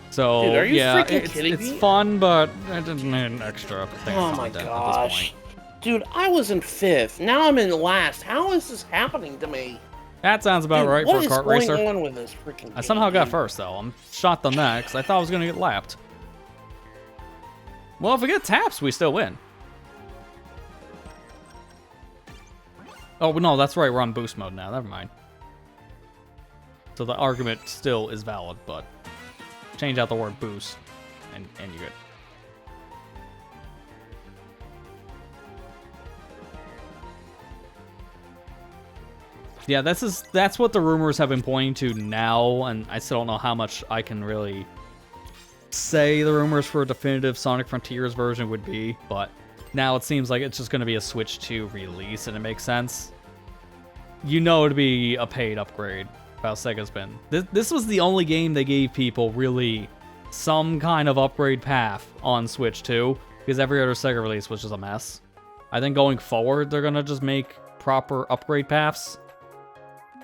So, dude, are you yeah, freaking kidding me? it's fun, but it didn't need an extra thing Oh of my content at this gosh. point. Dude, I was in 5th. Now I'm in last. How is this happening to me? That sounds about right for a kart What is racer. going on with this freaking game? I somehow got first, though. I'm shocked on that, because I thought I was going to get lapped. Well, if we get taps, we still win. Oh, no, that's right. We're on boost mode now. Never mind. So the argument still is valid, but change out the word boost, and you're good. Yeah, that's what the rumors have been pointing to now, and I still don't know how much I can really say the rumors for a definitive Sonic Frontiers version would be, but now it seems like it's just going to be a Switch 2 release, and it makes sense. You know it'd be a paid upgrade, how Sega's been. This was the only game they gave people really some kind of upgrade path on Switch 2, because every other Sega release was just a mess. I think going forward, they're going to just make proper upgrade paths.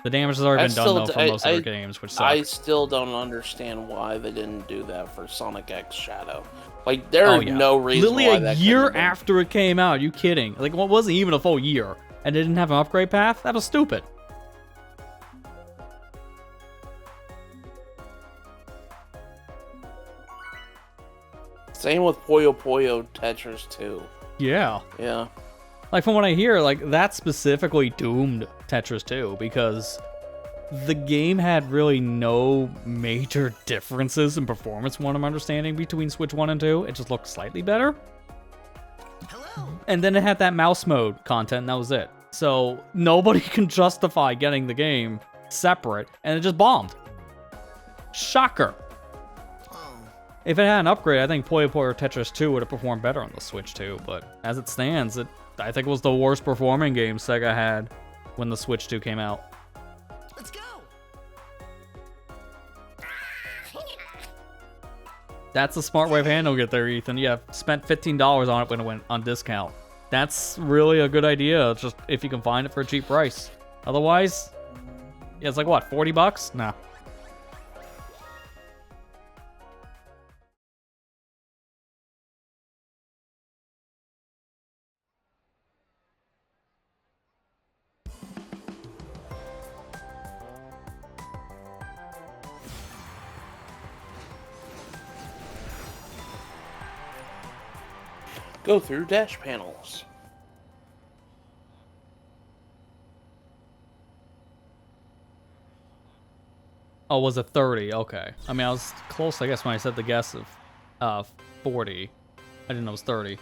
The damage has already been done, though, for most of their games, which sucks. I still don't understand why they didn't do that for Sonic X Shadow. Like, there's no reason Literally why that a year couldn't have been. after it came out, you kidding? Like, what wasn't even a full year, and it didn't have an upgrade path? That was stupid. Same with Puyo Puyo Tetris 2. Yeah. Yeah. Like, from what I hear, like, that specifically doomed Tetris 2, because the game had really no major differences in performance, from what I'm understanding, between Switch 1 and 2. It just looked slightly better. Hello. And then it had that mouse mode content, and that was it. So, nobody can justify getting the game separate, and it just bombed. Shocker. If it had an upgrade, I think Puyo Puyo Tetris 2 would have performed better on the Switch 2, but as it stands, I think it was the worst performing game Sega had when the Switch 2 came out. Let's go. That's a smart way of handling it there, Ethan. Yeah, spent $15 on it when it went on discount. That's really a good idea, just if you can find it for a cheap price. Otherwise, Yeah, it's like what, 40 bucks? No. Go through dash panels. Oh, was it 30? Okay. I mean, I was close, I guess, when I said the guess of 40. I didn't know it was 30.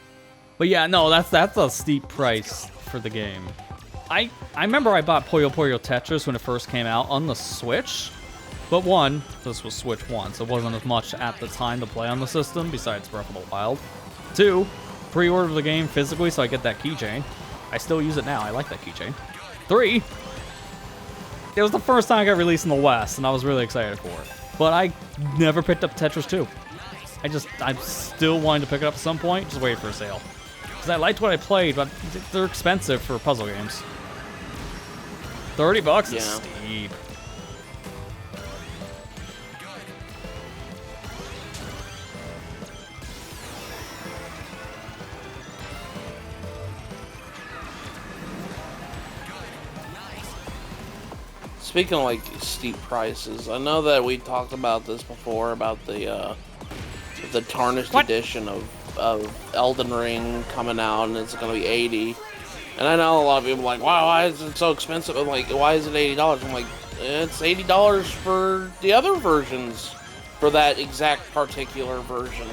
But yeah, no, that's a steep price for the game. I remember I bought Puyo Puyo Tetris when it first came out on the Switch. But one, this was Switch 1, so it wasn't as much at the time to play on the system, besides Breath of the Wild. 2, pre-ordered the game physically so I get that keychain. I still use it now, I like that keychain. 3, it was the first time I got released in the West, and I was really excited for it. But I never picked up Tetris 2. I'm still wanting to pick it up at some point, just wait for a sale. Because I liked what I played, but they're expensive for puzzle games. 30 bucks is steep. Speaking of like steep prices, I know that we talked about this before about the tarnished edition of Elden Ring coming out, and it's going to be $80. And I know a lot of people are like, wow, why is it so expensive? I'm like, why is it $80? I'm like, it's $80 for the other versions, for that exact particular version.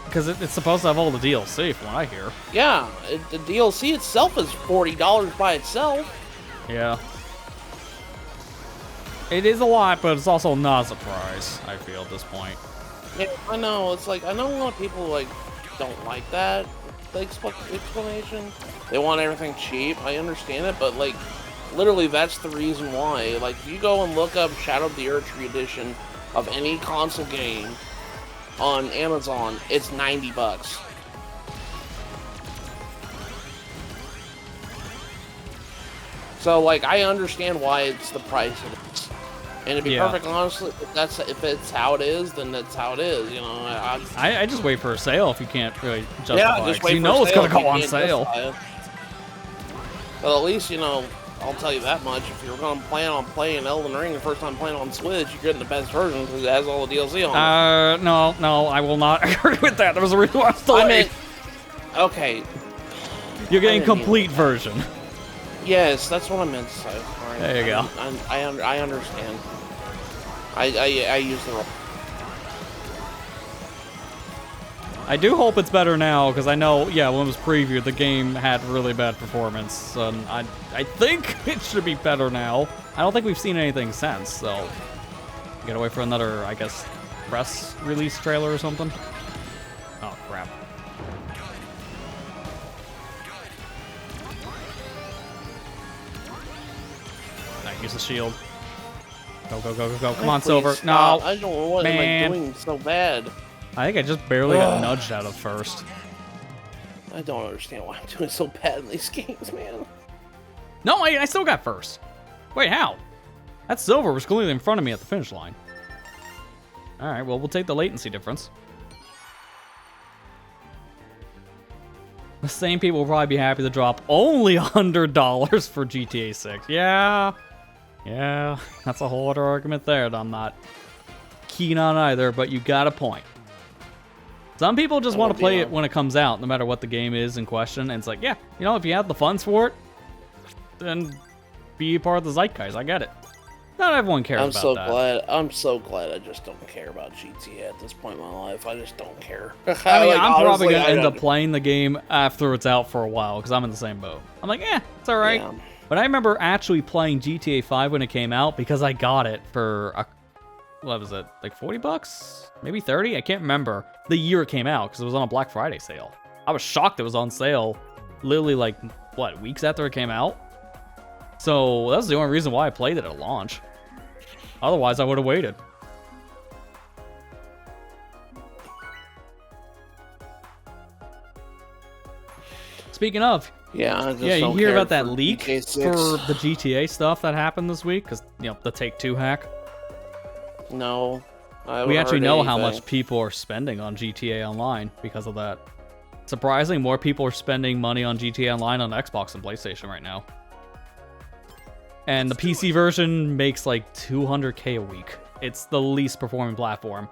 Because it's supposed to have all the DLC, from what I hear. Yeah, the DLC itself is $40 by itself. Yeah. It is a lot, but it's also not a surprise, I feel, at this point. Yeah, I know. It's like, I know a lot of people, like, don't like that explanation. They want everything cheap. I understand it, but, like, literally that's the reason why. Like, if you go and look up Shadow of the Erdtree edition of any console game on Amazon, it's 90 bucks. So, like, I understand why it's the price it is. And to be perfectly honest, if it's how it is, then that's how it is. You know, I just wait for a sale if you can't really justify it. Just wait. You know it's gonna go on sale. But at least, you know, I'll tell you that much. If you're gonna plan on playing Elden Ring the first time playing on Switch, you're getting the best version because it has all the DLC on it. No, I will not agree with that. There was a reason why I was delayed. Okay. You're getting complete version. Yes, that's what I meant to say. Right. There you go. I understand. I use the. I do hope it's better now, because I know, when it was previewed, the game had really bad performance. And I think it should be better now. I don't think we've seen anything since, so gotta wait for another, I guess, press release trailer or something. Oh crap. Use the shield. Go. Come on, Silver. No, I don't know what am I doing so bad. I think I just barely got nudged out of first. I don't understand why I'm doing so bad in these games, man. No, I still got first. Wait, how? That Silver was clearly in front of me at the finish line. Alright, well, we'll take the latency difference. The same people will probably be happy to drop only $100 for GTA 6. Yeah, that's a whole other argument there that I'm not keen on either, but you got a point. Some people just want to play it when it comes out, no matter what the game is in question, and it's like, yeah, you know, if you have the funds for it, then be part of the zeitgeist. I get it. Not everyone cares about that. I'm so glad I just don't care about GTA at this point in my life. I just don't care. I mean, I'm probably going to end up playing the game after it's out for a while, because I'm in the same boat. I'm like, it's alright. Yeah. But I remember actually playing GTA 5 when it came out, because I got it for, what was it, like 40 bucks? Maybe 30? I can't remember the year it came out, because it was on a Black Friday sale. I was shocked it was on sale, literally like, what, weeks after it came out? So that's the only reason why I played it at launch. Otherwise, I would have waited. Speaking of, Yeah, I just Yeah, you don't hear care about that for leak GTA 6. for the GTA stuff that happened this week? Because, the Take-Two hack. No. I We haven't actually heard know how anything. much people are spending on GTA Online because of that. Surprisingly, more people are spending money on GTA Online on Xbox and PlayStation right now. And the PC version makes like 200k a week. It's the least performing platform.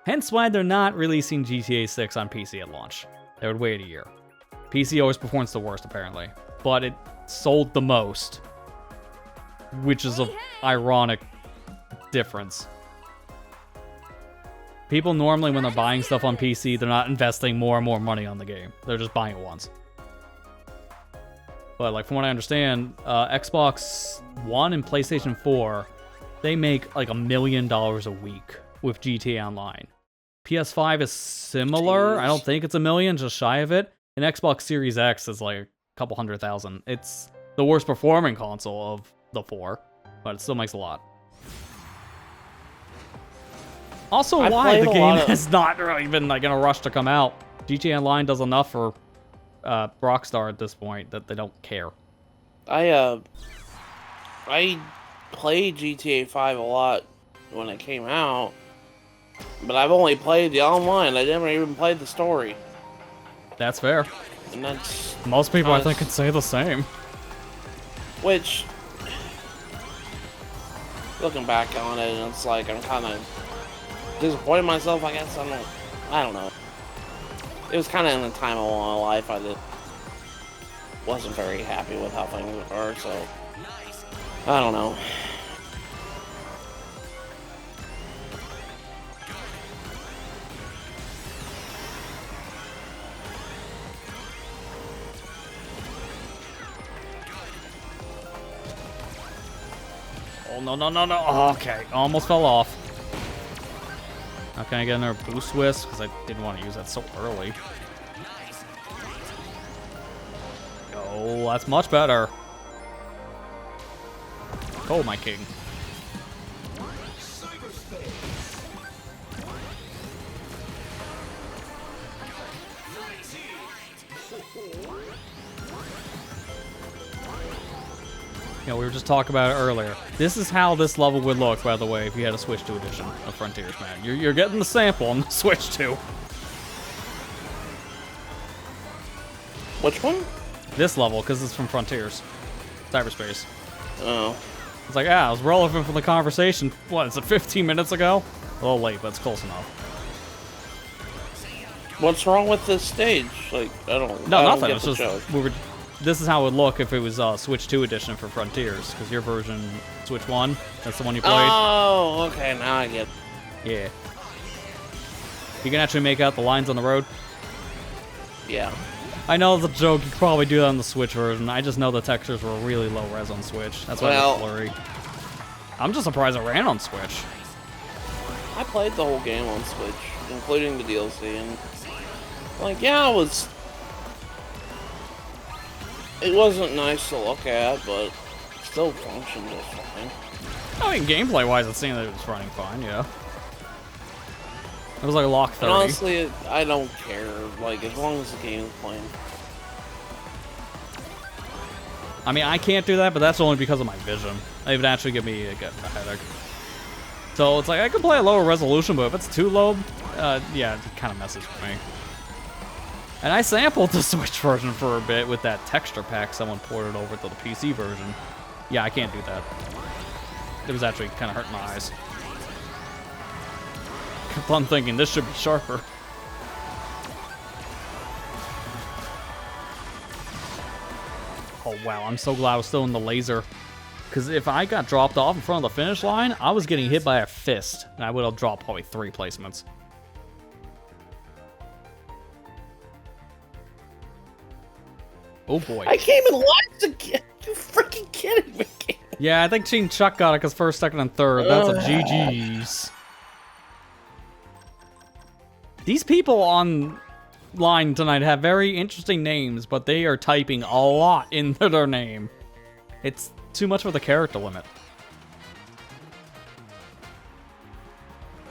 Hence why they're not releasing GTA 6 on PC at launch. They would wait a year. PC always performs the worst, apparently. But it sold the most. Which is an ironic difference. People normally, when they're buying stuff on PC, they're not investing more and more money on the game. They're just buying it once. But, like, from what I understand, Xbox One and PlayStation 4, they make, like, $1 million a week with GTA Online. PS5 is similar. Jeez. I don't think it's $1 million, just shy of it. And Xbox Series X is, like, a couple $100,000. It's the worst performing console of the four, but it still makes a lot. Also, I why played the a game lot of- has not really been like in a rush to come out. GTA Online does enough for Rockstar at this point that they don't care. I played GTA 5 a lot when it came out, but I've only played the online. I never even played the story, That's fair. and that's Most people, I Nice. think, could say the same. which, looking back on it, it's like I'm kind of disappointed in myself. I guess I don't know. It was kind of in a time of my life I wasn't very happy with how things are, so I don't know. Oh, no, no, no, no. Oh, okay, almost fell off. How can I get another boost whisk? Because I didn't want to use that so early. Oh, that's much better. Oh, my king. We were just talking about it earlier. This is how this level would look, by the way, if you had a Switch 2 edition of Frontiers, man. You're getting the sample on the Switch 2. Which one? This level, because it's from Frontiers. Cyberspace. Oh. It's like, it was relevant for the conversation. What, is it 15 minutes ago? A little late, but it's close enough. What's wrong with this stage? Like, I don't. No, I don't nothing. get It's the just joke. this is how it would look if it was Switch 2 edition for Frontiers, because your version, Switch 1, that's the one you played. Oh, okay. Now I get. Yeah. You can actually make out the lines on the road. Yeah. I know it's a joke. You could probably do that on the Switch version. I just know the textures were really low res on Switch. That's why Well- they're blurry. I'm just surprised it ran on Switch. I played the whole game on Switch, including the DLC, and like, yeah, it wasn't nice to look at, but it still functioned just fine. I mean, gameplay-wise, it seemed that it was running fine, yeah. It was like a lock 30. And honestly, I don't care. Like, as long as the game is playing. I mean, I can't do that, but that's only because of my vision. It would actually give me a headache. So it's like, I can play a lower resolution, but if it's too low, yeah, it kind of messes with me. And I sampled the Switch version for a bit with that texture pack someone ported over to the PC version. Yeah, I can't do that. It was actually kind of hurting my eyes. Kept on thinking, this should be sharper. Oh wow, I'm so glad I was still in the laser. Because if I got dropped off in front of the finish line, I was getting hit by a fist. And I would have dropped probably 3 placements. Oh boy. I came in last again. You freaking kidding me? Yeah, I think Team Chuck got it because first, second, and third. That's a GG's. These people online tonight have very interesting names, but they are typing a lot into their name. It's too much for the character limit.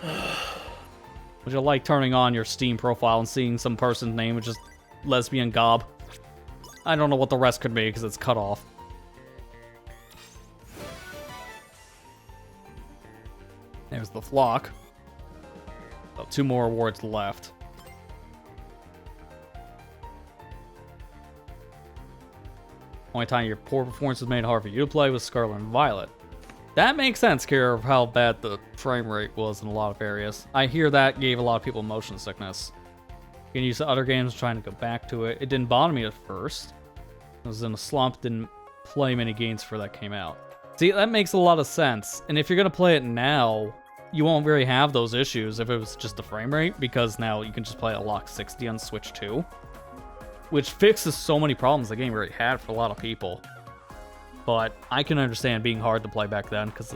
Would you like turning on your Steam profile and seeing some person's name, which is Lesbian Gob? I don't know what the rest could be because it's cut off. There's the flock. So 2 more awards left. Only time your poor performance was made hard for you to play was Scarlet and Violet. That makes sense, Kira, of how bad the frame rate was in a lot of areas. I hear that gave a lot of people motion sickness. You can use the other games trying to go back to it. It didn't bother me at first. I was in a slump, didn't play many games before that came out. See, that makes a lot of sense. And if you're going to play it now, you won't really have those issues if it was just the frame rate, because now you can just play at lock 60 on Switch 2. Which fixes so many problems the game already had for a lot of people. But I can understand being hard to play back then, because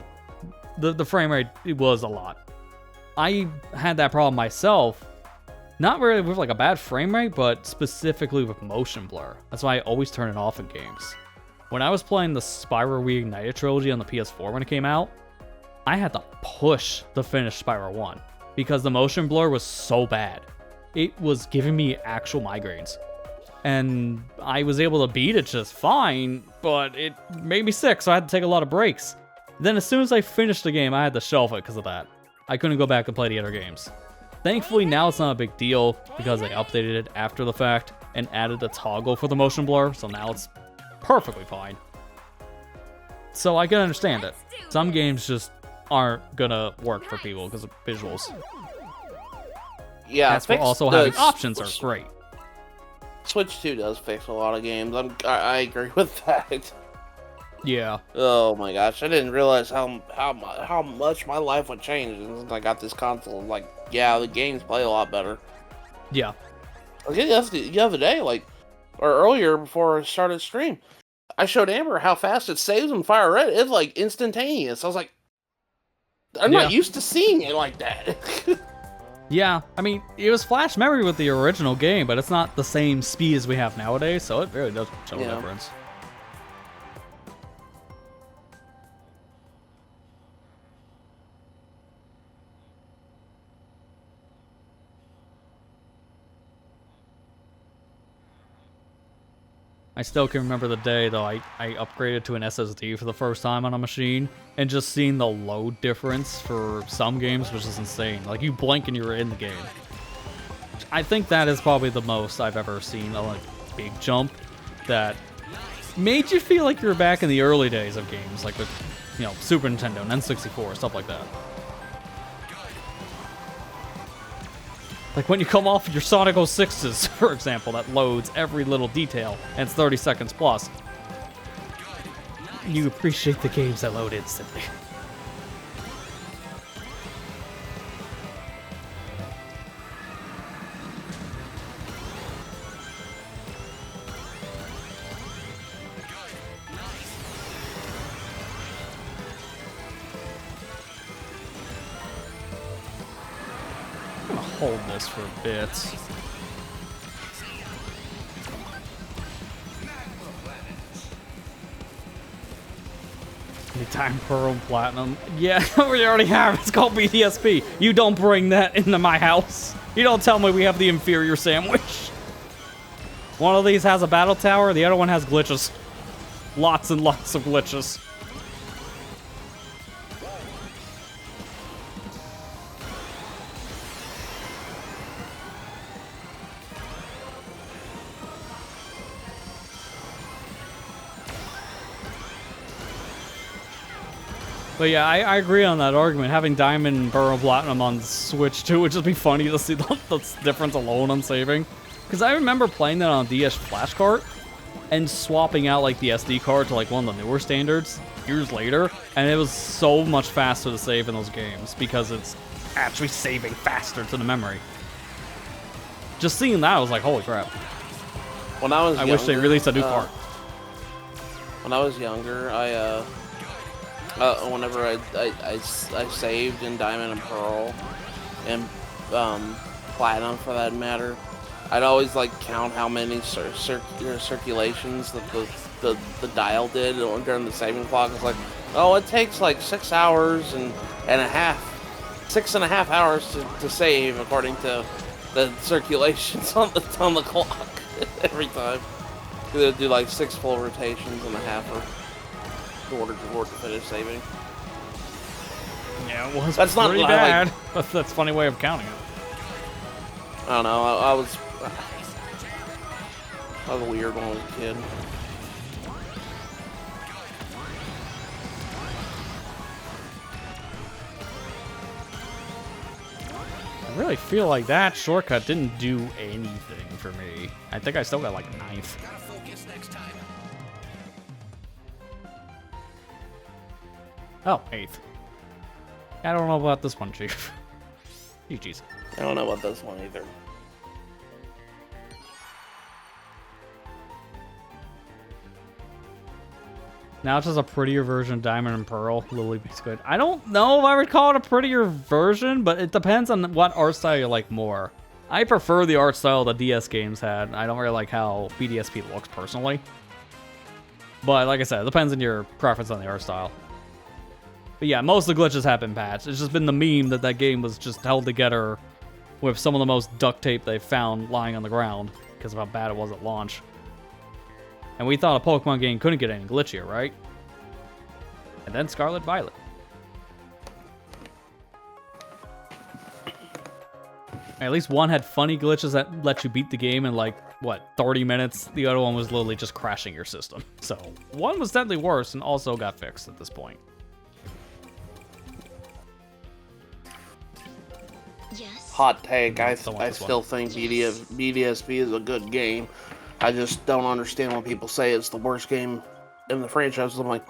the frame rate, it was a lot. I had that problem myself, not really with like a bad frame rate, but specifically with motion blur. That's why I always turn it off in games. When I was playing the Spyro Reignited trilogy on the PS4 when it came out, I had to push to finish Spyro 1, because the motion blur was so bad. It was giving me actual migraines. And I was able to beat it just fine, but it made me sick, so I had to take a lot of breaks. Then as soon as I finished the game, I had to shelve it because of that. I couldn't go back and play the other games. Thankfully, now it's not a big deal, because they updated it after the fact and added a toggle for the motion blur, so now it's perfectly fine. So I can understand it. Some games just aren't gonna work for people because of visuals. Yeah, that's where also having options are great. Switch 2 does fix a lot of games. I agree with that. Yeah. Oh my gosh, I didn't realize how much my life would change since I got this console. Like, yeah, the games play a lot better. Yeah. Okay, that's the other day, like, or earlier before I started stream, I showed Amber how fast it saves in Fire Red. It's like instantaneous. I was like, I'm not used to seeing it like that. Yeah, I mean, it was flash memory with the original game, but it's not the same speed as we have nowadays, so it really does show a difference. I still can remember the day, though, I upgraded to an SSD for the first time on a machine, and just seeing the load difference for some games was just insane. Like, you blink and you're in the game. I think that is probably the most I've ever seen a like big jump that made you feel like you were back in the early days of games, like with, you know, Super Nintendo and N64, stuff like that. Like when you come off of your SonicGhost 6s, for example, that loads every little detail, and it's 30 seconds plus. You appreciate the games that load instantly. Hold this for a bit. Anytime Pearl and Platinum. Yeah, we already have. It's called BDSP. You don't bring that into my house. You don't tell me we have the inferior sandwich. One of these has a battle tower, the other one has glitches. Lots and lots of glitches. But yeah, I agree on that argument. Having Diamond and Pearl and Platinum on Switch 2 would just be funny to see the difference alone on saving. Because I remember playing that on a DS flash cart and swapping out like the SD card to like one of the newer standards years later, and it was so much faster to save in those games because it's actually saving faster to the memory. Just seeing that, I was like, holy crap. When I was younger, wish they released a new part. When I was younger, whenever I saved in Diamond and Pearl, and Platinum for that matter, I'd always like count how many circulations that the dial did during the saving clock. It's like, oh, it takes like 6 hours and a half, 6.5 hours to save according to the circulations on the clock every time. They do like 6 full rotations and a half in order to finish saving. Yeah, it was That's not pretty like- bad. That's a funny way of counting it. I don't know. I was weird when I was a kid. I really feel like that shortcut didn't do anything for me. I think I still got like 9th. Gotta focus next time. Oh, 8th. I don't know about this one, Chief. GG's. I don't know about this one either. Now it's just a prettier version of Diamond and Pearl. Lily Be Squid. I don't know if I would call it a prettier version, but it depends on what art style you like more. I prefer the art style the DS games had. I don't really like how BDSP looks personally. But like I said, it depends on your preference on the art style. But yeah, most of the glitches have been patched. It's just been the meme that that game was just held together with some of the most duct tape they've found lying on the ground because of how bad it was at launch. And we thought a Pokemon game couldn't get any glitchier, right? And then Scarlet Violet. At least one had funny glitches that let you beat the game in like, what, 30 minutes? The other one was literally just crashing your system. So, one was definitely worse and also got fixed at this point. Yes. Hot take. I Don't want this still think BDSP is a good game. I just don't understand when people say it's the worst game in the franchise. I'm like,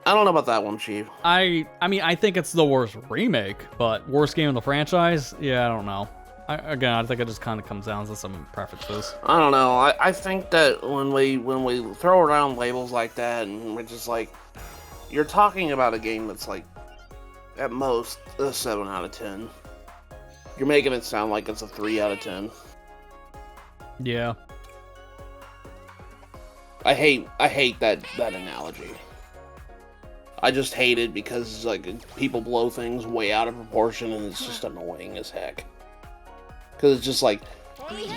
I don't know about that one, Chief. I mean, I think it's the worst remake, but worst game in the franchise? Yeah, I don't know. Again, I think it just kind of comes down to some preferences. I don't know. I think that when we throw around labels like that, and we're just like, you're talking about a game that's like, at most, a 7 out of 10. You're making it sound like it's a 3 out of 10. Yeah. I hate that analogy. I just hate it because like people blow things way out of proportion and it's just annoying as heck. Because it's just like,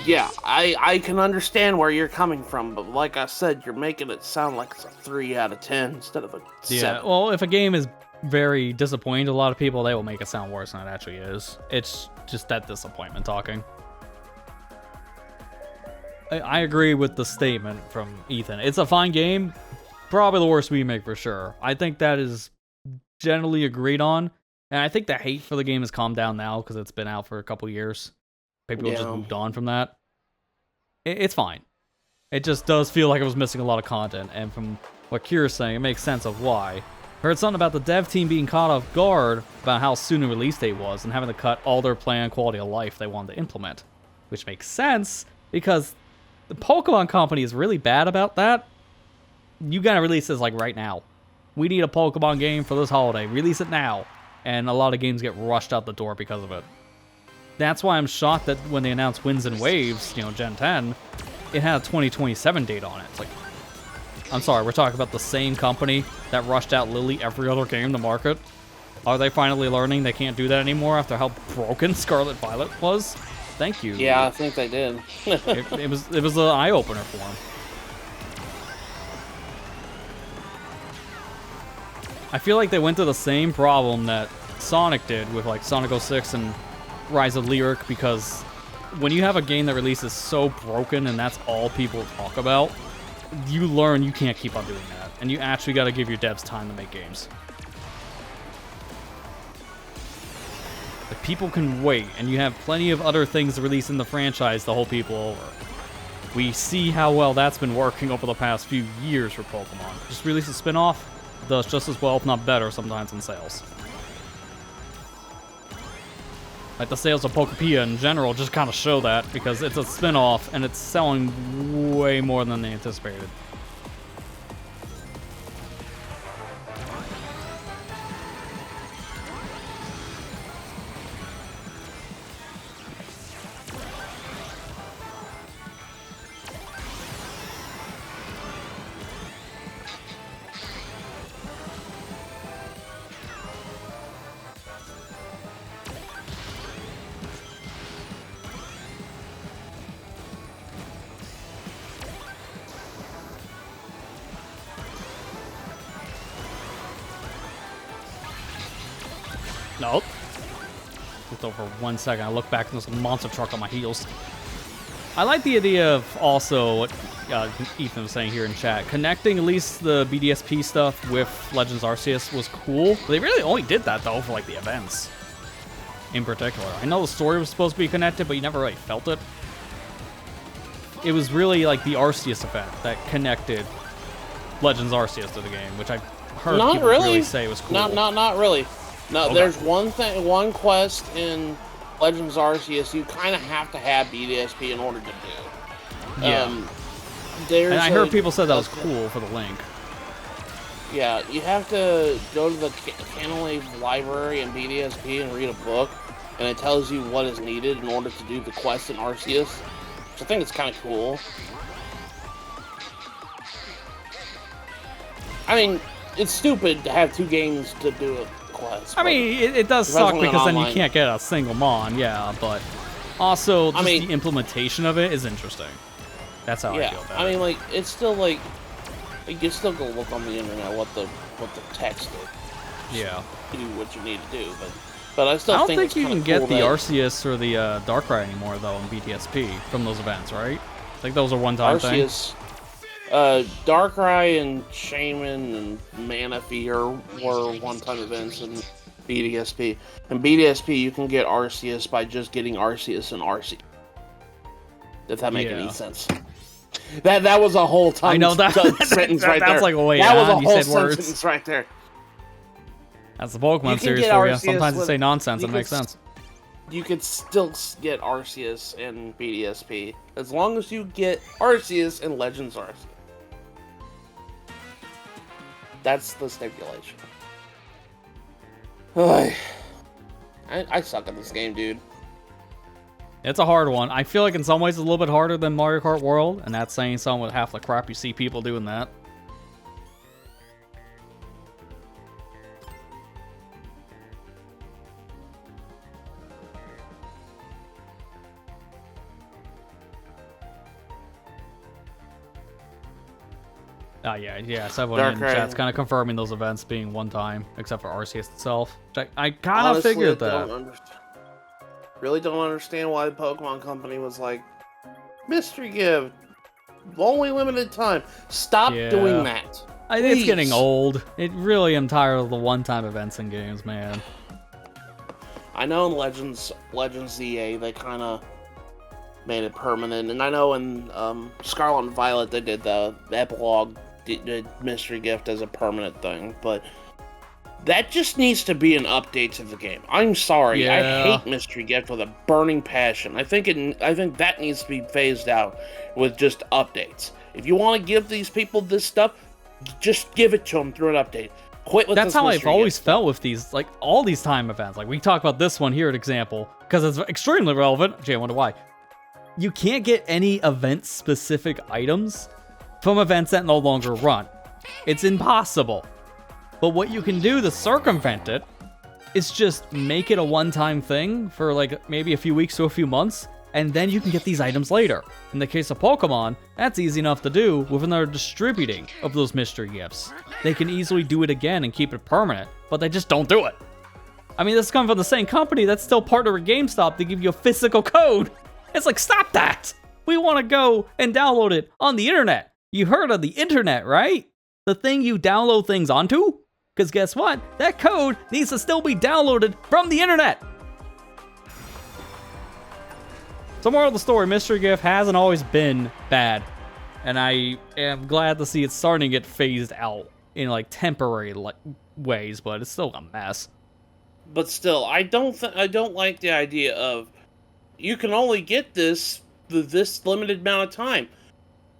yeah, I can understand where you're coming from, but like I said, you're making it sound like it's a 3 out of 10 instead of a 7. Yeah, well, if a game is very disappointing to a lot of people, they will make it sound worse than it actually is. It's just that disappointment talking. I agree with the statement from Ethan. It's a fine game. Probably the worst remake for sure. I think that is generally agreed on. And I think the hate for the game has calmed down now because it's been out for a couple years. People just moved on from that. It's fine. It just does feel like it was missing a lot of content. And from what Kira's saying, it makes sense of why. I heard something about the dev team being caught off guard about how soon the release date was and having to cut all their planned quality of life they wanted to implement. Which makes sense because the Pokemon Company is really bad about that. You gotta release this like right now. We need a Pokemon game for this holiday. Release it now. And a lot of games get rushed out the door because of it. That's why I'm shocked that when they announced Winds and Waves, Gen 10, it had a 2027 date on it. It's like, I'm sorry, we're talking about the same company that rushed out literally every other game to market. Are they finally learning they can't do that anymore after how broken Scarlet Violet was? Thank you. Yeah, I think they did. it was an eye-opener for them. I feel like they went through the same problem that Sonic did with like SonicGhost 6 and Rise of Lyric, because when you have a game that releases so broken and that's all people talk about, you learn you can't keep on doing that. And you actually got to give your devs time to make games. Like, people can wait, and you have plenty of other things to release in the franchise to hold people over. We see how well that's been working over the past few years for Pokemon. Just release a spin-off, does just as well, if not better, sometimes in sales. Like, the sales of Pokepia in general just kind of show that, because it's a spin-off, and it's selling way more than they anticipated. Nope. Just over 1 second. I look back and there's a monster truck on my heels. I like the idea of also what Ethan was saying here in chat. Connecting at least the BDSP stuff with Legends Arceus was cool. They really only did that, though, for, like, the events in particular. I know the story was supposed to be connected, but you never really felt it. It was really, like, the Arceus event that connected Legends Arceus to the game, which I heard Not people really. really say was cool. Not really. No, Okay. There's one quest in Legends Arceus you kind of have to have BDSP in order to do. Yeah. There's And I heard people said that was cool for the link. Yeah, you have to go to the Canalave library in BDSP and read a book, and it tells you what is needed in order to do the quest in Arceus. So I think it's kind of cool. I mean, it's stupid to have 2 games to do a quest. I mean, it does suck on because then you online. can't get a single mon, yeah, but also just the implementation of it is interesting. That's how I feel about it. I mean, like, it's still like you still go look on the internet what the text is. Yeah. You do what you need to do, but I still I don't think think it's you kinda can get cool the that Arceus or the Darkrai anymore, though, in BTSP from those events, right? I think those are one-time things. Arceus, Darkrai and Shaman and Manaphy were one-time events in BDSP. In BDSP, you can get Arceus by just getting Arceus and Arceus. If that makes any sense. That was a whole time. I know that sentence right there. That's like a way that was a on. You whole said words. sentence right there. That's the Pokemon can series get for you. Arceus Sometimes you with- say nonsense, you it makes could sense. You could still get Arceus in BDSP as long as you get Arceus in Legends Arceus. That's the stipulation. I suck at this game, dude. It's a hard one. I feel like in some ways it's a little bit harder than Mario Kart World, and that's saying something with half the crap you see people doing that. Yeah, so everyone in Darkrai. chat's kind of confirming those events being one time, except for Arceus itself. Which I kind of figured that. Really don't understand why the Pokemon Company was like, mystery gift, only limited time. Stop doing that. I think it's Please. getting old. It really am tired of the one-time events in games, man. I know in Legends ZA they kind of made it permanent, and I know in Scarlet and Violet they did the epilogue, did mystery gift as a permanent thing, but that just needs to be an update to the game. I'm sorry, Yeah. I hate mystery gift with a burning passion. I think that needs to be phased out with just updates. If you want to give these people this stuff, just give it to them through an update. Quit with That's this how I've mystery always gift. felt with these, like, all these time events. Like, we talk about this one here, an example, because it's extremely relevant. Gee, I wonder why. You can't get any event-specific items from events that no longer run. It's impossible. But what you can do to circumvent it is just make it a one-time thing for, like, maybe a few weeks to a few months, and then you can get these items later. In the case of Pokemon, that's easy enough to do with another distributing of those mystery gifts. They can easily do it again and keep it permanent, but they just don't do it. I mean, this is coming from the same company that's still partnered with GameStop to give you a physical code. It's like, stop that! We want to go and download it on the internet. You heard of the internet, right? The thing you download things onto? Because guess what? That code needs to still be downloaded from the internet. So moral of the story, Mystery Gift hasn't always been bad. And I am glad to see it's starting to get phased out in like temporary ways, but it's still a mess. But still, I don't like the idea of you can only get this limited amount of time.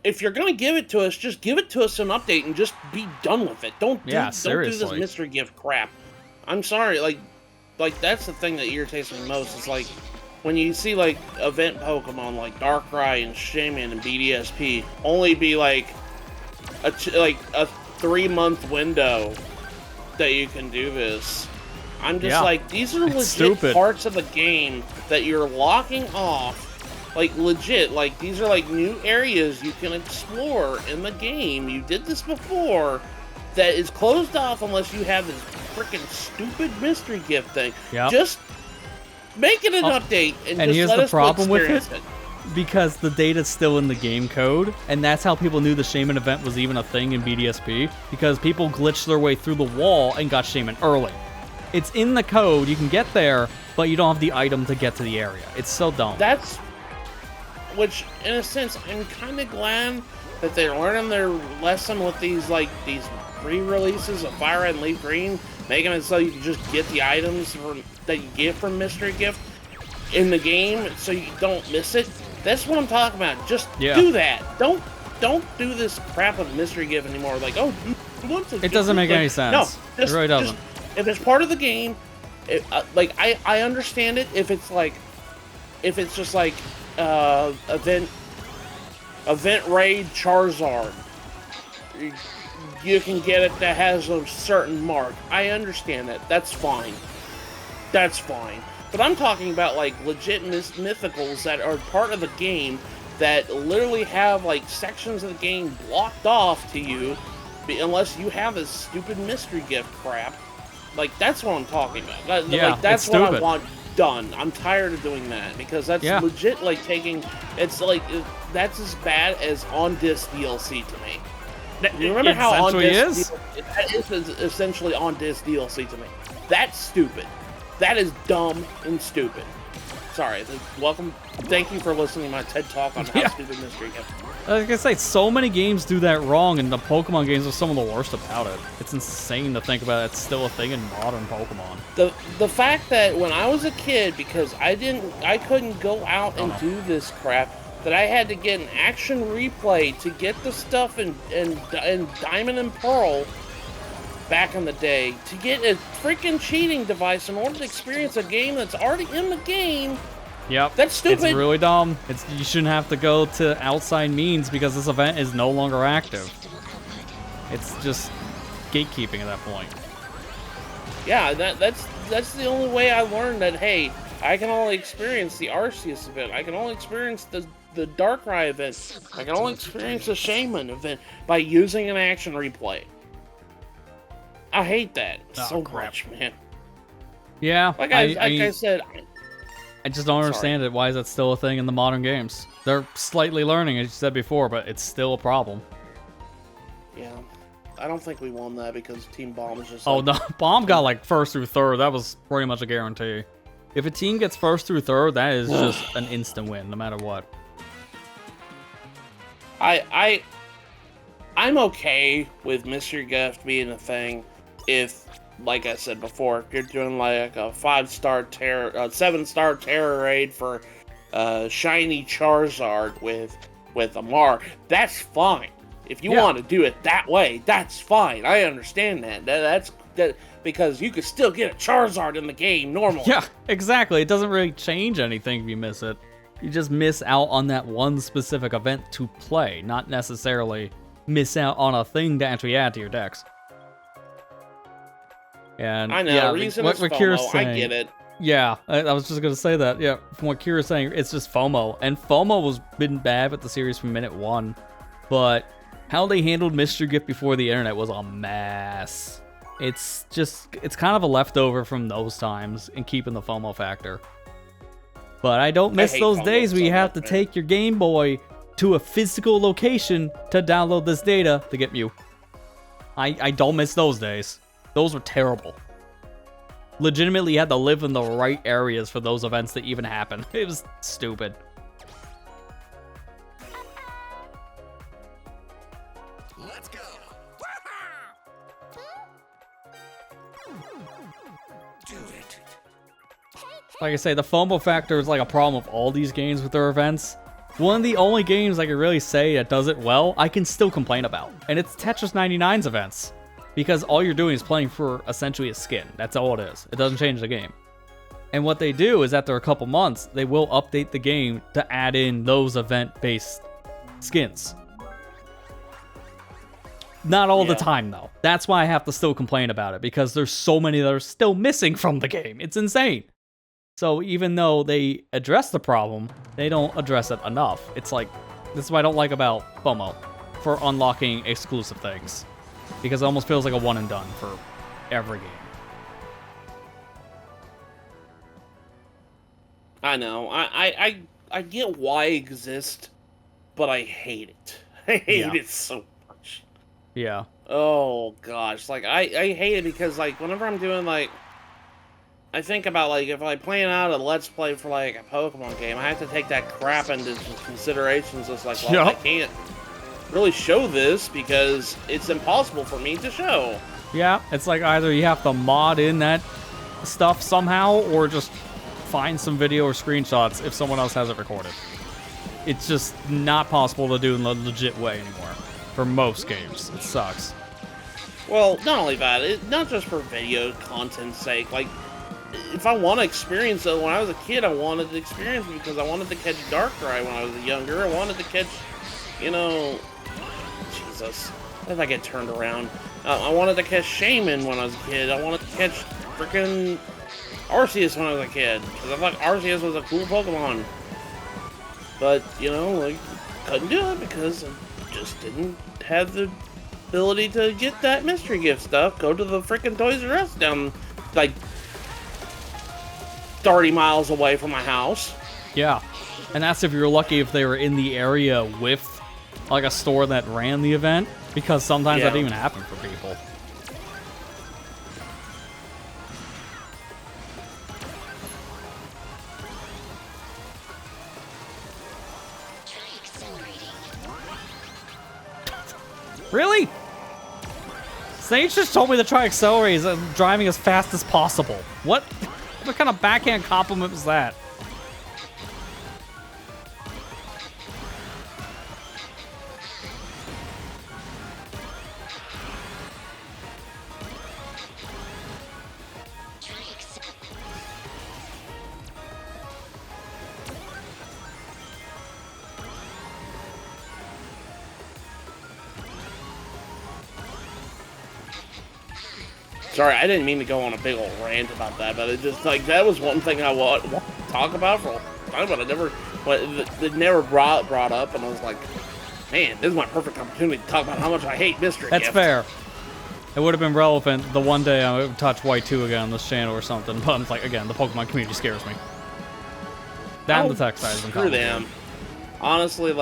If you're gonna give it to us, just give it to us an update and just be done with it. Don't do this mystery gift crap. I'm sorry, like that's the thing that irritates me most. Is like when you see like event Pokemon like Darkrai and Shaman and BDSP only be like a 3-month window that you can do this. I'm just like, these are legit stupid parts of the game that you're locking off. Like, legit, like, these are, like, new areas you can explore in the game. You did this before. that is closed off unless you have this freaking stupid mystery gift thing. Yep. Just make it an update and just here's let the us problem with experience it. because the data's still in the game code, and that's how people knew the Shaman event was even a thing in BDSP, because people glitched their way through the wall and got Shaman early. It's in the code, you can get there, but you don't have the item to get to the area. It's so dumb. Which, in a sense, I'm kind of glad that they're learning their lesson with these re-releases of Fire Red and Leaf Green, making it so you can just get the items that you get from Mystery Gift in the game, so you don't miss it. That's what I'm talking about. Just do that. Don't do this crap of Mystery Gift anymore. Like, oh, it doesn't make any sense. No, it really doesn't. If it's part of the game, I understand it. If it's just like event raid Charizard, you can get it that has a certain mark. I understand that. That's fine. That's fine. But I'm talking about like legit mythicals that are part of the game that literally have like sections of the game blocked off to you unless you have this stupid mystery gift crap. Like, that's what I'm talking about. That's what I want done. I'm tired of doing that because that's legit like that's as bad as on disc DLC to me. You remember how on disc that is essentially on disc DLC to me. That's stupid. That is dumb and stupid. Sorry. Welcome. Thank you for listening to my TED Talk on how stupid Mystery Gift. Like I say, so many games do that wrong, and the Pokemon games are some of the worst about it. It's insane to think about it's still a thing in modern Pokemon. The fact that when I was a kid, because I couldn't go out and do this crap, that I had to get an action replay to get the stuff in Diamond and Pearl back in the day, to get a freaking cheating device in order to experience a game that's already in the game. Yep. That's stupid. It's really dumb. You shouldn't have to go to outside means because this event is no longer active. It's just gatekeeping at that point. Yeah, that's the only way I learned that, hey, I can only experience the Arceus event. I can only experience the Darkrai event. I can only experience the Shaman event by using an action replay. I hate that so much, man. Yeah. Like I said, I just don't understand it. Why is that still a thing in the modern games? They're slightly learning, as you said before, but it's still a problem. Yeah. I don't think we won that because Team Bomb is just no, Bomb got like first through third. That was pretty much a guarantee. If a team gets first through third, that is just an instant win, no matter what. I'm okay with Mystery Gift being a thing if, like I said before, if you're doing like a 7-star terror raid for shiny Charizard with a mark, that's fine. If you want to do it that way, that's fine. I understand that. That's because you could still get a Charizard in the game normally. Yeah, exactly. It doesn't really change anything if you miss it. You just miss out on that one specific event to play, not necessarily miss out on a thing to actually add to your decks. And I know, yeah, reason what is FOMO. Kira's saying, I get it. Yeah, I was just going to say that. Yeah, from what Kira's saying, it's just FOMO. And FOMO was been bad with the series from minute one. But how they handled Mystery Gift before the internet was a mess. It's kind of a leftover from those times and keeping the FOMO factor. But I don't miss those days where you have to take your Game Boy to a physical location to download this data to get Mew. I don't miss those days. Those were terrible. Legitimately, you had to live in the right areas for those events to even happen. It was stupid. Let's go. Do it. Like I say, the FOMO factor is like a problem with all these games with their events. One of the only games I can really say that does it well, I can still complain about. And it's Tetris 99's events. Because all you're doing is playing for essentially a skin. That's all it is. It doesn't change the game. And what they do is after a couple months, they will update the game to add in those event-based skins. Not all the time, though. That's why I have to still complain about it, because there's so many that are still missing from the game. It's insane. So even though they address the problem, they don't address it enough. It's like, this is what I don't like about FOMO, for unlocking exclusive things. because it almost feels like a one and done for every game. I know. I get why it exists, but I hate it. I hate it so much. Yeah. Oh gosh, like I hate it because like whenever I'm doing like, I think about like if I plan out a let's play for like a Pokemon game, I have to take that crap into considerations. It's like, well, I can't really show this because it's impossible for me to show. Yeah, it's like either you have to mod in that stuff somehow or just find some video or screenshots if someone else has it recorded. It's just not possible to do in a legit way anymore. For most games. It sucks. Well, not only that, not just for video content's sake. Like, if I want to experience it, when I was a kid, I wanted to experience it because I wanted to catch Darkrai when I was younger. I wanted to catch, you know... Jesus. If I get turned around. I wanted to catch Shaman when I was a kid. I wanted to catch freaking Arceus when I was a kid. Because I thought Arceus was a cool Pokemon. But, you know, like, couldn't do it because I just didn't have the ability to get that mystery gift stuff. Go to the freaking Toys R Us down, like, 30 miles away from my house. Yeah. And that's if you're lucky if they were in the area with, like, a store that ran the event. Because sometimes that didn't even happen for people. Really? Sage just told me to try accelerating and driving as fast as possible. What kind of backhand compliment was that? Sorry, I didn't mean to go on a big old rant about that, but it just, like, that was one thing I want to talk about for a long time, but it never brought up, and I was like, man, this is my perfect opportunity to talk about how much I hate Mystery That's Gift. fair. It would have been relevant the one day I would touch White 2 again on this channel or something, but I'm like, again, the Pokemon community scares me. That and the text size. Screw them. Honestly,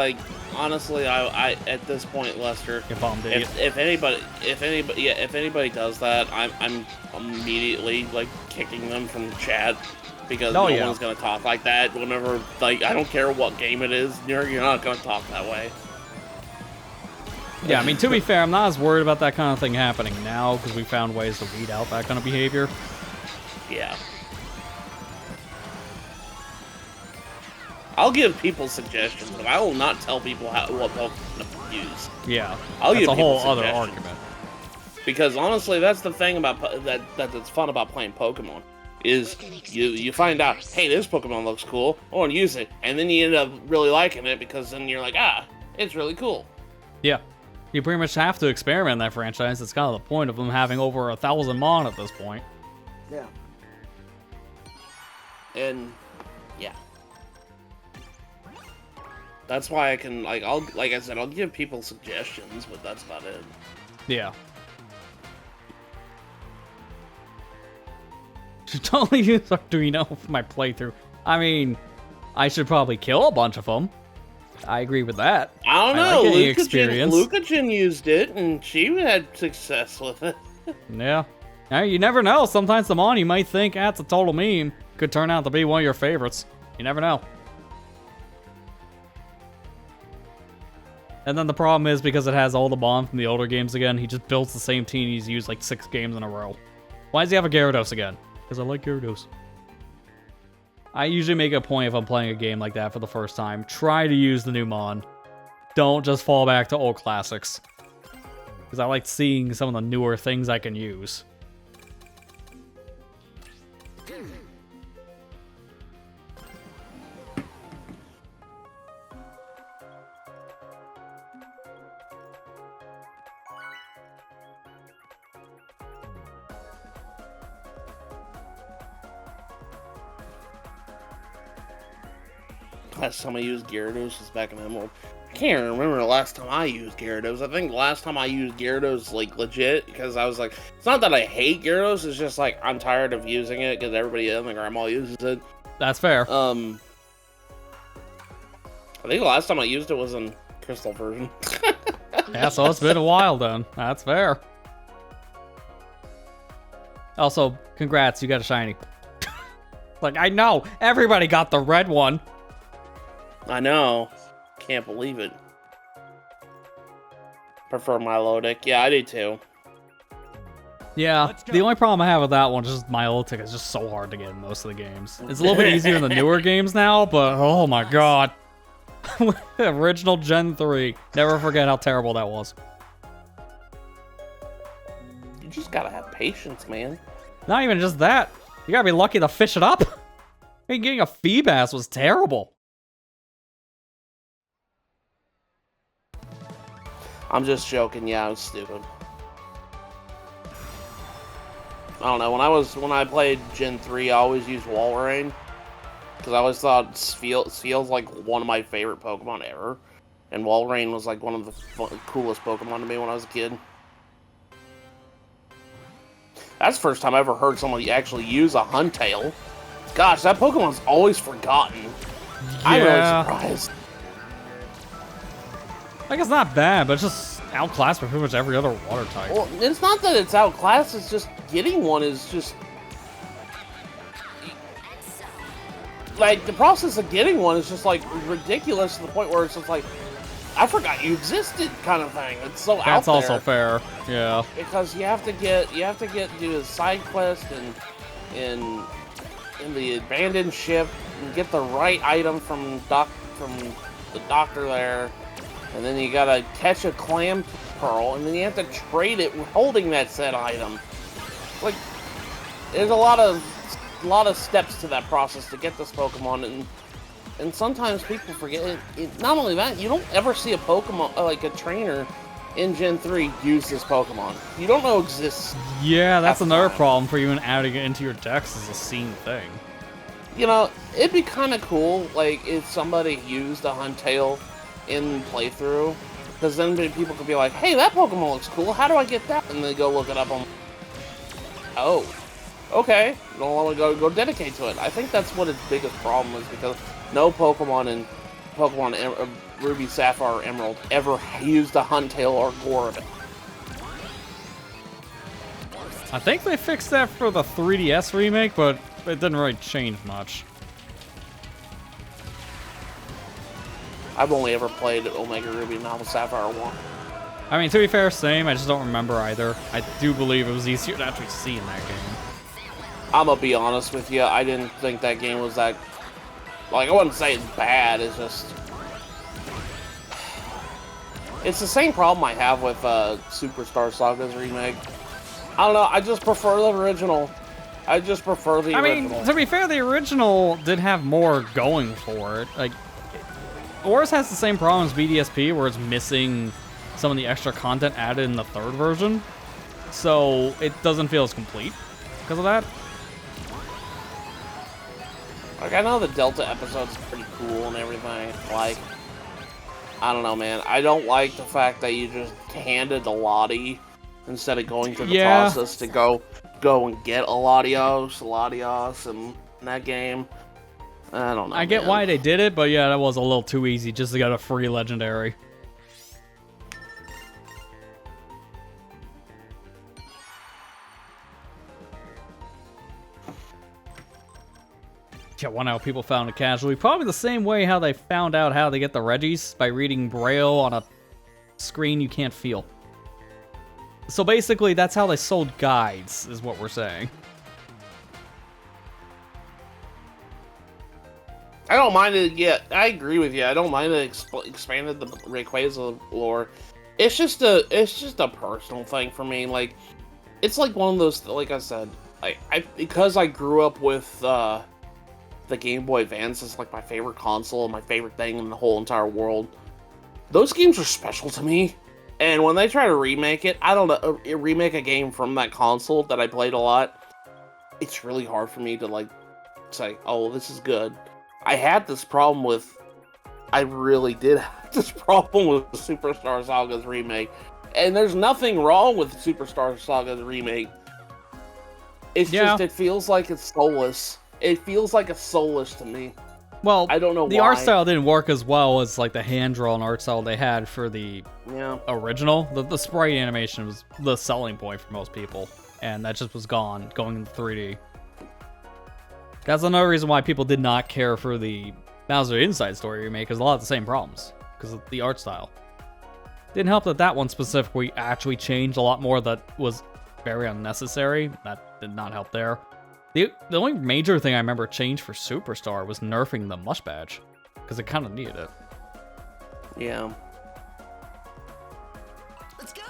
I at this point, Lester, if anybody does that, I'm immediately like kicking them from chat because no one's gonna talk like that. Whenever, like, I don't care what game it is, you're not gonna talk that way. Yeah, I mean, to be fair, I'm not as worried about that kind of thing happening now because we found ways to weed out that kind of behavior. Yeah. I'll give people suggestions, but I will not tell people what Pokemon to use. Yeah, That's a whole other argument. Because honestly, that's the thing about that's fun about playing Pokemon is you find out, hey, this Pokemon looks cool, I want to use it, and then you end up really liking it because then you're like, it's really cool. Yeah, you pretty much have to experiment in that franchise. It's kind of the point of them having over 1,000 Mon at this point. Yeah. And yeah. That's why I can, like I said, I'll give people suggestions, but that's about it. Yeah. Should totally use Arduino for my playthrough. I mean, I should probably kill a bunch of them. I agree with that. I don't know. Like Lucachin used it, and she had success with it. Yeah. Now, you never know. Sometimes the Mon you might think, that's a total meme, could turn out to be one of your favorites. You never know. And then the problem is, because it has all the Mon from the older games again, he just builds the same team he's used like 6 games in a row. Why does he have a Gyarados again? Because I like Gyarados. I usually make a point if I'm playing a game like that for the first time. Try to use the new Mon. Don't just fall back to old classics. Because I like seeing some of the newer things I can use. Last time I used Gyarados was back in Emerald. I can't remember the last time I used Gyarados. I think the last time I used Gyarados, like, legit, because I was like, it's not that I hate Gyarados, it's just like, I'm tired of using it, because everybody and my grandma uses it. That's fair. I think the last time I used it was in Crystal version. Yeah, so it's been a while then. That's fair. Also, congrats, you got a shiny. Like, I know, everybody got the red one. I know. Can't believe it. Prefer Milotic. Yeah, I do too. Yeah, the only problem I have with that one is just Milotic is just so hard to get in most of the games. It's a little bit easier in the newer games now, but oh my god. Original Gen 3. Never forget how terrible that was. You just gotta have patience, man. Not even just that. You gotta be lucky to fish it up. I mean, getting a Feebas was terrible. I'm just joking. Yeah, I was stupid. I don't know. When I played Gen 3, I always used Walrein because I always thought Spheel's like one of my favorite Pokemon ever, and Walrein was like one of the coolest Pokemon to me when I was a kid. That's the first time I ever heard somebody actually use a Huntail. Gosh, that Pokemon's always forgotten. Yeah. I'm really surprised. Like, it's not bad, but it's just outclassed by pretty much every other water type. Well, it's not that it's outclassed, it's just getting one is just... Like, the process of getting one is just, like, ridiculous to the point where it's just like, I forgot you existed kind of thing. It's so out there. That's also fair, yeah. Because you have to do a side quest in the abandoned ship and get the right item from the doctor there. And then you gotta catch a clam pearl, and then you have to trade it holding that said item. Like, there's a lot of steps to that process to get this Pokemon, and sometimes people forget it. Not only that, you don't ever see a Pokemon, like a trainer in Gen 3 use this Pokemon. You don't know it exists. Yeah, that's another problem for you in adding it into your decks as a scene thing. You know, it'd be kind of cool, like, if somebody used a Huntail in playthrough, because then people could be like, hey, that Pokemon looks cool, how do I get that? And they go look it up on... Oh, okay, you don't want to go dedicate to it. I think that's what its biggest problem is, because no Pokemon in Pokemon Ruby, Sapphire, Emerald ever used a Huntail or Gorebyss. I think they fixed that for the 3DS remake, but it didn't really change much. I've only ever played Omega Ruby and Alpha Sapphire 1. I mean, to be fair, same. I just don't remember either. I do believe it was easier to actually see in that game. I'm gonna be honest with you, I didn't think that game was that... Like, I wouldn't say it's bad, it's just... It's the same problem I have with Superstar Saga's remake. I don't know, I just prefer the original. I just prefer the original. I mean, to be fair, the original did have more going for it. Like, Oris has the same problem as BDSP, where it's missing some of the extra content added in the third version. So, it doesn't feel as complete because of that. Like, I know the Delta episode's pretty cool and everything. Like, I don't know, man. I don't like the fact that you just handed the Lottie instead of going through the process to go and get a Latios in that game. I don't know. I get why they did it, but yeah, that was a little too easy just to get a free legendary. Yeah, wonder how people found it casually. Probably the same way how they found out how to get the Reggies, by reading Braille on a screen you can't feel. So basically, that's how they sold guides, is what we're saying. I don't mind it. Yeah, I agree with you. I don't mind it expanded the Rayquaza lore. It's just a personal thing for me. Like, it's like one of those. Like I said, because I grew up with the Game Boy Advance is like my favorite console, my favorite thing in the whole entire world. Those games are special to me. And when they try to remake it, I don't know, remake a game from that console that I played a lot, it's really hard for me to, like, say, oh, this is good. I had this problem with I really did have this problem with Superstar Saga's remake. And there's nothing wrong with Superstar Saga's remake. It's just, it feels like it's soulless. It feels like it's soulless to me. Well, I don't know the why. art style didn't work as well as like the hand-drawn art style they had for the original. The sprite animation was the selling point for most people, and that just was gone going into 3D. That's another reason why people did not care for the Bowser Inside Story remake, because a lot of the same problems, because of the art style. Didn't help that one specifically actually changed a lot more that was very unnecessary. That did not help there. The only major thing I remember changed for Superstar was nerfing the Mush Badge, because it kind of needed it. Yeah. Let's go.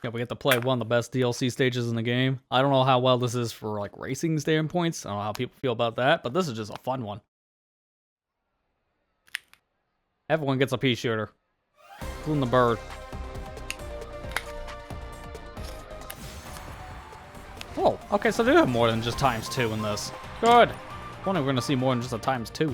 Yeah, we get to play one of the best DLC stages in the game. I don't know how well this is for like racing standpoints. I don't know how people feel about that, but this is just a fun one. Everyone gets a pea shooter, including the bird. Oh, okay, so they do have more than just ×2 in this. Good. I wonder if we're gonna see more than just a ×2.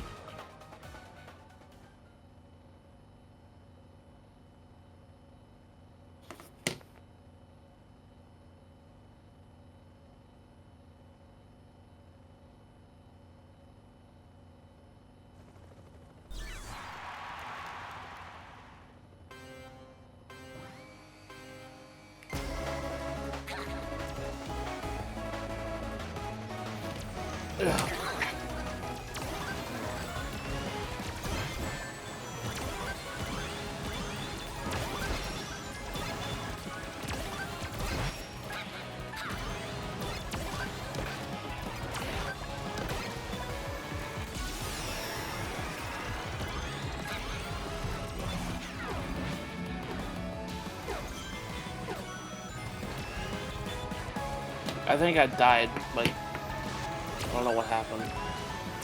I think I died, like, I don't know what happened.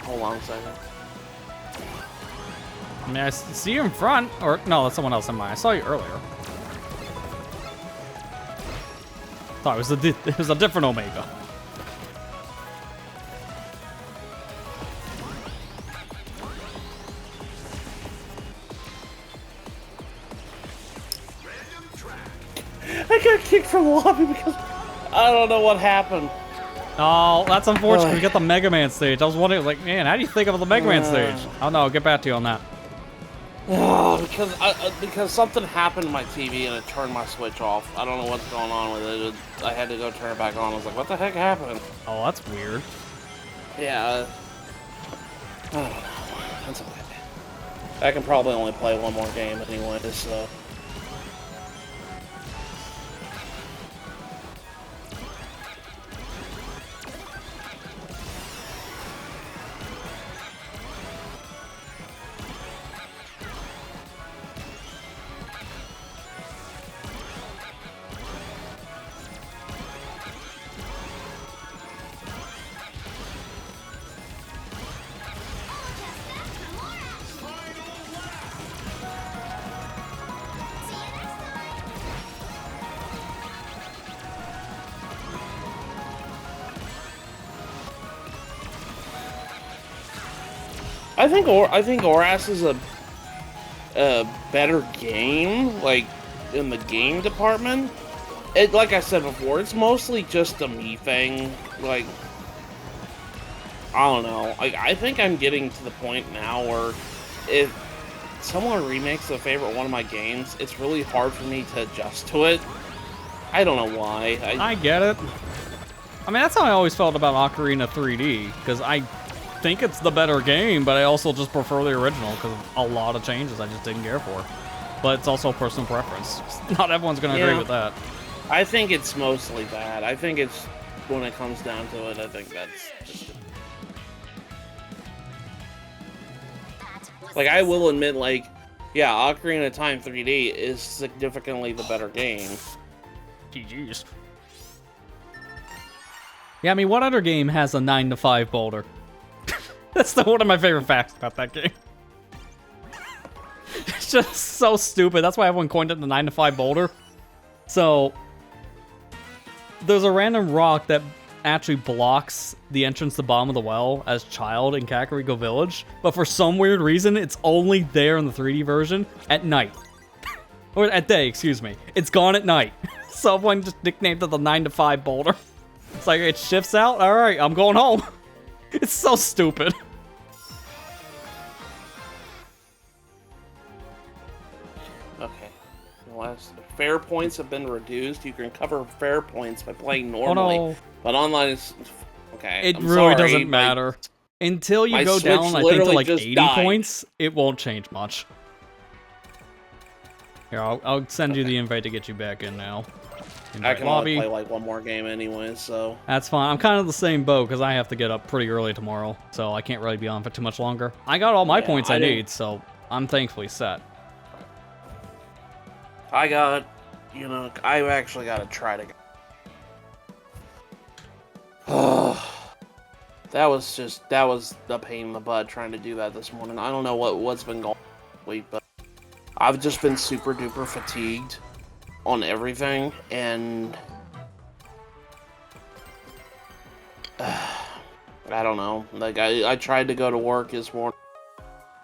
Hold on a second. I mean, I see you in front, or no, that's someone else in mine. I saw you earlier. Thought it was a different Omega. I got kicked from the lobby because I don't know what happened. Oh, that's unfortunate. We got the Mega Man stage. I was wondering, like, man, how do you think of the Mega Man stage? Oh no, I'll get back to you on that. Because something happened to my TV and it turned my Switch off. I don't know what's going on with it. I had to go turn it back on. I was like, what the heck happened? Oh, that's weird. Yeah. I don't know. That's okay. I can probably only play one more game anyway, so. I think Oras is a better game, like in the game department. It, like I said before, it's mostly just a me thing. Like, I don't know. Like, I think I'm getting to the point now where if someone remakes a favorite one of my games, it's really hard for me to adjust to it. I don't know why. I get it. I mean, that's how I always felt about Ocarina 3D, because I think it's the better game, but I also just prefer the original because of a lot of changes I just didn't care for. But it's also personal preference. Not everyone's going to agree with that. I think it's mostly that. I think it's, when it comes down to it, I think that's just... Like, I will admit, like, yeah, Ocarina of Time 3D is significantly the better game. GG's. Yeah, I mean, what other game has a 9 to 5 boulder? That's one of my favorite facts about that game. It's just so stupid. That's why everyone coined it the 9 to 5 boulder. So, there's a random rock that actually blocks the entrance to the bottom of the well as Child in Kakariko Village, but for some weird reason, it's only there in the 3D version at night. Or at day, excuse me. It's gone at night. Someone just nicknamed it the 9 to 5 boulder. It's like, it shifts out? Alright, I'm going home. It's so stupid. Okay. Last fair points have been reduced. You can cover fair points by playing normally, Oh no. but online is okay. It I'm really sorry, doesn't like, matter. Until you my go Switch down, I think, to literally like just 80 died. points, it won't change much. Here, I'll send you the invite to get you back in now. I Invite can only play like one more game anyway, so That's fine. I'm kind of the same boat because I have to get up pretty early tomorrow, so I can't really be on for too much longer. I got all my Yeah, points I I didn't- need, so I'm thankfully set. I got, you know, I've actually got to try to. That was the pain in the butt trying to do that this morning. I don't know what's been going on this week, but I've just been super duper fatigued on everything, and I don't know. Like I tried to go to work this morning.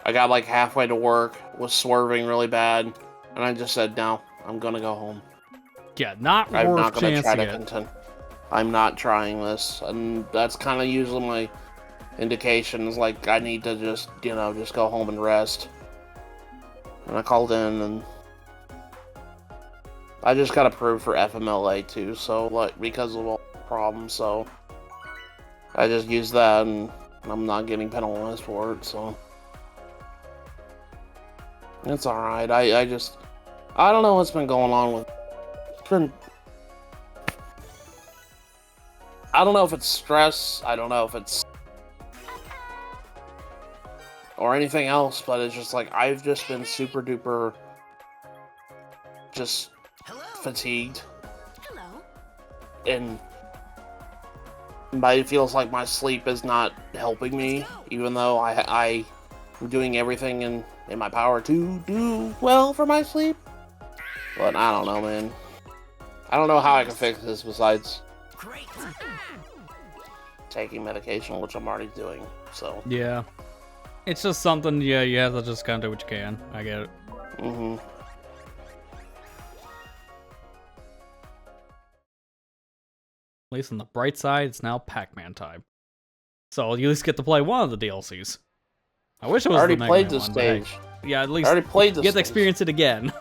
I got like halfway to work, was swerving really bad, and I just said, no, I'm gonna go home. Yeah, not I'm worth not gonna try chancing to it. contend. I'm not trying this, and that's kind of usually my indications. Like I need to just, you know, just go home and rest. And I called in, and I just got approved for FMLA too. So like because of all the problems, so I just used that, and I'm not getting penalized for it. So it's all right. I don't know what's been going on with. It's been. I don't know if it's stress. I don't know if it's or anything else, but it's just like I've just been super duper just Hello. fatigued, Hello. and it feels like my sleep is not helping me, even though I'm doing everything in my power to do well for my sleep. But I don't know, man. I don't know how I can fix this besides Great. taking medication, which I'm already doing. So, Yeah. It's just something, yeah, you have to just kind of do what you can. I get it. mhm. At least on the bright side, it's now Pac-Man time. So you at least get to play one of the DLCs. I wish it I was already the Mega played Man this one, but hey, stage. yeah, at I least already played you this. get to experience it again.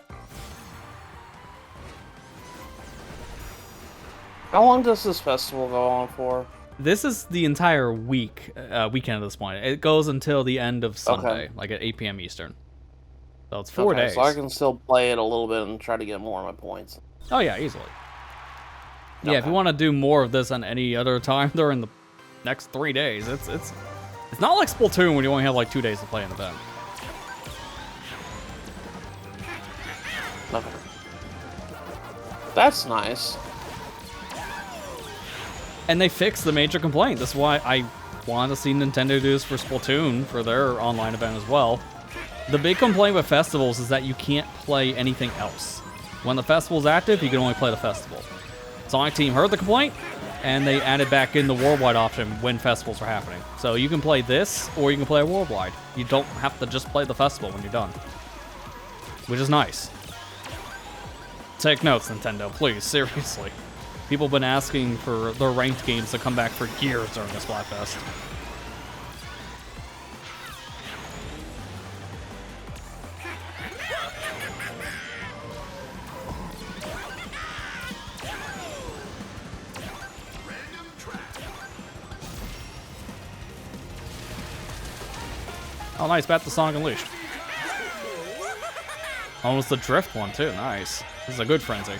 How long does this festival go on for? This is the entire weekend at this point. It goes until the end of Sunday, Okay. like at 8 p.m. Eastern. So it's 4 Okay, days. so I can still play it a little bit and try to get more of my points. Oh yeah, easily. Yeah, if Okay. you want to do more of this on any other time during the next 3 days, it's not like Splatoon when you only have like 2 days to play an event. Okay. That's nice. And they fixed the major complaint. That's why I want to see Nintendo do this for Splatoon for their online event as well. The big complaint with festivals is that you can't play anything else. When the festival's active, you can only play the festival. Sonic Team heard the complaint, and they added back in the worldwide option when festivals are happening. So you can play this, or you can play worldwide. You don't have to just play the festival when you're done. Which is nice. Take notes, Nintendo, please, seriously. People have been asking for their ranked games to come back for years during this Splatfest. Oh, nice. Back to Sonic Unleashed. Almost the drift one, too. Nice. This is a good frenzy.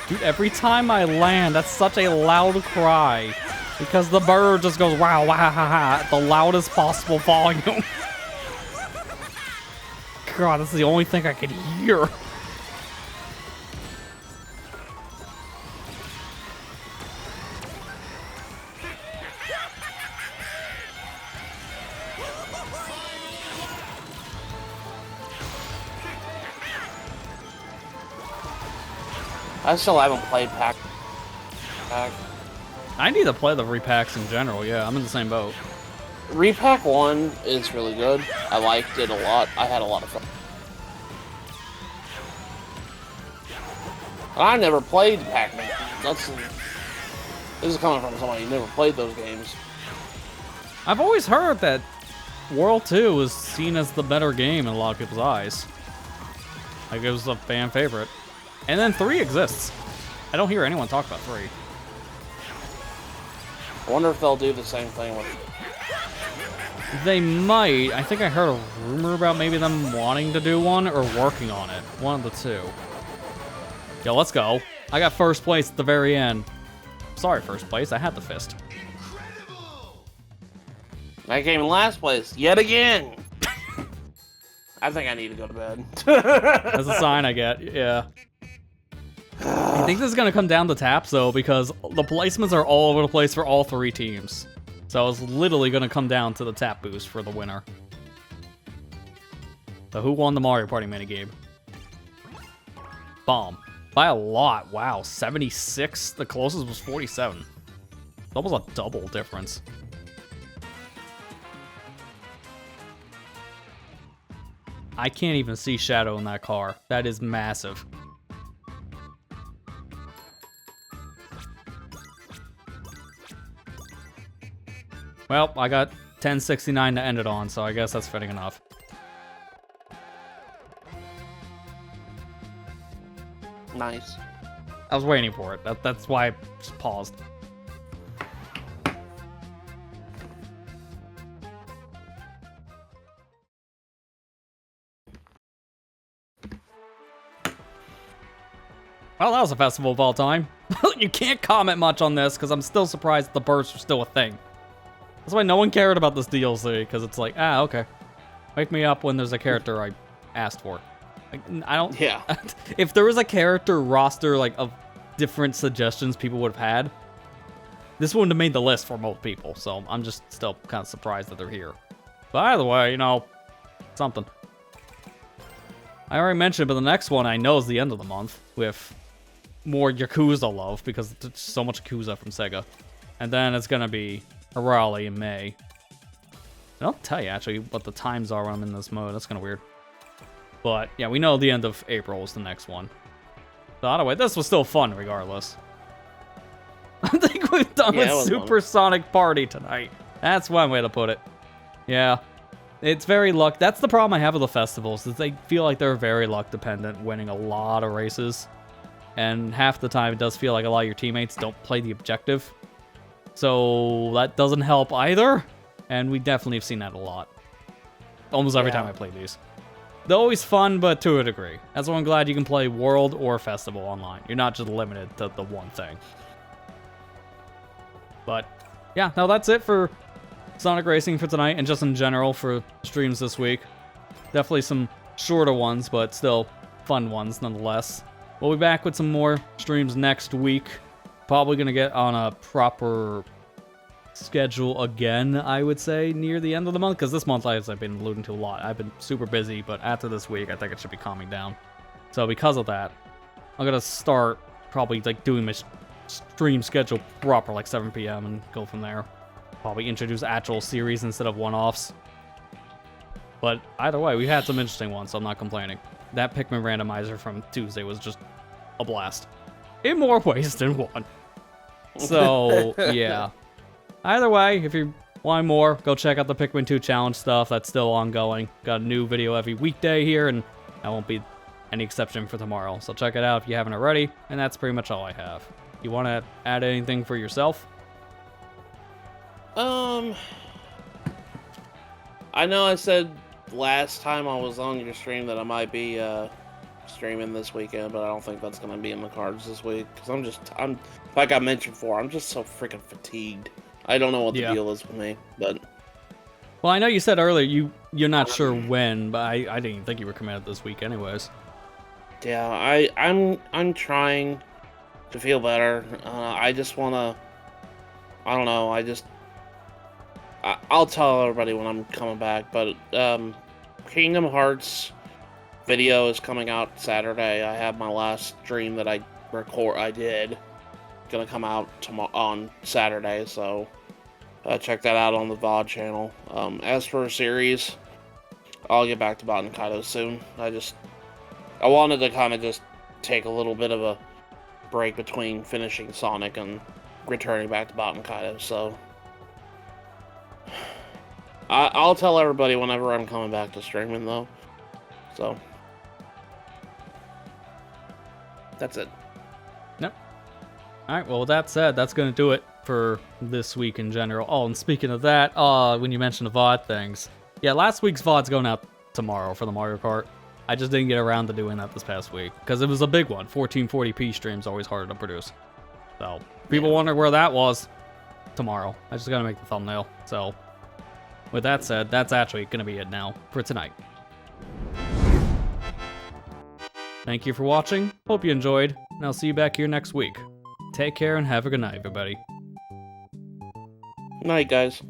Dude, every time I land, that's such a loud cry. Because the bird just goes wow, wow, ha, ha, at the loudest possible volume. God, this is the only thing I can hear. I still haven't played Pack. I need to play the repacks in general, yeah, I'm in the same boat. Repack 1 is really good. I liked it a lot. I had a lot of fun. I never played Pac-Man. This is coming from somebody who never played those games. I've always heard that World 2 is seen as the better game in a lot of people's eyes. Like, it was a fan favorite. And then 3 exists. I don't hear anyone talk about 3. I wonder if they'll do the same thing with... They might. I think I heard a rumor about maybe them wanting to do one or working on it. One of the two. Yo, let's go. I got first place at the very end. Sorry, first place. I had the fist. I came in last place yet again. I think I need to go to bed. That's a sign I get. Yeah. I think this is going to come down to taps, though, because the placements are all over the place for all 3 teams. So it's literally going to come down to the tap boost for the winner. So who won the Mario Party minigame? Bomb. By a lot. Wow, 76? The closest was 47. That was a double difference. I can't even see Shadow in that car. That is massive. Well, I got 1069 to end it on, so I guess that's fitting enough. Nice. I was waiting for it. That's why I just paused. Well, that was a festival of all time. You can't comment much on this, because I'm still surprised the bursts are still a thing. That's why no one cared about this DLC, because it's like, ah, okay. Wake me up when there's a character I asked for. Like, I don't... Yeah. If there was a character roster, like, of different suggestions people would have had, this wouldn't have made the list for most people, so I'm just still kind of surprised that they're here. But either way, you know, something. I already mentioned, but the next one I know is the end of the month, with more Yakuza love, because there's so much Yakuza from Sega. And then it's gonna be a rally in May. And I'll tell you, actually, what the times are when I'm in this mode. That's kind of weird. But, yeah, we know the end of April is the next one. So, either way, this was still fun, regardless. I think we've done with Super Sonic Party tonight. That's one way to put it. Yeah. It's very luck. That's the problem I have with the festivals, is they feel like they're very luck dependent, winning a lot of races. And half the time, it does feel like a lot of your teammates don't play the objective. So that doesn't help either. And we definitely have seen that a lot. Almost every time I play these. They're always fun, but to a degree. That's why I'm glad you can play World or Festival online. You're not just limited to the one thing. But, yeah, no, that's it for Sonic Racing for tonight, and just in general for streams this week. Definitely some shorter ones, but still fun ones nonetheless. We'll be back with some more streams next week. Probably going to get on a proper schedule again, I would say, near the end of the month, because this month, as I've been alluding to a lot, I've been super busy, but after this week, I think it should be calming down. So because of that, I'm going to start probably like doing my stream schedule proper, like 7 p.m. and go from there. Probably introduce actual series instead of one-offs. But either way, we had some interesting ones, so I'm not complaining. That Pikmin randomizer from Tuesday was just a blast. In more ways than one. So, yeah. Either way, if you want more, go check out the Pikmin 2 challenge stuff. That's still ongoing. Got a new video every weekday here, and that won't be any exception for tomorrow. So check it out if you haven't already, and that's pretty much all I have. You want to add anything for yourself? I know I said last time I was on your stream that I might be streaming this weekend, but I don't think that's gonna be in the cards this week because I'm like I mentioned before, I'm just so freaking fatigued. I don't know what the Yeah. deal is with me, but Well, I know you said earlier you're not sure when, but I didn't even think you were coming out this week anyways. yeah, I'm trying to feel better. I just wanna, I don't know. I'll tell everybody when I'm coming back, but Kingdom Hearts video is coming out Saturday. I have my last stream that I did gonna come out tomorrow on Saturday, so check that out on the VOD channel. As for a series, I'll get back to Baten Kaido soon. I wanted to kind of just take a little bit of a break between finishing Sonic and returning back to Baten Kaido, so I'll tell everybody whenever I'm coming back to streaming, though. So that's it. Yep. Alright, well with that said, that's gonna do it for this week in general. Oh, and speaking of that, when you mentioned the VOD things, yeah, last week's VOD's going out tomorrow for the Mario Kart. I just didn't get around to doing that this past week, because it was a big one. 1440p stream's always harder to produce. So, people wonder where that was. Tomorrow. I just gotta make the thumbnail. So, with that said, that's actually gonna be it now for tonight. Thank you for watching, hope you enjoyed, and I'll see you back here next week. Take care and have a good night, everybody. Night, guys.